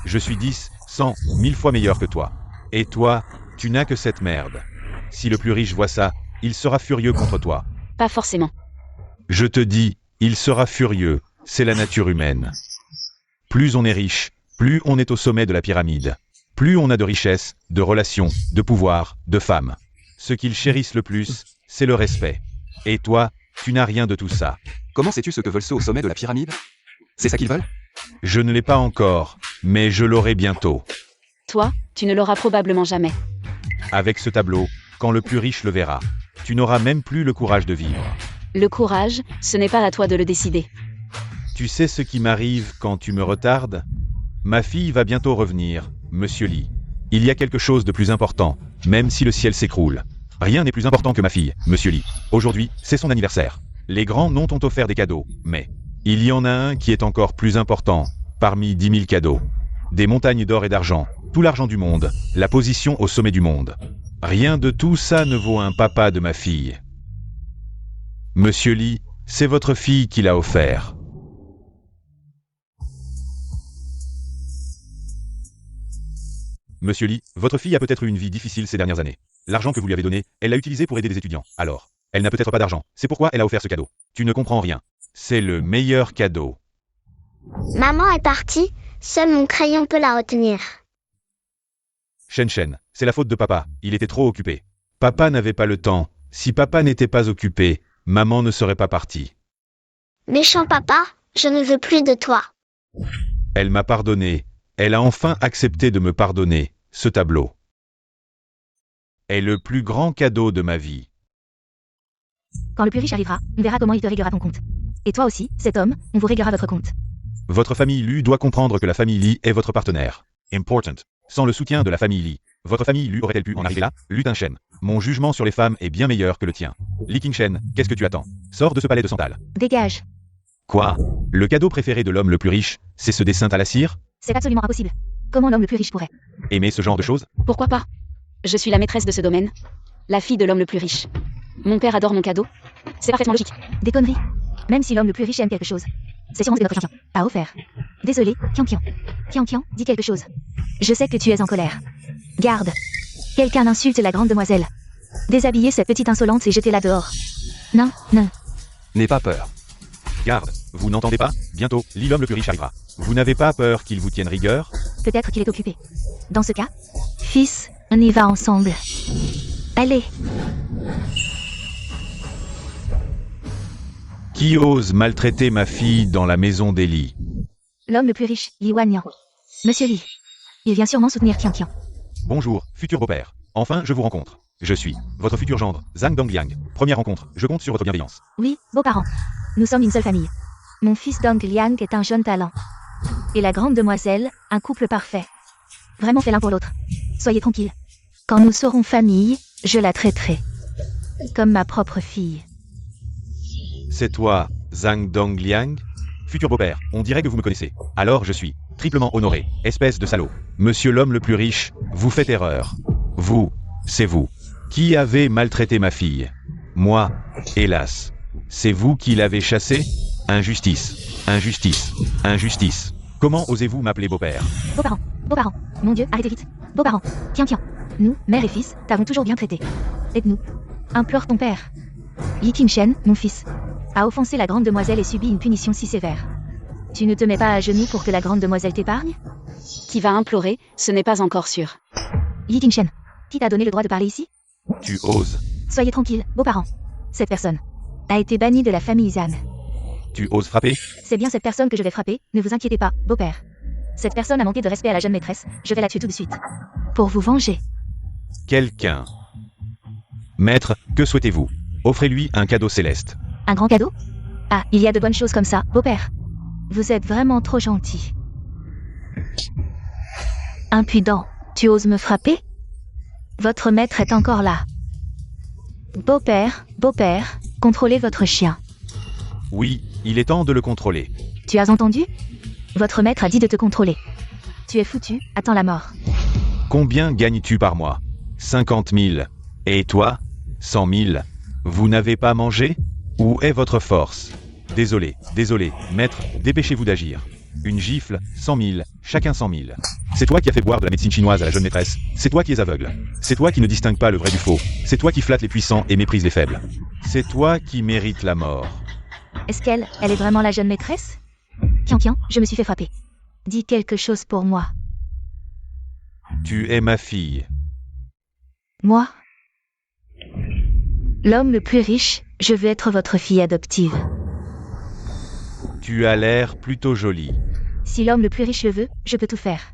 C: Je suis 10, 100, 1000 fois meilleur que toi. Et toi, tu n'as que cette merde. Si le plus riche voit ça, il sera furieux contre toi.
B: Pas forcément.
C: Je te dis, il sera furieux. C'est la nature humaine. Plus on est riche, plus on est au sommet de la pyramide. Plus on a de richesses, de relations, de pouvoir, de femmes. Ce qu'ils chérissent le plus, c'est le respect. Et toi, tu n'as rien de tout ça.
D: Comment sais-tu ce que veulent ceux au sommet de la pyramide? C'est ça qu'ils veulent?
C: Je ne l'ai pas encore, mais je l'aurai bientôt.
B: Toi, tu ne l'auras probablement jamais.
C: Avec ce tableau, quand le plus riche le verra, tu n'auras même plus le courage de vivre.
B: Le courage, ce n'est pas à toi de le décider.
C: Tu sais ce qui m'arrive quand tu me retardes? Ma fille va bientôt revenir, Monsieur Li. Il y a quelque chose de plus important, même si le ciel s'écroule. Rien n'est plus important que ma fille, Monsieur Lee. Aujourd'hui, c'est son anniversaire. Les grands noms t'ont offert des cadeaux, mais il y en a un qui est encore plus important, parmi 10 000 cadeaux. Des montagnes d'or et d'argent, tout l'argent du monde, la position au sommet du monde. Rien de tout ça ne vaut un papa de ma fille. Monsieur Lee, c'est votre fille qui l'a offert. Monsieur Lee, votre fille a peut-être eu une vie difficile ces dernières années. L'argent que vous lui avez donné, elle l'a utilisé pour aider des étudiants. Alors, elle n'a peut-être pas d'argent. C'est pourquoi elle a offert ce cadeau. Tu ne comprends rien. C'est le meilleur cadeau.
E: Maman est partie, seul mon crayon peut la retenir.
C: Shen, c'est la faute de papa. Il était trop occupé. Papa n'avait pas le temps. Si papa n'était pas occupé, maman ne serait pas partie.
E: Méchant papa, je ne veux plus de toi.
C: Elle m'a pardonné. Elle a enfin accepté de me pardonner. Ce tableau est le plus grand cadeau de ma vie.
A: Quand le plus riche arrivera, on verra comment il te réglera ton compte. Et toi aussi, cet homme, on vous réglera votre compte.
C: Votre famille Lu doit comprendre que la famille Lee est votre partenaire. Important. Sans le soutien de la famille Lee, votre famille Lu aurait-elle pu en arriver là? Lu Ting-shen. Mon jugement sur les femmes est bien meilleur que le tien. Li King-shen, qu'est-ce que tu attends? Sors de ce palais de santal.
A: Dégage.
C: Quoi? Le cadeau préféré de l'homme le plus riche, c'est ce dessin à la cire?
A: C'est absolument impossible. Comment l'homme le plus riche pourrait?
C: Aimer ce genre de choses?
B: Pourquoi pas? Je suis la maîtresse de ce domaine. La fille de l'homme le plus riche. Mon père adore mon cadeau. C'est parfaitement logique.
A: Des conneries. Même si l'homme le plus riche aime quelque chose. C'est sûrement notre Kian. Pas offert. Désolé, Kian. Kian, dis quelque chose. Je sais que tu es en colère. Garde. Quelqu'un insulte la grande demoiselle. Déshabillez cette petite insolente et jetez-la dehors. Non.
D: N'aie pas peur.
C: Garde, vous n'entendez pas? Bientôt, l'homme le plus riche arrivera. Vous n'avez pas peur qu'il vous tienne rigueur?
A: Peut-être qu'il est occupé. Dans ce cas, fils, on y va ensemble. Allez.
C: Qui ose maltraiter ma fille dans la maison d'Eli?
A: L'homme le plus riche, Li Wanyan. Monsieur Li. Il vient sûrement soutenir Kian.
C: Bonjour, futur beau-père. Enfin, je vous rencontre. Je suis votre futur gendre, Zhang Dongliang. Première rencontre, je compte sur votre bienveillance.
A: Oui, beaux-parents. Nous sommes une seule famille. Mon fils Dong Liang est un jeune talent. Et la grande demoiselle, un couple parfait. Vraiment fait l'un pour l'autre. Soyez tranquille. Quand nous serons famille, je la traiterai comme ma propre fille.
C: C'est toi, Zhang Dongliang? Futur beau-père, on dirait que vous me connaissez. Alors je suis triplement honoré, espèce de salaud. Monsieur l'homme le plus riche, vous faites erreur. Vous, c'est vous, qui avez maltraité ma fille. Moi, hélas, c'est vous qui l'avez chassée? Injustice, injustice, injustice. Comment osez-vous m'appeler beau-père?
A: Beaux-parents. Mon Dieu, arrêtez vite. Beaux-parents. Kian. Nous, mère et fils, t'avons toujours bien traité. Aide-nous. Implore ton père. Yi King-shen, mon fils, a offensé la grande demoiselle et subi une punition si sévère. Tu ne te mets pas à genoux pour que la grande demoiselle t'épargne?
B: Qui va implorer, ce n'est pas encore sûr.
A: Yi King-shen, qui t'a donné le droit de parler ici?
C: Tu oses.
A: Soyez tranquilles, beaux-parents. Cette personne a été bannie de la famille Zhan.
C: Tu oses frapper?
A: C'est bien cette personne que je vais frapper, ne vous inquiétez pas, beau-père. Cette personne a manqué de respect à la jeune maîtresse, je vais la tuer tout de suite. Pour vous venger.
C: Quelqu'un. Maître, que souhaitez-vous? Offrez-lui un cadeau céleste.
A: Un grand cadeau? Ah, il y a de bonnes choses comme ça, beau-père. Vous êtes vraiment trop gentil. Impudent, tu oses me frapper? Votre maître est encore là. Beau-père, contrôlez votre chien.
C: Oui, il est temps de le contrôler.
A: Tu as entendu? Votre maître a dit de te contrôler. Tu es foutu, attends la mort.
C: Combien gagnes-tu par mois? 50 000. Et toi? 100 000. Vous n'avez pas mangé? Où est votre force? Désolé, maître, dépêchez-vous d'agir. Une gifle, 100 000, chacun 100 000. C'est toi qui as fait boire de la médecine chinoise à la jeune maîtresse. C'est toi qui es aveugle. C'est toi qui ne distingue pas le vrai du faux. C'est toi qui flatte les puissants et méprise les faibles. C'est toi qui mérites la mort.
A: Est-ce qu'elle est vraiment la jeune maîtresse? Kian, je me suis fait frapper. Dis quelque chose pour moi.
C: Tu es ma fille.
A: Moi? L'homme le plus riche, je veux être votre fille adoptive.
C: Tu as l'air plutôt jolie.
A: Si l'homme le plus riche le veut, je peux tout faire.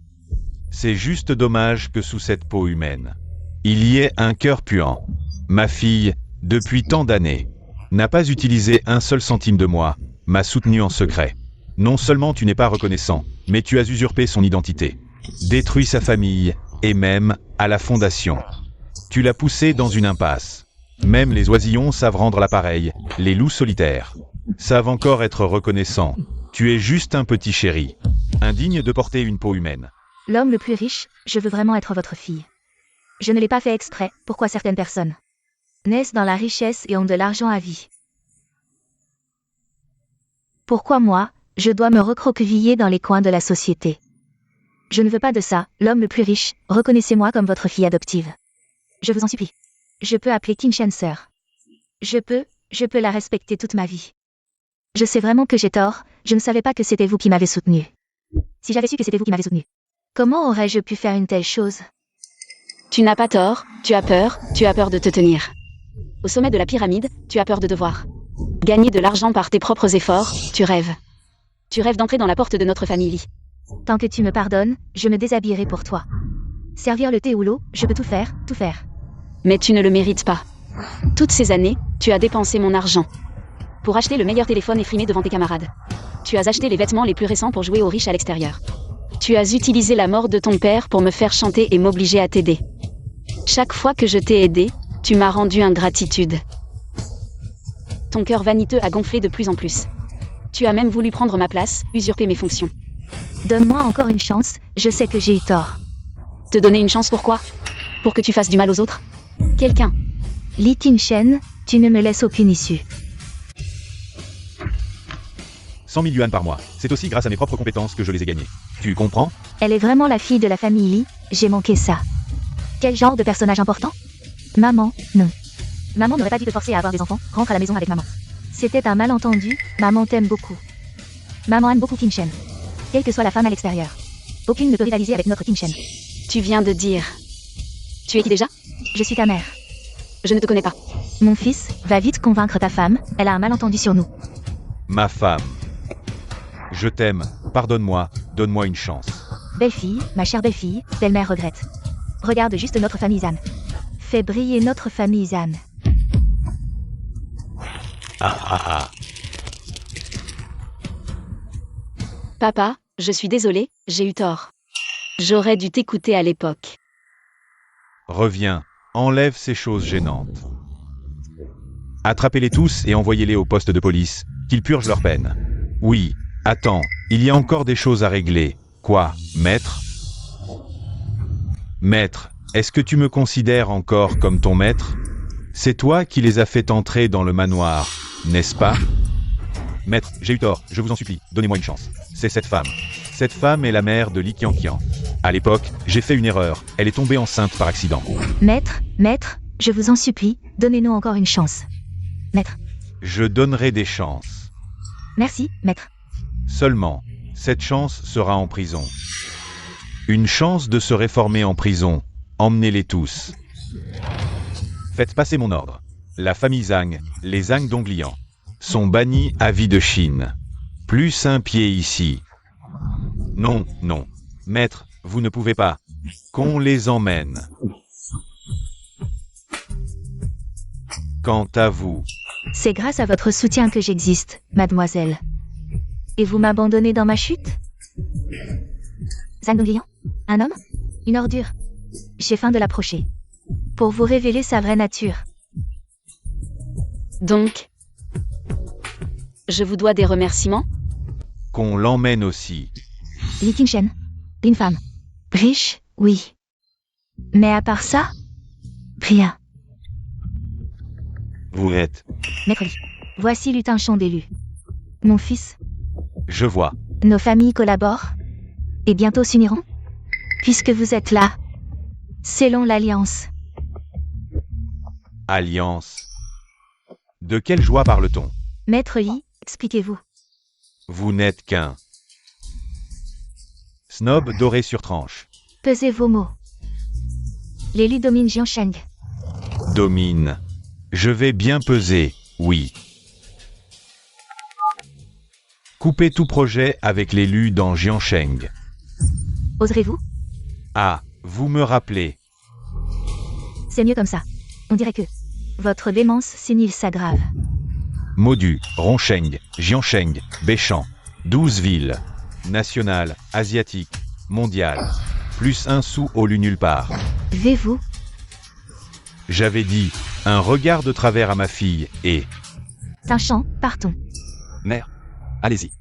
C: C'est juste dommage que sous cette peau humaine, il y ait un cœur puant. Ma fille, depuis tant d'années, n'a pas utilisé un seul centime de moi, m'a soutenu en secret. Non seulement tu n'es pas reconnaissant, mais tu as usurpé son identité. Détruit sa famille, et même, à la fondation. Tu l'as poussé dans une impasse. Même les oisillons savent rendre l'appareil, les loups solitaires savent encore être reconnaissants. Tu es juste un petit chéri, indigne de porter une peau humaine.
A: L'homme le plus riche, je veux vraiment être votre fille. Je ne l'ai pas fait exprès, pourquoi certaines personnes naissent dans la richesse et ont de l'argent à vie. Pourquoi moi, je dois me recroqueviller dans les coins de la société? Je ne veux pas de ça, l'homme le plus riche, reconnaissez-moi comme votre fille adoptive. Je vous en supplie. Je peux appeler Tinshen sœur. Je peux la respecter toute ma vie. Je sais vraiment que j'ai tort, je ne savais pas que c'était vous qui m'avez soutenu. Si j'avais su que c'était vous qui m'avez soutenu, comment aurais-je pu faire une telle chose?
B: Tu n'as pas tort, tu as peur de te tenir. Au sommet de la pyramide, tu as peur de devoir gagner de l'argent par tes propres efforts, tu rêves. Tu rêves d'entrer dans la porte de notre famille.
A: Tant que tu me pardonnes, je me déshabillerai pour toi. Servir le thé ou l'eau, je peux tout faire.
B: Mais tu ne le mérites pas. Toutes ces années, tu as dépensé mon argent pour acheter le meilleur téléphone et frimer devant tes camarades. Tu as acheté les vêtements les plus récents pour jouer aux riches à l'extérieur. Tu as utilisé la mort de ton père pour me faire chanter et m'obliger à t'aider. Chaque fois que je t'ai aidé, tu m'as rendu ingratitude. Ton cœur vaniteux a gonflé de plus en plus. Tu as même voulu prendre ma place, usurper mes fonctions.
A: Donne-moi encore une chance, je sais que j'ai eu tort.
B: Te donner une chance pourquoi? Pour que tu fasses du mal aux autres? Quelqu'un.
A: Li Tinshen, tu ne me laisses aucune issue.
C: 100 000 yuan par mois. C'est aussi grâce à mes propres compétences que je les ai gagnés. Tu comprends?
A: Elle est vraiment la fille de la famille Li, j'ai manqué ça. Quel genre de personnage important? Maman, non. Maman n'aurait pas dû te forcer à avoir des enfants, rentre à la maison avec maman. C'était un malentendu, maman t'aime beaucoup. Maman aime beaucoup Tinshen. Quelle que soit la femme à l'extérieur. Aucune ne peut rivaliser avec notre Tinshen.
B: Tu viens de dire. Tu es qui déjà?
A: Je suis ta mère.
B: Je ne te connais pas.
A: Mon fils, va vite convaincre ta femme, elle a un malentendu sur nous.
C: Ma femme. Je t'aime, pardonne-moi, donne-moi une chance.
A: Belle-fille, ma chère belle-fille, belle-mère regrette. Regarde juste notre famille Zan. Fais briller notre famille Zan.
C: Ah.
B: Papa, je suis désolée, j'ai eu tort. J'aurais dû t'écouter à l'époque.
C: Reviens, enlève ces choses gênantes. Attrapez-les tous et envoyez-les au poste de police, qu'ils purgent leur peine. Oui, attends, il y a encore des choses à régler. Quoi, maître? Maître, est-ce que tu me considères encore comme ton maître? C'est toi qui les as fait entrer dans le manoir, n'est-ce pas? Maître, j'ai eu tort, je vous en supplie, donnez-moi une chance. C'est cette femme. Cette femme est la mère de Li Qianqian. À l'époque, j'ai fait une erreur, elle est tombée enceinte par accident.
A: Maître, je vous en supplie, donnez-nous encore une chance. Maître.
C: Je donnerai des chances.
A: Merci, maître.
C: Seulement, cette chance sera en prison. Une chance de se réformer en prison. Emmenez-les tous. Faites passer mon ordre. La famille Zhang, les Zhang Donglian, sont bannis à vie de Chine. Plus un pied ici. Non. Maître, vous ne pouvez pas. Qu'on les emmène. Quant à vous...
A: C'est grâce à votre soutien que j'existe, mademoiselle. Et vous m'abandonnez dans ma chute? Zhang Donglian? Un homme? Une ordure? J'ai faim de l'approcher. Pour vous révéler sa vraie nature.
B: Donc, je vous dois des remerciements?
C: Qu'on l'emmène aussi.
A: Li Tinshen, une femme. Riche, oui. Mais à part ça, rien.
C: Vous êtes...
A: Maître Li, voici Lutinchon d'élu. Mon fils,
C: Je vois.
A: nos familles collaborent et bientôt s'uniront. Puisque vous êtes là, scellons l'alliance.
C: Alliance. De quelle joie parle-t-on?
A: Maître Li, expliquez-vous.
C: Vous n'êtes qu'un... snob doré sur tranche.
A: Pesez vos mots. L'élu domine Jiansheng.
C: Domine. Je vais bien peser, oui. Coupez tout projet avec l'élu dans Jiansheng.
A: Oserez-vous?
C: Ah, vous me rappelez.
A: C'est mieux comme ça. On dirait que votre démence sénile s'aggrave.
C: Modu, Rongsheng, Jiansheng, Béchamp. 12 villes. Nationales, asiatiques, mondiales. Plus un sou au lu nulle part.
A: Vais-vous?
C: J'avais dit, un regard de travers à ma fille, et...
A: Tinchant, partons.
D: Mère, allez-y.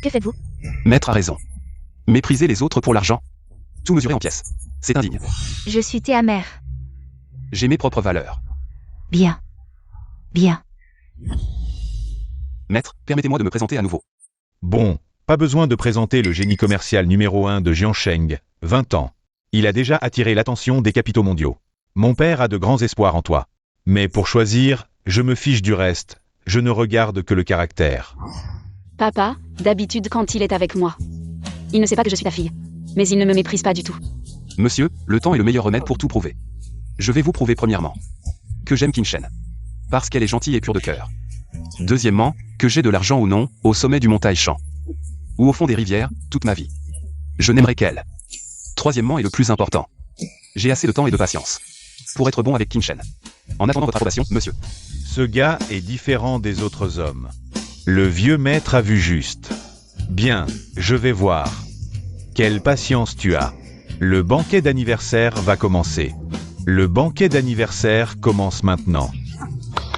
A: Que faites-vous?
D: Maître a raison. Mépriser les autres pour l'argent. Tout mesurer en pièces. C'est indigne.
A: Je suis thé amère.
D: J'ai mes propres valeurs.
A: Bien. Bien.
D: Maître, permettez-moi de me présenter à nouveau.
C: Bon, pas besoin de présenter le génie commercial numéro 1 de Jiansheng, 20 ans. Il a déjà attiré l'attention des capitaux mondiaux. Mon père a de grands espoirs en toi. Mais pour choisir, je me fiche du reste. Je ne regarde que le caractère.
B: Papa, d'habitude quand il est avec moi. Il ne sait pas que je suis ta fille. Mais il ne me méprise pas du tout.
D: Monsieur, le temps est le meilleur remède pour tout prouver. Je vais vous prouver premièrement que j'aime Qinshen. Parce qu'elle est gentille et pure de cœur. Deuxièmement, que j'ai de l'argent ou non, au sommet du montagne Shan. Ou au fond des rivières, toute ma vie. Je n'aimerai qu'elle. Troisièmement et le plus important. J'ai assez de temps et de patience. Pour être bon avec Qinshen. En attendant votre approbation, monsieur.
C: Ce gars est différent des autres hommes. Le vieux maître a vu juste. Bien, je vais voir. Quelle patience tu as. Le banquet d'anniversaire va commencer. Le banquet d'anniversaire commence maintenant.